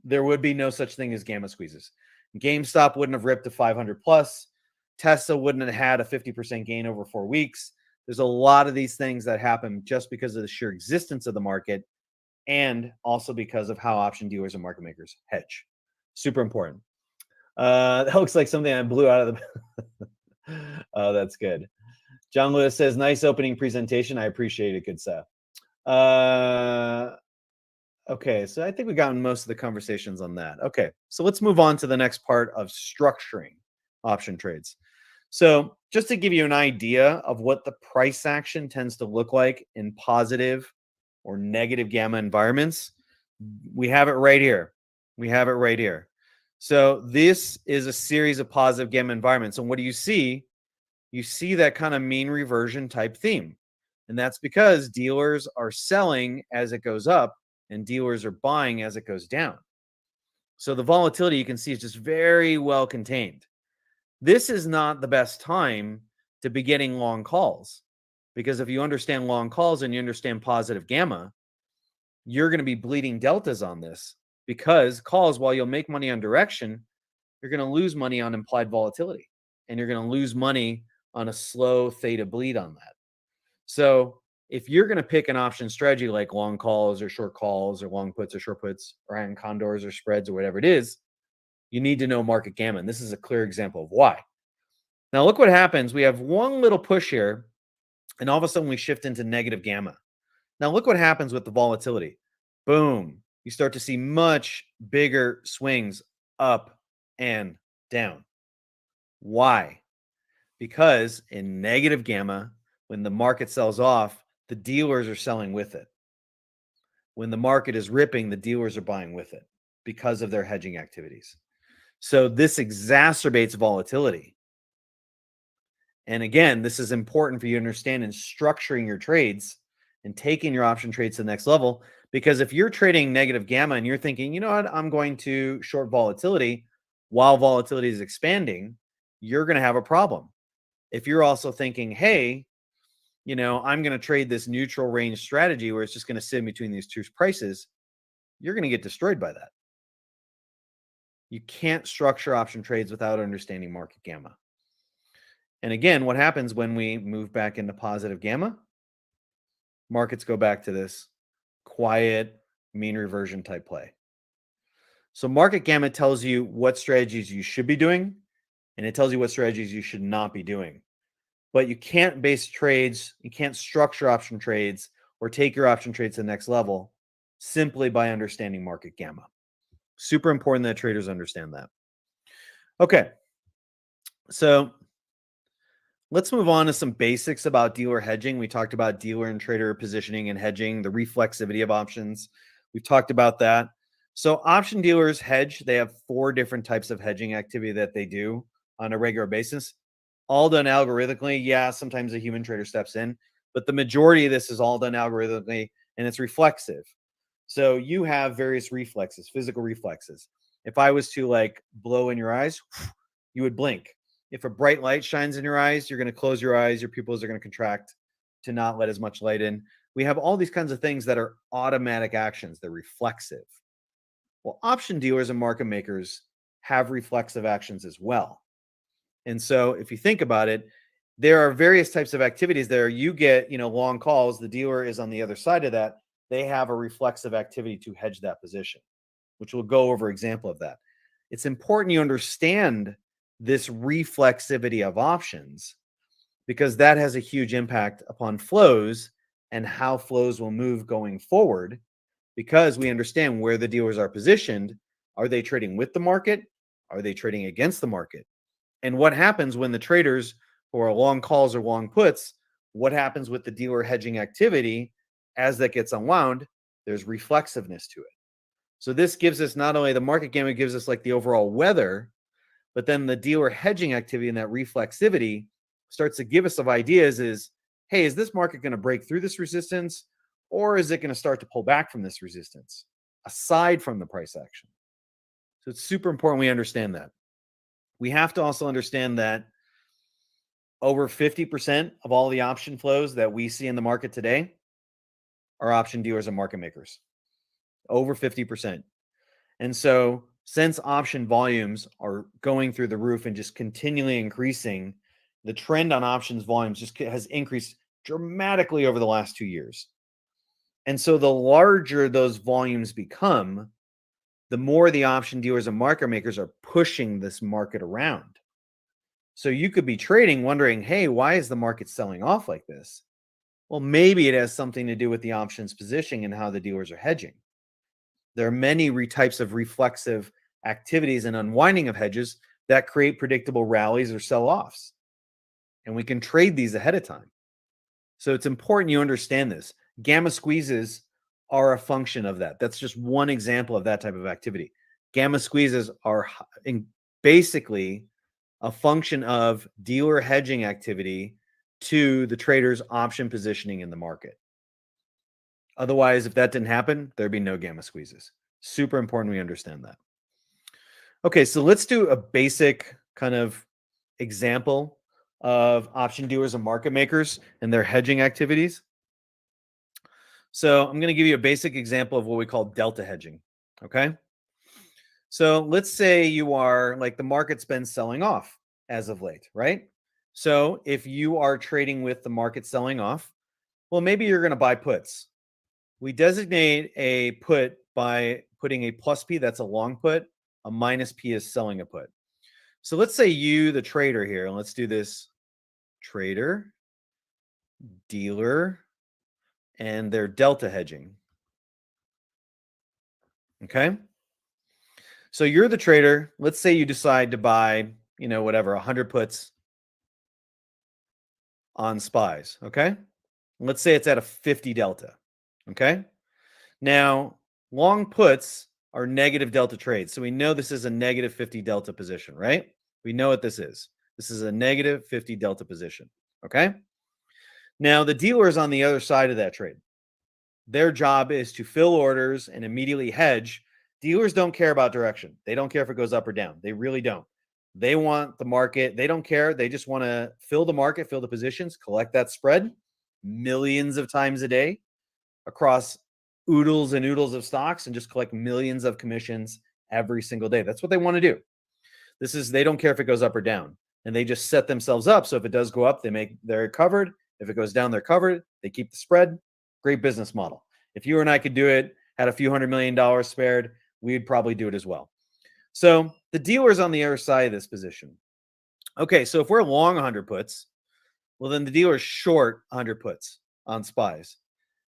there would be no such thing as gamma squeezes. GameStop wouldn't have ripped to 500 plus. Tesla wouldn't have had a 50% gain over 4 weeks. There's a lot of these things that happen just because of the sheer existence of the market and also because of how option dealers and market makers hedge. Super important. That looks like something I blew out of the... Oh, that's good. John Lewis says, nice opening presentation. I appreciate it, good stuff. Okay, so I think we've gotten most of the conversations on that. Okay, so let's move on to the next part of structuring option trades. So just to give you an idea of what the price action tends to look like in positive or negative gamma environments, we have it right here. We have it right here. So this is a series of positive gamma environments. And what do you see? You see that kind of mean reversion type theme. And that's because dealers are selling as it goes up and dealers are buying as it goes down. So the volatility you can see is just very well contained. This is not the best time to be getting long calls, because if you understand long calls and you understand positive gamma, you're going to be bleeding deltas on this, because calls, while you'll make money on direction, you're going to lose money on implied volatility, and you're going to lose money on a slow theta bleed on that. So if you're going to pick an option strategy like long calls or short calls or long puts or short puts or iron condors or spreads or whatever it is, you need to know market gamma. And this is a clear example of why. Now look what happens. We have one little push here, and all of a sudden we shift into negative gamma. Now look what happens with the volatility. Boom. You start to see much bigger swings up and down. Why? Because in negative gamma, when the market sells off, the dealers are selling with it. When the market is ripping, the dealers are buying with it because of their hedging activities. So this exacerbates volatility. And again, this is important for you to understand in structuring your trades and taking your option trades to the next level. Because if you're trading negative gamma and you're thinking, you know what, I'm going to short volatility while volatility is expanding, you're going to have a problem. If you're also thinking, hey, you know, I'm going to trade this neutral range strategy where it's just going to sit in between these two prices, you're going to get destroyed by that. You can't structure option trades without understanding market gamma. And again, what happens when we move back into positive gamma? Markets go back to this quiet mean reversion type play. So market gamma tells you what strategies you should be doing, and it tells you what strategies you should not be doing. But you can't base trades, you can't structure option trades or take your option trades to the next level simply by understanding market gamma. Super important that traders understand that. Okay, so let's move on to some basics about dealer hedging. We talked about dealer and trader positioning and hedging, the reflexivity of options. We've talked about that. So option dealers hedge. They have 4 different types of hedging activity that they do on a regular basis, all done algorithmically. Yeah, sometimes a human trader steps in, but the majority of this is all done algorithmically, and it's reflexive. So you have various reflexes, physical reflexes. If I was to like blow in your eyes, you would blink. If a bright light shines in your eyes, you're going to close your eyes. Your pupils are going to contract to not let as much light in. We have all these kinds of things that are automatic actions. They're reflexive. Well, option dealers and market makers have reflexive actions as well. And so if you think about it, there are various types of activities there. You get, long calls. The dealer is on the other side of that. They have a reflexive activity to hedge that position, which we'll go over example of that. It's important you understand this reflexivity of options because that has a huge impact upon flows and how flows will move going forward, because we understand where the dealers are positioned. Are they trading with the market? Are they trading against the market? And what happens when the traders who are long calls or long puts, what happens with the dealer hedging activity as that gets unwound? There's reflexiveness to it. So this gives us not only the market gamma, gives us like the overall weather, but then the dealer hedging activity and that reflexivity starts to give us some ideas is, hey, is this market going to break through this resistance, or is it going to start to pull back from this resistance aside from the price action? So it's super important we understand that. We have to also understand that over 50% of all the option flows that we see in the market today are option dealers and market makers. Over 50%. And so since option volumes are going through the roof and just continually increasing, the trend on options volumes just has increased dramatically over the last 2 years. And so the larger those volumes become, the more the option dealers and market makers are pushing this market around. So you could be trading wondering, hey, why is the market selling off like this? Well, maybe it has something to do with the options positioning and how the dealers are hedging. There are many types of reflexive activities and unwinding of hedges that create predictable rallies or sell-offs. And we can trade these ahead of time. So it's important you understand this. Gamma squeezes are a function of that. That's just one example of that type of activity. Gamma squeezes are basically a function of dealer hedging activity to the trader's option positioning in the market. Otherwise, if that didn't happen, there'd be no gamma squeezes. Super important we understand that. Okay, so let's do a basic kind of example of option dealers and market makers and their hedging activities. So I'm going to give you a basic example of what we call delta hedging. Okay. So let's say you are like the market's been selling off as of late, right? So if you are trading with the market selling off, well, maybe you're going to buy puts. We designate a put by putting a plus P, that's a long put, a minus P is selling a put. So let's say you, the trader here, and let's do this trader, dealer, and they're delta hedging. Okay. So you're the trader. Let's say you decide to buy, whatever, 100 puts on SPYs. Okay. Let's say it's at a 50 delta. Okay. Now, long puts are negative delta trades. So we know this is a negative 50 delta position, right? We know what this is. This is a negative 50 delta position. Okay. Now, the dealer is on the other side of that trade. Their job is to fill orders and immediately hedge. Dealers don't care about direction. They don't care if it goes up or down. They really don't. They want the market. They don't care. They just want to fill the market, fill the positions, collect that spread millions of times a day across oodles and oodles of stocks and just collect millions of commissions every single day. That's what they want to do. They don't care if it goes up or down. and they just set themselves up. So if it does go up, they're covered. If it goes down, they're covered. They keep the spread. Great business model. If you and I could do it, had a few $100 million spared, we'd probably do it as well. So the dealer's on the other side of this position. Okay, so if we're long 100 puts, well, then the dealer's short 100 puts on SPYs.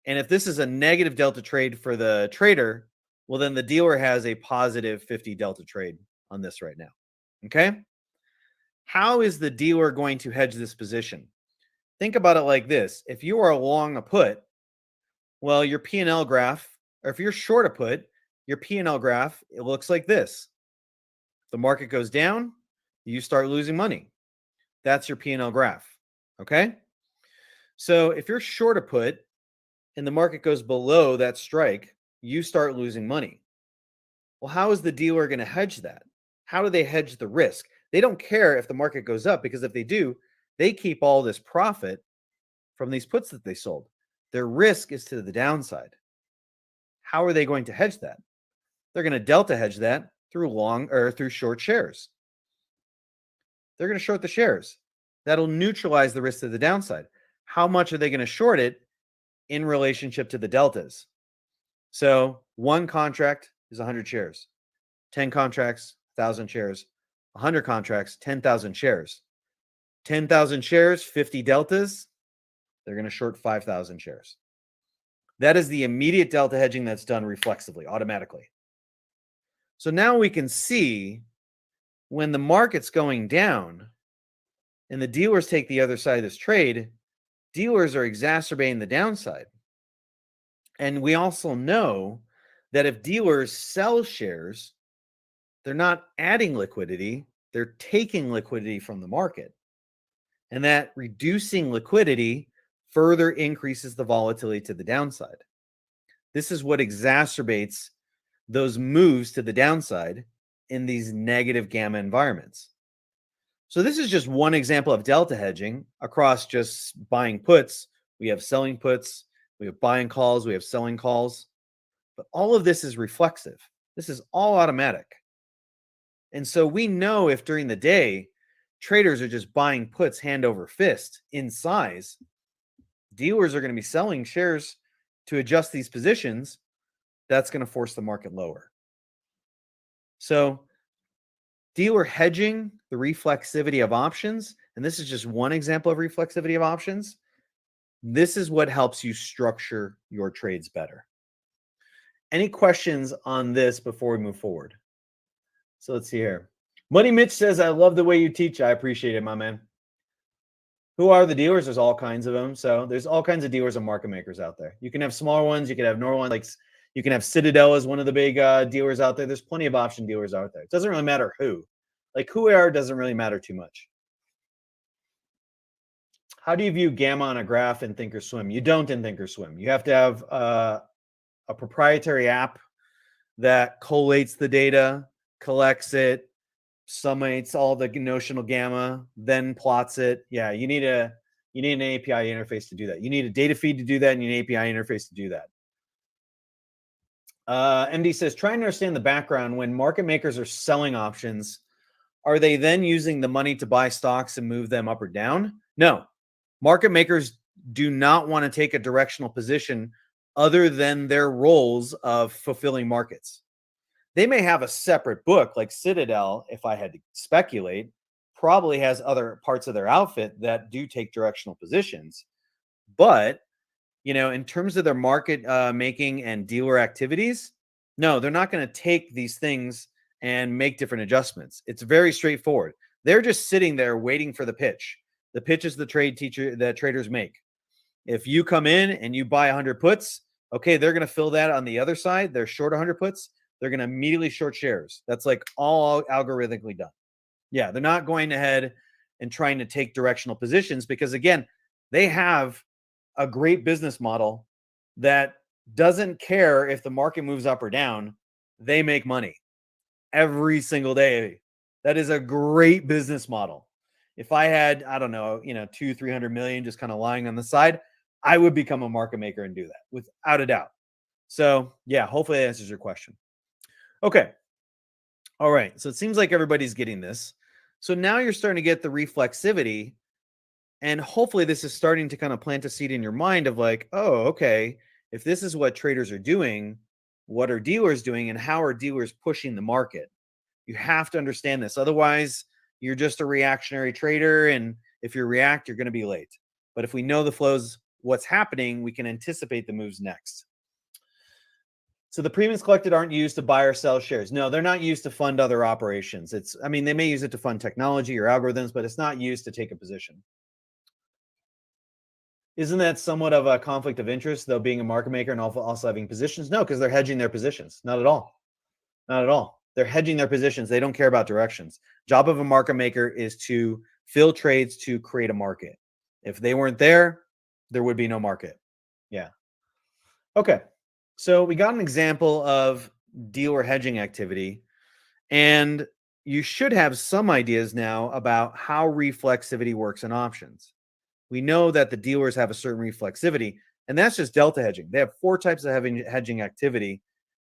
And if this is a negative delta trade for the trader, well, then the dealer has a positive 50 delta trade on this right now. Okay? How is the dealer going to hedge this position? Think about it like this. If you are long a put, well, your P&L graph, or if you're short a put, your P&L graph, it looks like this. If the market goes down, you start losing money. That's your P&L graph. Okay? So if you're short a put and the market goes below that strike, you start losing money. Well, how is the dealer going to hedge that? How do they hedge the risk? They don't care if the market goes up, because if they do, they keep all this profit from these puts that they sold. Their risk is to the downside. How are they going to hedge that? They're going to delta hedge that through short shares. They're going to short the shares. That'll neutralize the risk to the downside. How much are they going to short it in relationship to the deltas? So one contract is 100 shares, 10 contracts, 1,000 shares, 100 contracts, 10,000 shares, 10,000 shares, 50 deltas. They're going to short 5,000 shares. That is the immediate delta hedging that's done reflexively, automatically. So now we can see when the market's going down and the dealers take the other side of this trade, dealers are exacerbating the downside. And we also know that if dealers sell shares, they're not adding liquidity, they're taking liquidity from the market. And that reducing liquidity further increases the volatility to the downside. This is what exacerbates those moves to the downside in these negative gamma environments. So this is just one example of delta hedging across just buying puts. We have selling puts, we have buying calls, we have selling calls. But all of this is reflexive. This is all automatic. And so we know if during the day traders are just buying puts hand over fist in size, dealers are going to be selling shares to adjust these positions. That's going to force the market lower. So dealer hedging the reflexivity of options, and this is just one example of reflexivity of options. This is what helps you structure your trades better. Any questions on this before we move forward? So let's see here. Money Mitch says, I love the way you teach. I appreciate it, my man. Who are the dealers? There's all kinds of them. So there's all kinds of dealers and market makers out there. You can have smaller ones. You can have normal ones. Like you can have Citadel as one of the big dealers out there. There's plenty of option dealers out there. It doesn't really matter who. Like who we are doesn't really matter too much. How do you view gamma on a graph in Thinkorswim? You don't in Thinkorswim. You have to have a proprietary app that collates the data, collects it, summates all the notional gamma, then plots it. Yeah, you need an API interface to do that. You need a data feed to do that, and you need an API interface to do that. MD says, trying to understand the background when market makers are selling options, are they then using the money to buy stocks and move them up or down? No. Market makers do not want to take a directional position other than their roles of fulfilling markets. They may have a separate book like Citadel, if I had to speculate, probably has other parts of their outfit that do take directional positions. But, you know, in terms of their market making and dealer activities, no, they're not going to take these things and make different adjustments. It's very straightforward. They're just sitting there waiting for the pitch. The pitch is the trade teacher that traders make. If you come in and you buy 100 puts, okay, they're going to fill that on the other side. They're short 100 puts. They're going to immediately short shares. That's like all algorithmically done. Yeah, they're not going ahead and trying to take directional positions because, again, they have a great business model that doesn't care if the market moves up or down. They make money every single day. That is a great business model. If I had, I don't know, 200-300 million just kind of lying on the side, I would become a market maker and do that without a doubt. So yeah, hopefully that answers your question. Okay. All right. So it seems like everybody's getting this. So now you're starting to get the reflexivity, and hopefully this is starting to kind of plant a seed in your mind of like, oh, okay, if this is what traders are doing, what are dealers doing, and how are dealers pushing the market? You have to understand this. Otherwise, you're just a reactionary trader, and if you react, you're going to be late. But if we know the flows, what's happening, we can anticipate the moves next. So the premiums collected aren't used to buy or sell shares. No, they're not used to fund other operations. I mean, they may use it to fund technology or algorithms, but it's not used to take a position. Isn't that somewhat of a conflict of interest, though, being a market maker and also having positions? No, because they're hedging their positions. Not at all. Not at all. They're hedging their positions. They don't care about directions. Job of a market maker is to fill trades to create a market. If they weren't there, there would be no market. Yeah. Okay. So we got an example of dealer hedging activity, and you should have some ideas now about how reflexivity works in options. We know that the dealers have a certain reflexivity, and that's just delta hedging. They have 4 types of hedging activity,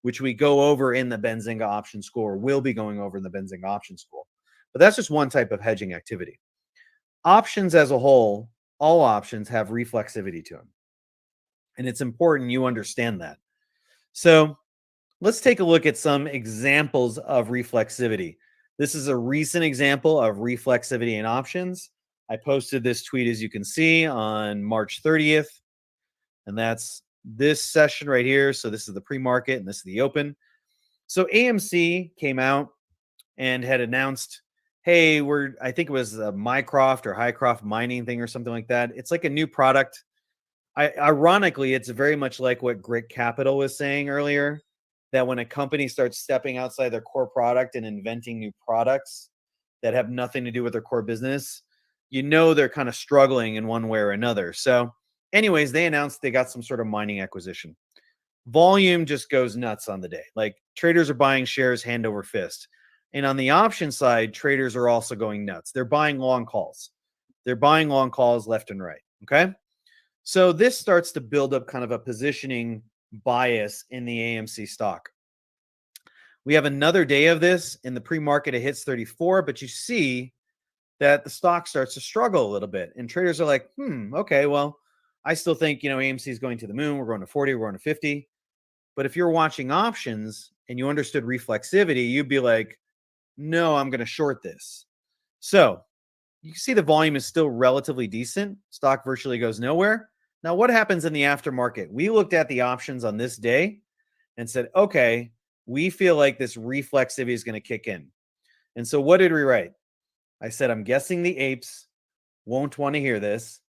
which we go over in the Benzinga option school, or will be going over in the Benzinga option school. But that's just one type of hedging activity. Options as a whole, all options have reflexivity to them. And it's important you understand that. So let's take a look at some examples of reflexivity. This is a recent example of reflexivity in options. I posted this tweet, as you can see, on March 30th. And that's this session right here. So this is the pre-market and this is the open. So AMC came out and had announced, hey, I think it was a Mycroft or Highcroft mining thing or something like that. It's like a new product. Ironically, it's very much like what Grit Capital was saying earlier, that when a company starts stepping outside their core product and inventing new products that have nothing to do with their core business, you know they're kind of struggling in one way or another. So anyways, they announced they got some sort of mining acquisition. Volume just goes nuts on the day. Like, traders are buying shares hand over fist. And on the option side, traders are also going nuts. They're buying long calls. They're buying long calls left and right. Okay. So this starts to build up kind of a positioning bias in the AMC stock. We have another day of this. In the pre-market, it hits 34, but you see that the stock starts to struggle a little bit. And traders are like, okay, well, I still think, AMC is going to the moon. We're going to 40, we're going to 50. But if you're watching options and you understood reflexivity, you'd be like, no, I'm going to short this. So you can see the volume is still relatively decent. Stock virtually goes nowhere. Now, what happens in the aftermarket? We looked at the options on this day and said, okay, we feel like this reflexivity is going to kick in. And so what did we write? I said, I'm guessing the apes won't want to hear this,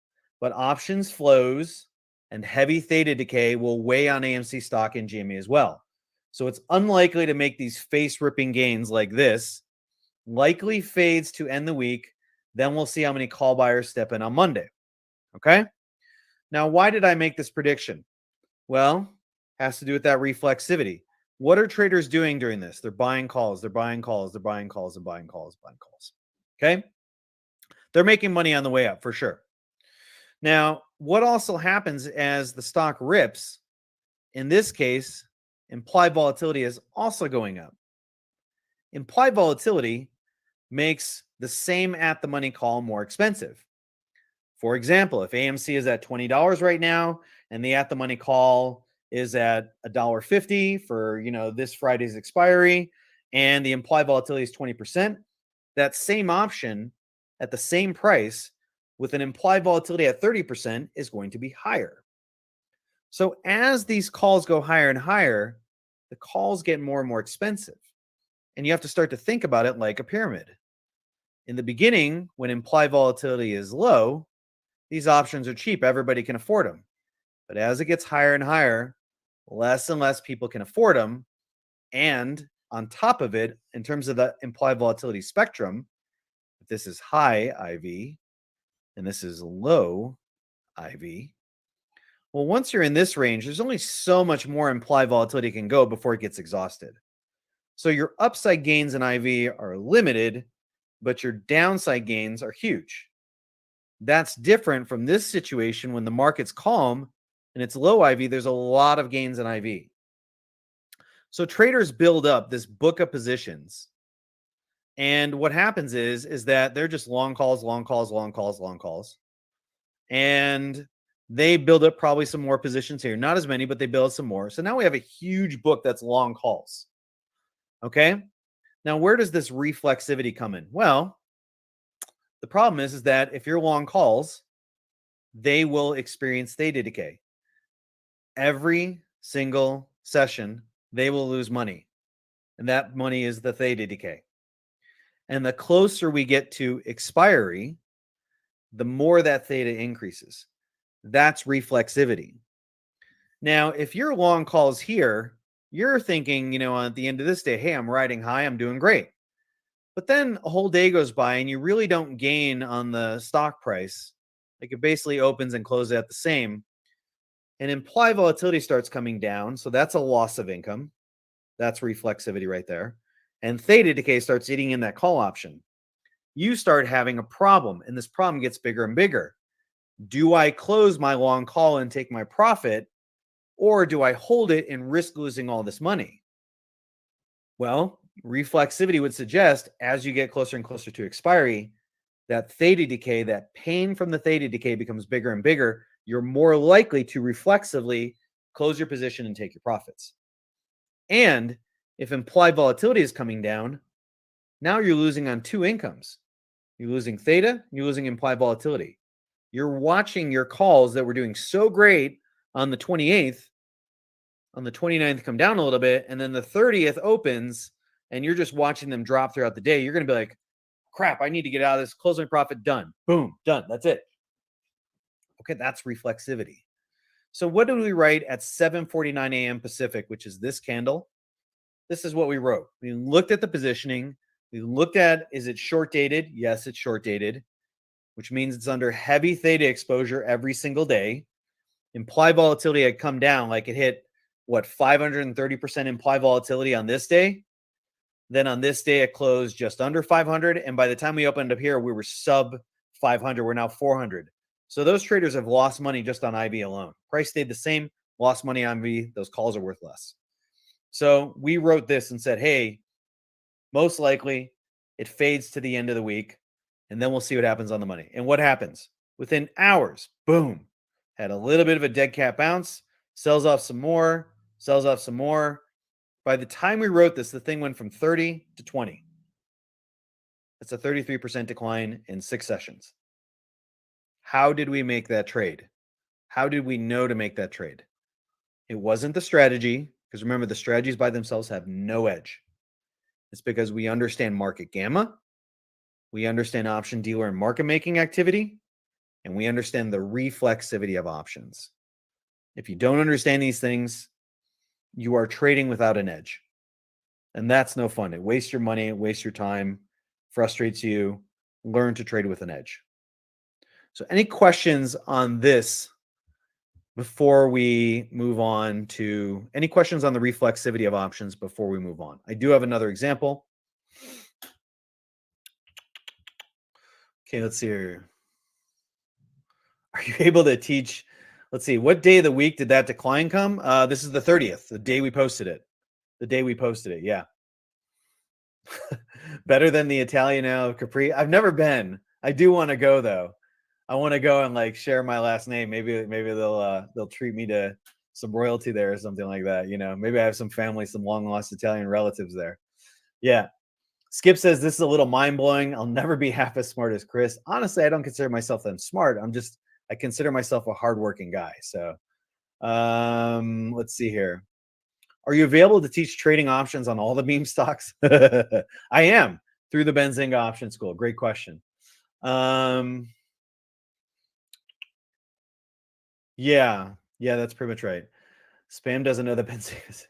but options flows and heavy theta decay will weigh on AMC stock and GME as well. So it's unlikely to make these face-ripping gains like this. Likely fades to end the week. Then we'll see how many call buyers step in on Monday. Okay? Now, why did I make this prediction? Well, has to do with that reflexivity. What are traders doing during this? They're buying calls, they're buying calls, they're buying calls, and buying calls, buying calls. Okay? They're making money on the way up for sure. Now, what also happens as the stock rips, in this case, implied volatility is also going up. Implied volatility makes the same at the money call more expensive. For example, if AMC is at $20 right now and the at the money call is at $1.50 for, this Friday's expiry, and the implied volatility is 20%, that same option at the same price with an implied volatility at 30% is going to be higher. So as these calls go higher and higher, the calls get more and more expensive. And you have to start to think about it like a pyramid. In the beginning, when implied volatility is low, these options are cheap. Everybody can afford them. But as it gets higher and higher, less and less people can afford them. And on top of it, in terms of the implied volatility spectrum, if this is high IV and this is low IV, well, once you're in this range, there's only so much more implied volatility can go before it gets exhausted. So your upside gains in IV are limited, but your downside gains are huge. That's different from this situation when the market's calm and it's low IV, there's a lot of gains in IV. So traders build up this book of positions And what happens is that they're just long calls, long calls, long calls, long calls. And they build up probably some more positions here. Not as many, but they build some more. So now we have a huge book that's long calls. Okay. Now, where does this reflexivity come in? Well, the problem is that if you're long calls, they will experience theta decay. Every single session, they will lose money. And that money is the theta decay. And the closer we get to expiry, the more that theta increases. That's reflexivity. Now, if your long calls here, you're thinking, at the end of this day, hey, I'm riding high, I'm doing great. But then a whole day goes by and you really don't gain on the stock price. Like it basically opens and closes at the same. And implied volatility starts coming down. So that's a loss of income. That's reflexivity right there. And theta decay starts eating in that call option. You start having a problem, and this problem gets bigger and bigger. Do I close my long call and take my profit, or do I hold it and risk losing all this money? Well, reflexivity would suggest as you get closer and closer to expiry, that theta decay, that pain from the theta decay becomes bigger and bigger. You're more likely to reflexively close your position and take your profits. And if implied volatility is coming down, now you're losing on two incomes. You're losing theta, you're losing implied volatility. You're watching your calls that were doing so great on the 28th, on the 29th come down a little bit, and then the 30th opens, and you're just watching them drop throughout the day. You're going to be like, crap, I need to get out of this. Close my profit, done. Boom, done. That's it. Okay, that's reflexivity. So what did we write at 7:49 a.m. Pacific, which is this candle? This is what we wrote. We looked at the positioning. We looked at, is it short dated? Yes, it's short dated, which means it's under heavy theta exposure every single day. Implied volatility had come down, like it hit, 530% implied volatility on this day. Then on this day, it closed just under 500. And by the time we opened up here, we were sub 500. We're now 400. So those traders have lost money just on IV alone. Price stayed the same, lost money on IV. Those calls are worth less. So we wrote this and said, hey, most likely it fades to the end of the week, and then we'll see what happens on the money. And what happens? Within hours, boom, had a little bit of a dead cat bounce, sells off some more, sells off some more. By the time we wrote this, the thing went from 30 to 20. That's a 33% decline in 6 sessions. How did we make that trade? How did we know to make that trade? It wasn't the strategy, because remember, the strategies by themselves have no edge. It's because we understand market gamma, we understand option dealer and market making activity, and we understand the reflexivity of options. If you don't understand these things, you are trading without an edge. And that's no fun. It wastes your money, it wastes your time, frustrates you. Learn to trade with an edge. So any questions on this before we move on to any questions on the reflexivity of options before we move on? I do have another example. Okay, let's see here. Are you able to teach? Let's see. What day of the week did that decline come? This is the 30th, the day we posted it. The day we posted it, yeah. Better than the Italiano Capri. I've never been. I do want to go though. I want to go and share my last name. Maybe they'll treat me to some royalty there or something like that. Maybe I have some family, some long lost Italian relatives there. Yeah. Skip says this is a little mind blowing. I'll never be half as smart as Chris. Honestly, I don't consider myself that smart. I consider myself a hardworking guy. So let's see here. Are you available to teach trading options on all the meme stocks? I am, through the Benzinga Option School. Great question. Yeah, that's pretty much right. Spam doesn't know the Benzinga.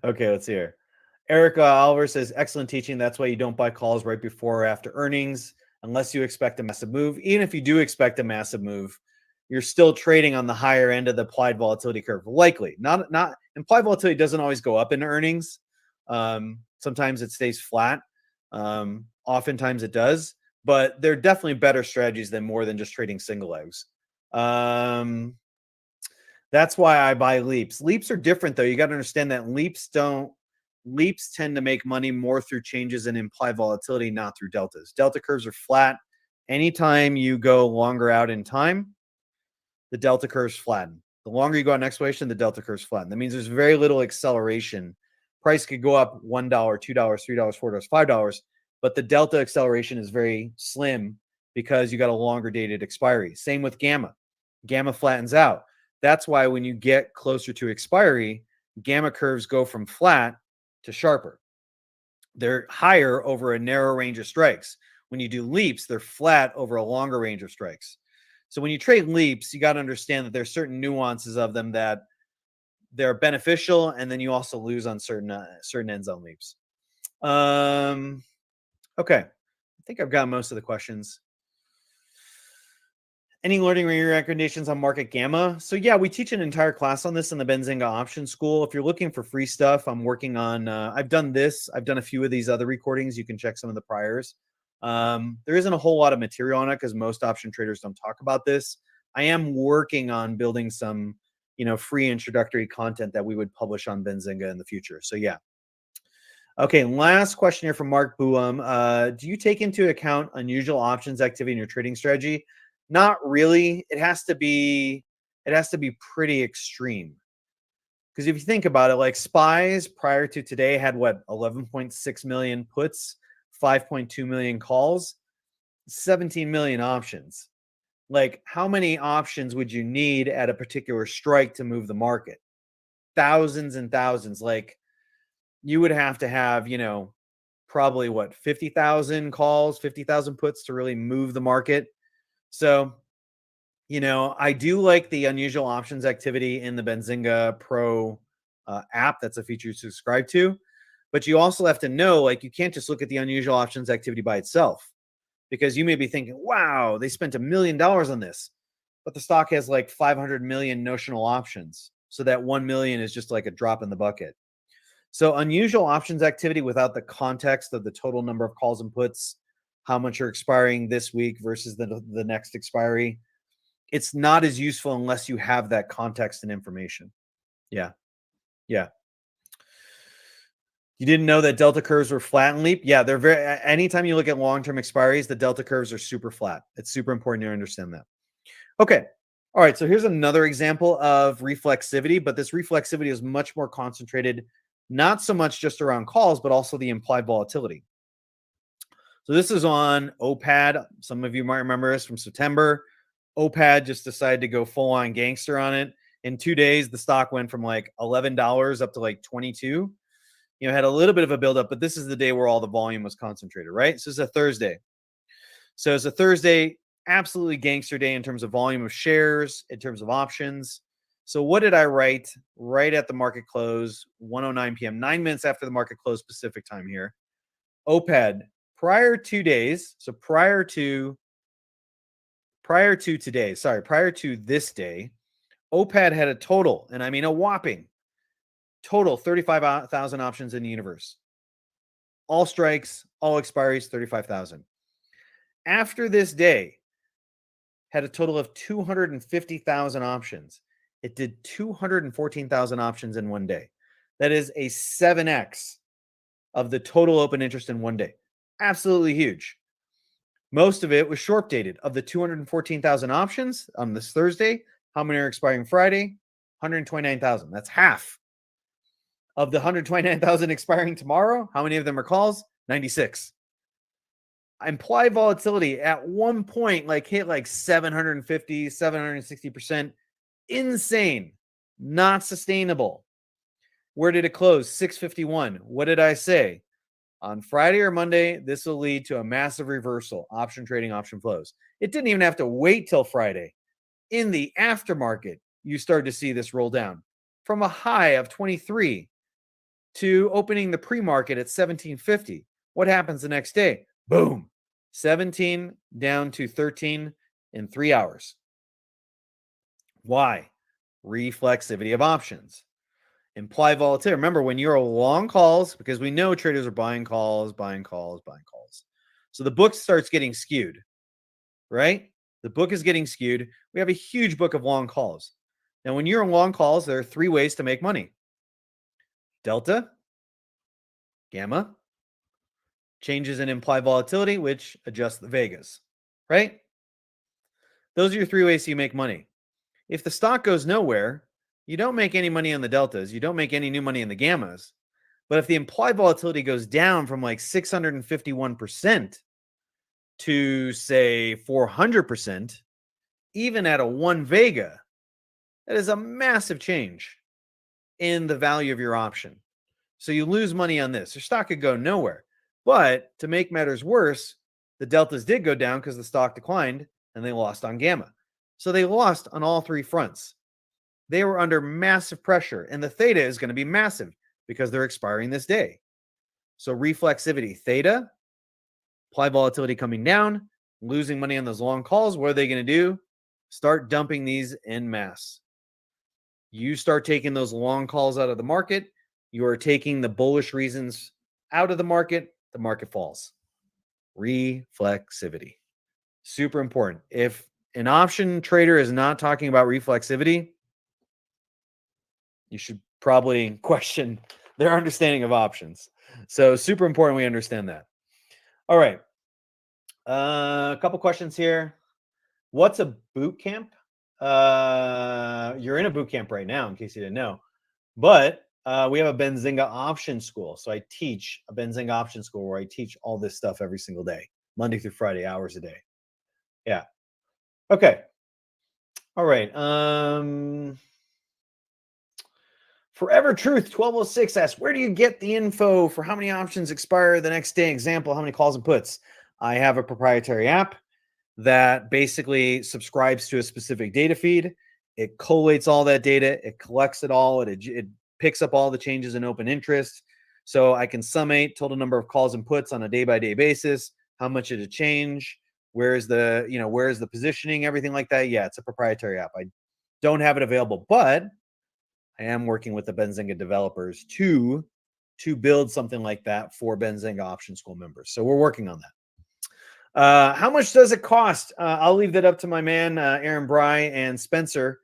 Okay, let's see here. Eric Oliver says, excellent teaching. That's why you don't buy calls right before or after earnings unless you expect a massive move. Even if you do expect a massive move, you're still trading on the higher end of the implied volatility curve. Likely. Not implied volatility doesn't always go up in earnings. Sometimes it stays flat. Oftentimes it does. But there are definitely better strategies than more than just trading single legs. That's why I buy leaps. Leaps are different, though. You got to understand that leaps don't Leaps tend to make money more through changes in implied volatility, not through deltas. Delta curves are flat. Anytime you go longer out in time, the delta curves flatten. The longer you go on exploration, the delta curves flatten. That means there's very little acceleration. Price could go up $1, $2, $3, $4, $5, but the delta acceleration is very slim because you got a longer dated expiry. Same with gamma. Gamma flattens out. That's why when you get closer to expiry, gamma curves go from flat to sharper. They're higher over a narrow range of strikes. When you do leaps, they're flat over a longer range of strikes. So when you trade leaps, you got to understand that there's certain nuances of them that they're beneficial, and then you also lose on certain ends on leaps. Okay, I think I've got most of the questions. Any learning recommendations on market gamma? So yeah, we teach an entire class on this in the Benzinga Option School. If you're looking for free stuff, I'm working on, I've done this. I've done a few of these other recordings. You can check some of the priors. There isn't a whole lot of material on it because most option traders don't talk about this. I am working on building some, free introductory content that we would publish on Benzinga in the future. So yeah. Okay, last question here from Mark Buam. Do you take into account unusual options activity in your trading strategy? Not really. It has to be pretty extreme. Because if you think about it, like SPYs prior to today had what, 11.6 million puts, 5.2 million calls, 17 million options. Like, how many options would you need at a particular strike to move the market? Thousands and thousands. Like, you would have to have, probably what, 50,000 calls, 50,000 puts to really move the market. So, I do like the unusual options activity in the Benzinga Pro app. That's a feature you subscribe to. But you also have to know, like, you can't just look at the unusual options activity by itself, because you may be thinking, wow, they spent $1 million on this, but the stock has like 500 million notional options. So that 1 million is just like a drop in the bucket. So unusual options activity without the context of the total number of calls and puts, how much are expiring this week versus the next expiry, it's not as useful unless you have that context and information. Yeah. You didn't know that delta curves were flat and leap? Yeah, they're very, anytime you look at long-term expiries, the delta curves are super flat. It's super important to understand that. Okay. All right. So here's another example of reflexivity, but this reflexivity is much more concentrated, not so much just around calls, but also the implied volatility. So this is on OPAD. Some of you might remember this from September. OPAD just decided to go full on gangster on it. In 2 days, the stock went from like $11 up to like 22. Had a little bit of a buildup, but this is the day where all the volume was concentrated, right? So it's a Thursday. So it's a Thursday, absolutely gangster day in terms of volume of shares, in terms of options. So what did I write right at the market close, 1:09 p.m., 9 minutes after the market close Pacific time here? OPAD, prior 2 days, so prior to this day, OPAD had a total, and I mean a whopping total 35,000 options in the universe. All strikes, all expiries, 35,000. After this day, had a total of 250,000 options. It did 214,000 options in 1 day. That is a 7x of the total open interest in 1 day. Absolutely huge. Most of it was short dated. Of the 214,000 options on this Thursday, how many are expiring Friday? 129,000. That's half. Of the 129,000 expiring tomorrow, how many of them are calls? 96. Implied volatility at one point hit like 750, 760%. Insane. Not sustainable. Where did it close? 651. What did I say? On Friday or Monday, this will lead to a massive reversal. Option trading, option flows. It didn't even have to wait till Friday. In the aftermarket, you start to see this roll down from a high of 23 to opening the pre-market at 1750. What happens the next day? Boom. 17 down to 13 in 3 hours. Why? Reflexivity of options. Implied volatility. Remember, when you're long calls, because we know traders are buying calls. So the book starts getting skewed, right? The book is getting skewed. We have a huge book of long calls. Now, when you're in long calls, there are 3 ways to make money. Delta, gamma. Changes in implied volatility, which adjust the Vegas, right? Those are your three ways you make money. If the stock goes nowhere, you don't make any money on the deltas. You don't make any new money in the gammas. But if the implied volatility goes down from like 651% to say 400%, even at a 1 Vega, that is a massive change in the value of your option. So you lose money on this. Your stock could go nowhere. But to make matters worse, the deltas did go down because the stock declined and they lost on gamma. So they lost on all three fronts. They were under massive pressure, and the theta is going to be massive because they're expiring this day. So reflexivity, theta, implied volatility coming down, losing money on those long calls. What are they going to do? Start dumping these en masse. You start taking those long calls out of the market. You are taking the bullish reasons out of the market falls. Reflexivity. Super important. If an option trader is not talking about reflexivity, you should probably question their understanding of options. So super important we understand that. All right. A couple questions here. What's a boot camp? You're in a boot camp right now, in case you didn't know. But we have a Benzinga option school. So I teach a Benzinga option school where I teach all this stuff every single day, Monday through Friday, hours a day. Yeah. Okay. All right. Forever Truth 1206 asks, where do you get the info for how many options expire the next day? Example, how many calls and puts? I have a proprietary app that basically subscribes to a specific data feed. It collates all that data. It collects it all. It picks up all the changes in open interest. So I can summate total number of calls and puts on a day-by-day basis. How much did it change? Where's the positioning, everything like that. Yeah, it's a proprietary app. I don't have it available, but I am working with the Benzinga developers to build something like that for Benzinga Option School members. So we're working on that. How much does it cost? I'll leave that up to my man, Aaron Bry and Spencer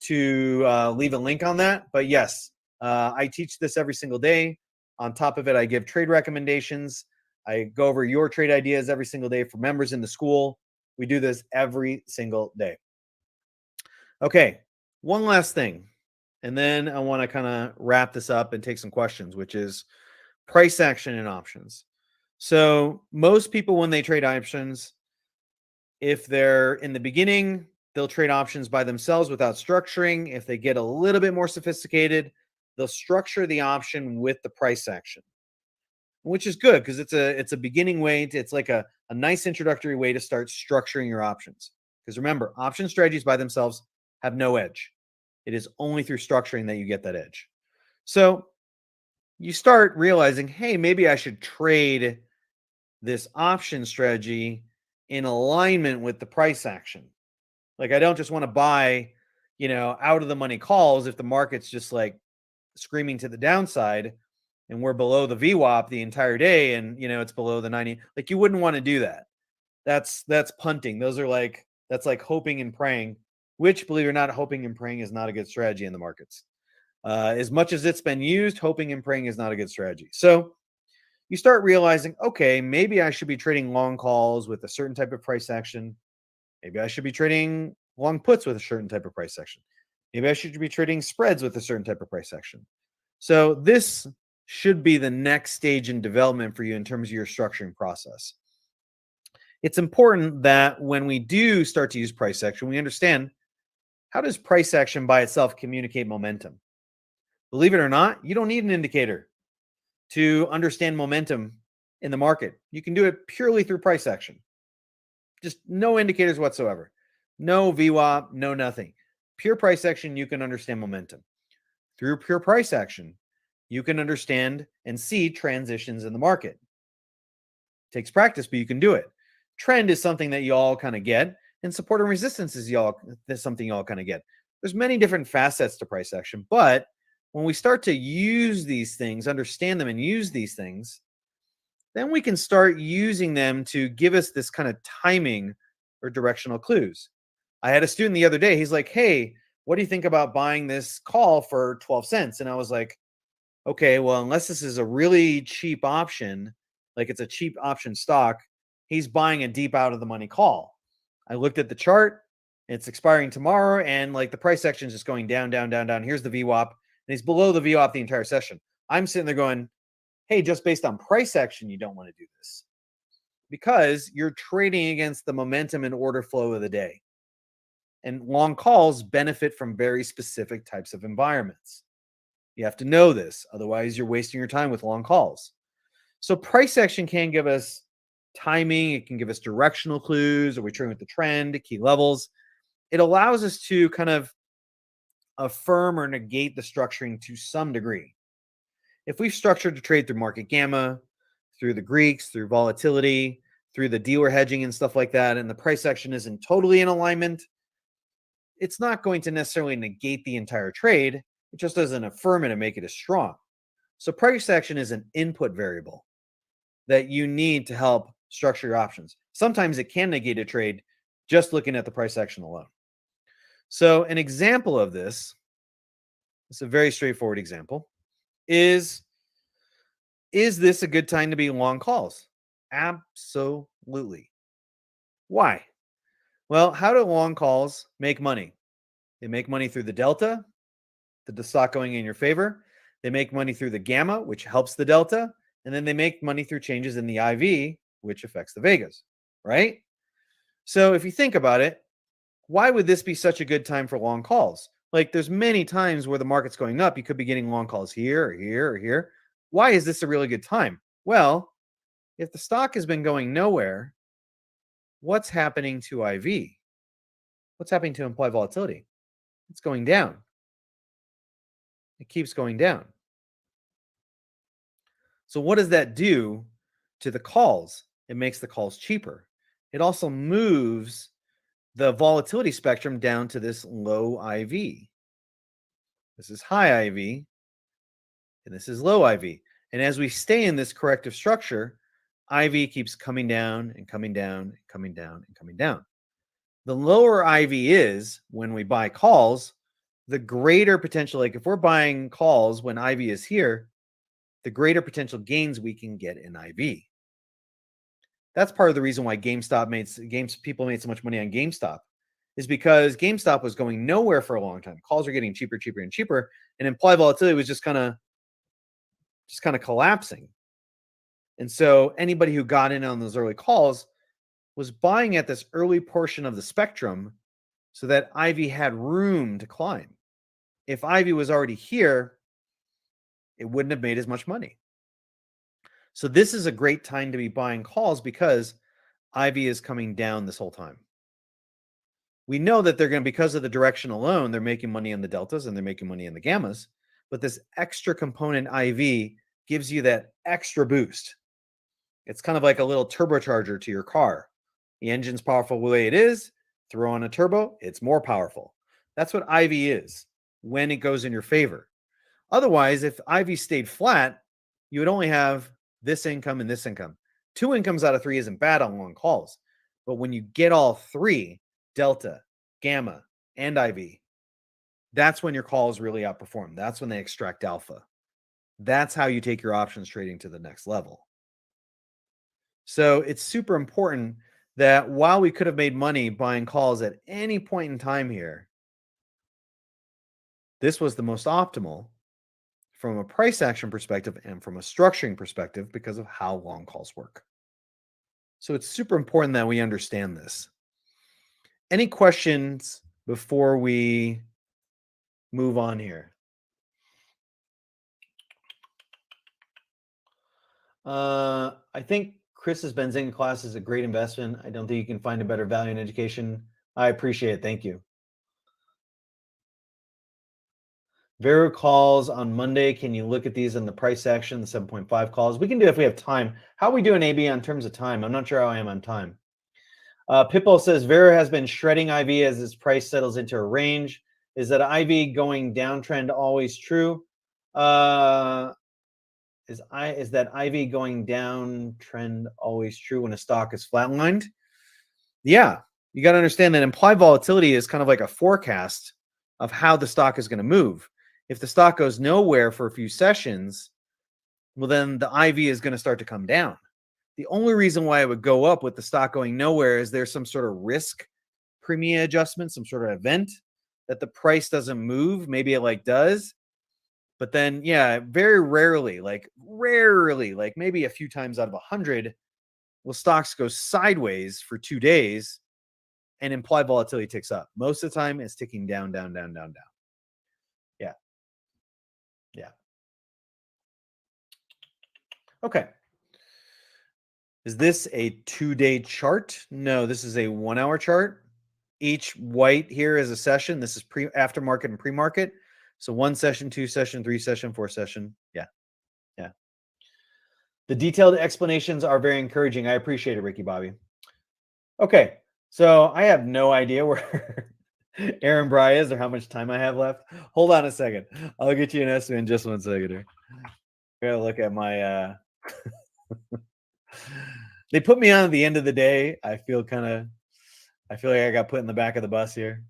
to leave a link on that. But yes, I teach this every single day. On top of it, I give trade recommendations. I go over your trade ideas every single day for members in the school. We do this every single day. Okay, one last thing. And then I want to kind of wrap this up and take some questions, which is price action and options. So most people, when they trade options, if they're in the beginning, they'll trade options by themselves without structuring. If they get a little bit more sophisticated, they'll structure the option with the price action, which is good because it's a beginning way. It's like a nice introductory way to start structuring your options. Because remember, option strategies by themselves have no edge. It is only through structuring that you get that edge. So you start realizing, hey, maybe I should trade this option strategy in alignment with the price action. Like I don't just want to buy, out of the money calls if the market's just like screaming to the downside and we're below the VWAP the entire day and, it's below the 90. Like you wouldn't want to do that. That's punting. That's like hoping and praying. Which, believe it or not, hoping and praying is not a good strategy in the markets. As much as it's been used, hoping and praying is not a good strategy. So you start realizing, okay, maybe I should be trading long calls with a certain type of price action. Maybe I should be trading long puts with a certain type of price action. Maybe I should be trading spreads with a certain type of price action. So this should be the next stage in development for you in terms of your structuring process. It's important that when we do start to use price action, we understand, how does price action by itself communicate momentum? Believe it or not, you don't need an indicator to understand momentum in the market. You can do it purely through price action. Just no indicators whatsoever. No VWAP, no nothing. Pure price action, you can understand momentum. Through pure price action, you can understand and see transitions in the market. It takes practice, but you can do it. Trend is something that you all kind of get. And support and resistance is something y'all kind of get. There's many different facets to price action, but when we start to use these things, understand them and use these things, then we can start using them to give us this kind of timing or directional clues. I had a student the other day, he's like, hey, what do you think about buying this call for 12 cents? And I was like, okay, well, unless this is a really cheap option, like it's a cheap option stock, he's buying a deep out of the money call. I looked at the chart, it's expiring tomorrow, and like the price action is just going down, down, down, down. Here's the VWAP, and he's below the VWAP the entire session. I'm sitting there going, hey, just based on price action, you don't want to do this because you're trading against the momentum and order flow of the day. And long calls benefit from very specific types of environments. You have to know this. Otherwise, you're wasting your time with long calls. So price action can give us timing. It can give us directional clues. Are we trading with the trend, key levels? It allows us to kind of affirm or negate the structuring to some degree. If we've structured to trade through market gamma, through the Greeks, through volatility, through the dealer hedging and stuff like that, and the price action isn't totally in alignment, it's not going to necessarily negate the entire trade. It just doesn't affirm it and make it as strong. So price action is an input variable that you need to help structure your options. Sometimes it can negate a trade just looking at the price action alone. So an example of this, it's a very straightforward example, is this a good time to be long calls? Absolutely. Why? Well, how do long calls make money? They make money through the delta, the stock going in your favor. They make money through the gamma, which helps the delta. And then they make money through changes in the IV, which affects the Vegas, right? So if you think about it, why would this be such a good time for long calls? Like there's many times where the market's going up. You could be getting long calls here or here or here. Why is this a really good time? Well, if the stock has been going nowhere, what's happening to IV? What's happening to implied volatility? It's going down. It keeps going down. So what does that do to the calls? It makes the calls cheaper. It also moves the volatility spectrum down to this low IV. This is high IV, and this is low IV. And as we stay in this corrective structure, IV keeps coming down and coming down and coming down and coming down. The lower IV is when we buy calls, the greater potential, like if we're buying calls when IV is here, the greater potential gains we can get in IV. That's part of the reason why people made so much money on GameStop, is because GameStop was going nowhere for a long time. Calls are getting cheaper, cheaper, and cheaper, and implied volatility was just kind of collapsing. And so anybody who got in on those early calls was buying at this early portion of the spectrum so that IV had room to climb. If IV was already here, it wouldn't have made as much money. So this is a great time to be buying calls because IV is coming down this whole time. We know that they're going to, because of the direction alone, they're making money on the deltas and they're making money in the gammas, but this extra component IV gives you that extra boost. It's kind of like a little turbocharger to your car. The engine's powerful the way it is. Throw on a turbo, it's more powerful. That's what IV is when it goes in your favor. Otherwise, if IV stayed flat, you would only have this income and this income. 2 incomes out of 3 isn't bad on long calls. But when you get all 3, delta, gamma, and IV, that's when your calls really outperform. That's when they extract alpha. That's how you take your options trading to the next level. So it's super important that while we could have made money buying calls at any point in time here, this was the most optimal from a price action perspective and from a structuring perspective because of how long calls work. So it's super important that we understand this. Any questions before we move on here? I think Chris's Benzinga class is a great investment. I don't think you can find a better value in education. I appreciate it. Thank you. Vero calls on Monday. Can you look at these in the price action, the 7.5 calls? We can do it if we have time. How are we doing, AB, on terms of time? I'm not sure how I am on time. Pippo says, Vero has been shredding IV as its price settles into a range. Is that IV going downtrend always true? Is that IV going downtrend always true when a stock is flatlined? Yeah, you got to understand that implied volatility is kind of like a forecast of how the stock is going to move. If the stock goes nowhere for a few sessions, well, then the IV is going to start to come down. The only reason why it would go up with the stock going nowhere is there's some sort of risk premium adjustment, some sort of event that the price doesn't move. Maybe it like does. But then, yeah, very rarely, like maybe a few times out of 100, will stocks go sideways for 2 days and implied volatility ticks up. Most of the time, it's ticking down, down, down, down, down. Yeah. Yeah. Okay. Is this a 2-day chart? No, this is a 1-hour chart. Each white here is a session. This is aftermarket and pre-market. So 1 session, 2 session, 3 session, 4 session. Yeah. Yeah. The detailed explanations are very encouraging. I appreciate it, Ricky Bobby. Okay. So I have no idea where Aaron Bry is or how much time I have left. Hold on a second. I'll get you an estimate in just 1 second here. I gotta look at my they put me on at the end of the day. I feel like I got put in the back of the bus here.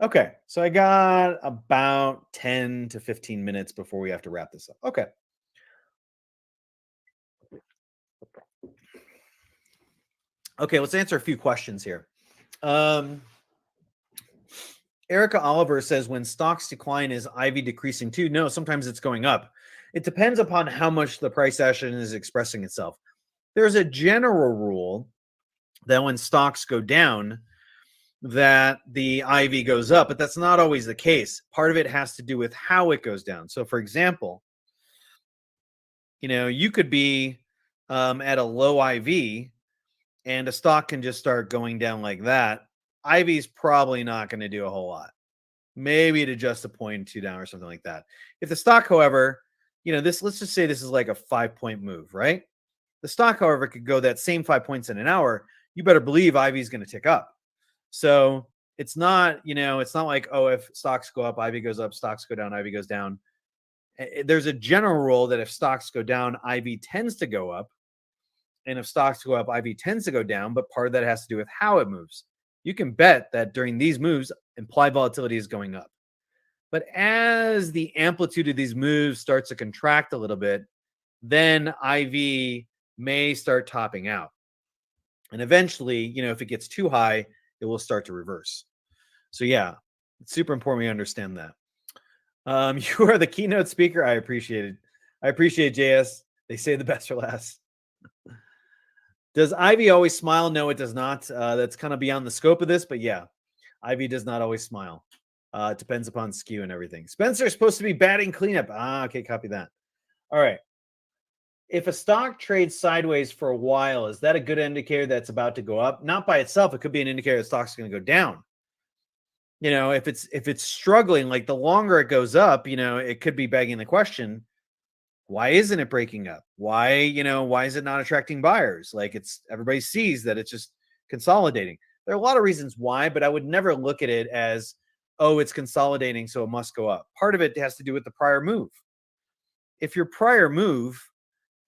Okay, so I got about 10 to 15 minutes before we have to wrap this up. Okay. Okay, let's answer a few questions here. Erica Oliver says, when stocks decline, is IV decreasing too? No, sometimes it's going up. It depends upon how much the price action is expressing itself. There's a general rule that when stocks go down, that the IV goes up, but that's not always the case. Part of it has to do with how it goes down. So, for example, you could be at a low IV and a stock can just start going down like that. IV is probably not going to do a whole lot. Maybe to just a point 2 down or something like that. If the stock, however, let's just say this is like a 5-point move, right? The stock, however, could go that same 5 points in an hour. You better believe IV is going to tick up. So it's not, it's not like, oh, if stocks go up, IV goes up, stocks go down, IV goes down. There's a general rule that if stocks go down, IV tends to go up. And if stocks go up, IV tends to go down. But part of that has to do with how it moves. You can bet that during these moves, implied volatility is going up. But as the amplitude of these moves starts to contract a little bit, then IV may start topping out. And eventually, if it gets too high, it will start to reverse. So yeah, it's super important we understand that. You are the keynote speaker. I appreciate it. I appreciate JS. They say the best for last. Does Ivy always smile? No, it does not. That's kind of beyond the scope of this, but yeah, Ivy does not always smile. It depends upon skew and everything. Spencer is supposed to be batting cleanup. Okay, copy that. All right. If a stock trades sideways for a while, is that a good indicator that's about to go up? Not by itself. It could be an indicator the stock's going to go down. If it's struggling, like the longer it goes up, it could be begging the question, why isn't it breaking up? Why is it not attracting buyers? Like everybody sees that it's just consolidating. There are a lot of reasons why, but I would never look at it as, oh, it's consolidating, so it must go up. Part of it has to do with the prior move. If your prior move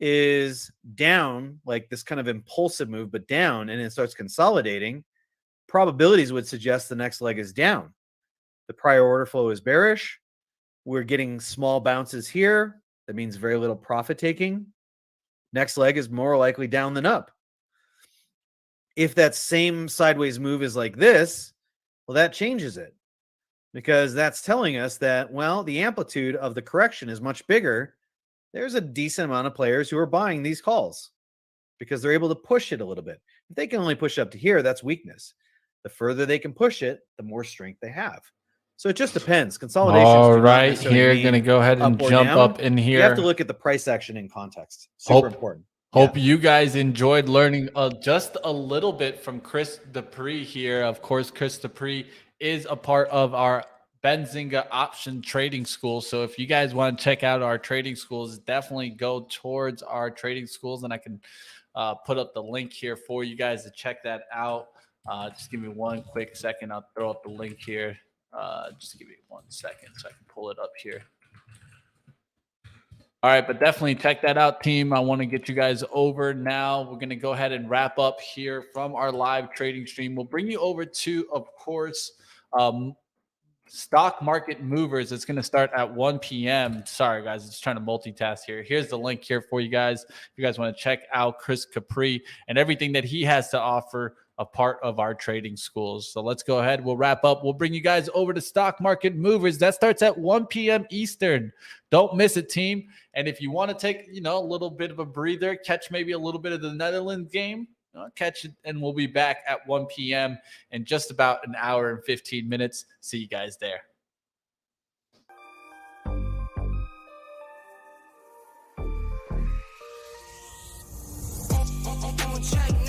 is down, like this kind of impulsive move, but down, and it starts consolidating, probabilities would suggest the next leg is down. The prior order flow is bearish. We're getting small bounces here. That means very little profit taking. Next leg is more likely down than up. If that same sideways move is like this, well, that changes it, because that's telling us that, well, the amplitude of the correction is much bigger. There's a decent amount of players who are buying these calls because they're able to push it a little bit. If they can only push up to here, that's weakness. The further they can push it, the more strength they have. So it just depends. Consolidation. All right, here, going to go ahead and jump up in here. You have to look at the price action in context. Super important. Hope you guys enjoyed learning just a little bit from Chris Dupree here. Of course, Chris Dupree is a part of our Benzinga option trading school. So if you guys want to check out our trading schools, definitely go towards our trading schools, and I can put up the link here for you guys to check that out. Just give me 1 quick second. I'll throw up the link here. Just give me 1 second so I can pull it up here. All right, but definitely check that out, team. I want to get you guys over now. We're going to go ahead and wrap up here from our live trading stream. We'll bring you over to, of course, Stock Market Movers. It's going to start at 1 p.m. Sorry, guys. I'm just trying to multitask here. Here's the link here for you guys. If you guys want to check out Chris Capri and everything that he has to offer, a part of our trading schools. So let's go ahead. We'll wrap up. We'll bring you guys over to Stock Market Movers. That starts at 1 p.m. Eastern. Don't miss it, team. And if you want to take, a little bit of a breather, catch maybe a little bit of the Netherlands game, catch it, and we'll be back at 1 p.m. in just about an hour and 15 minutes. See you guys there. Check.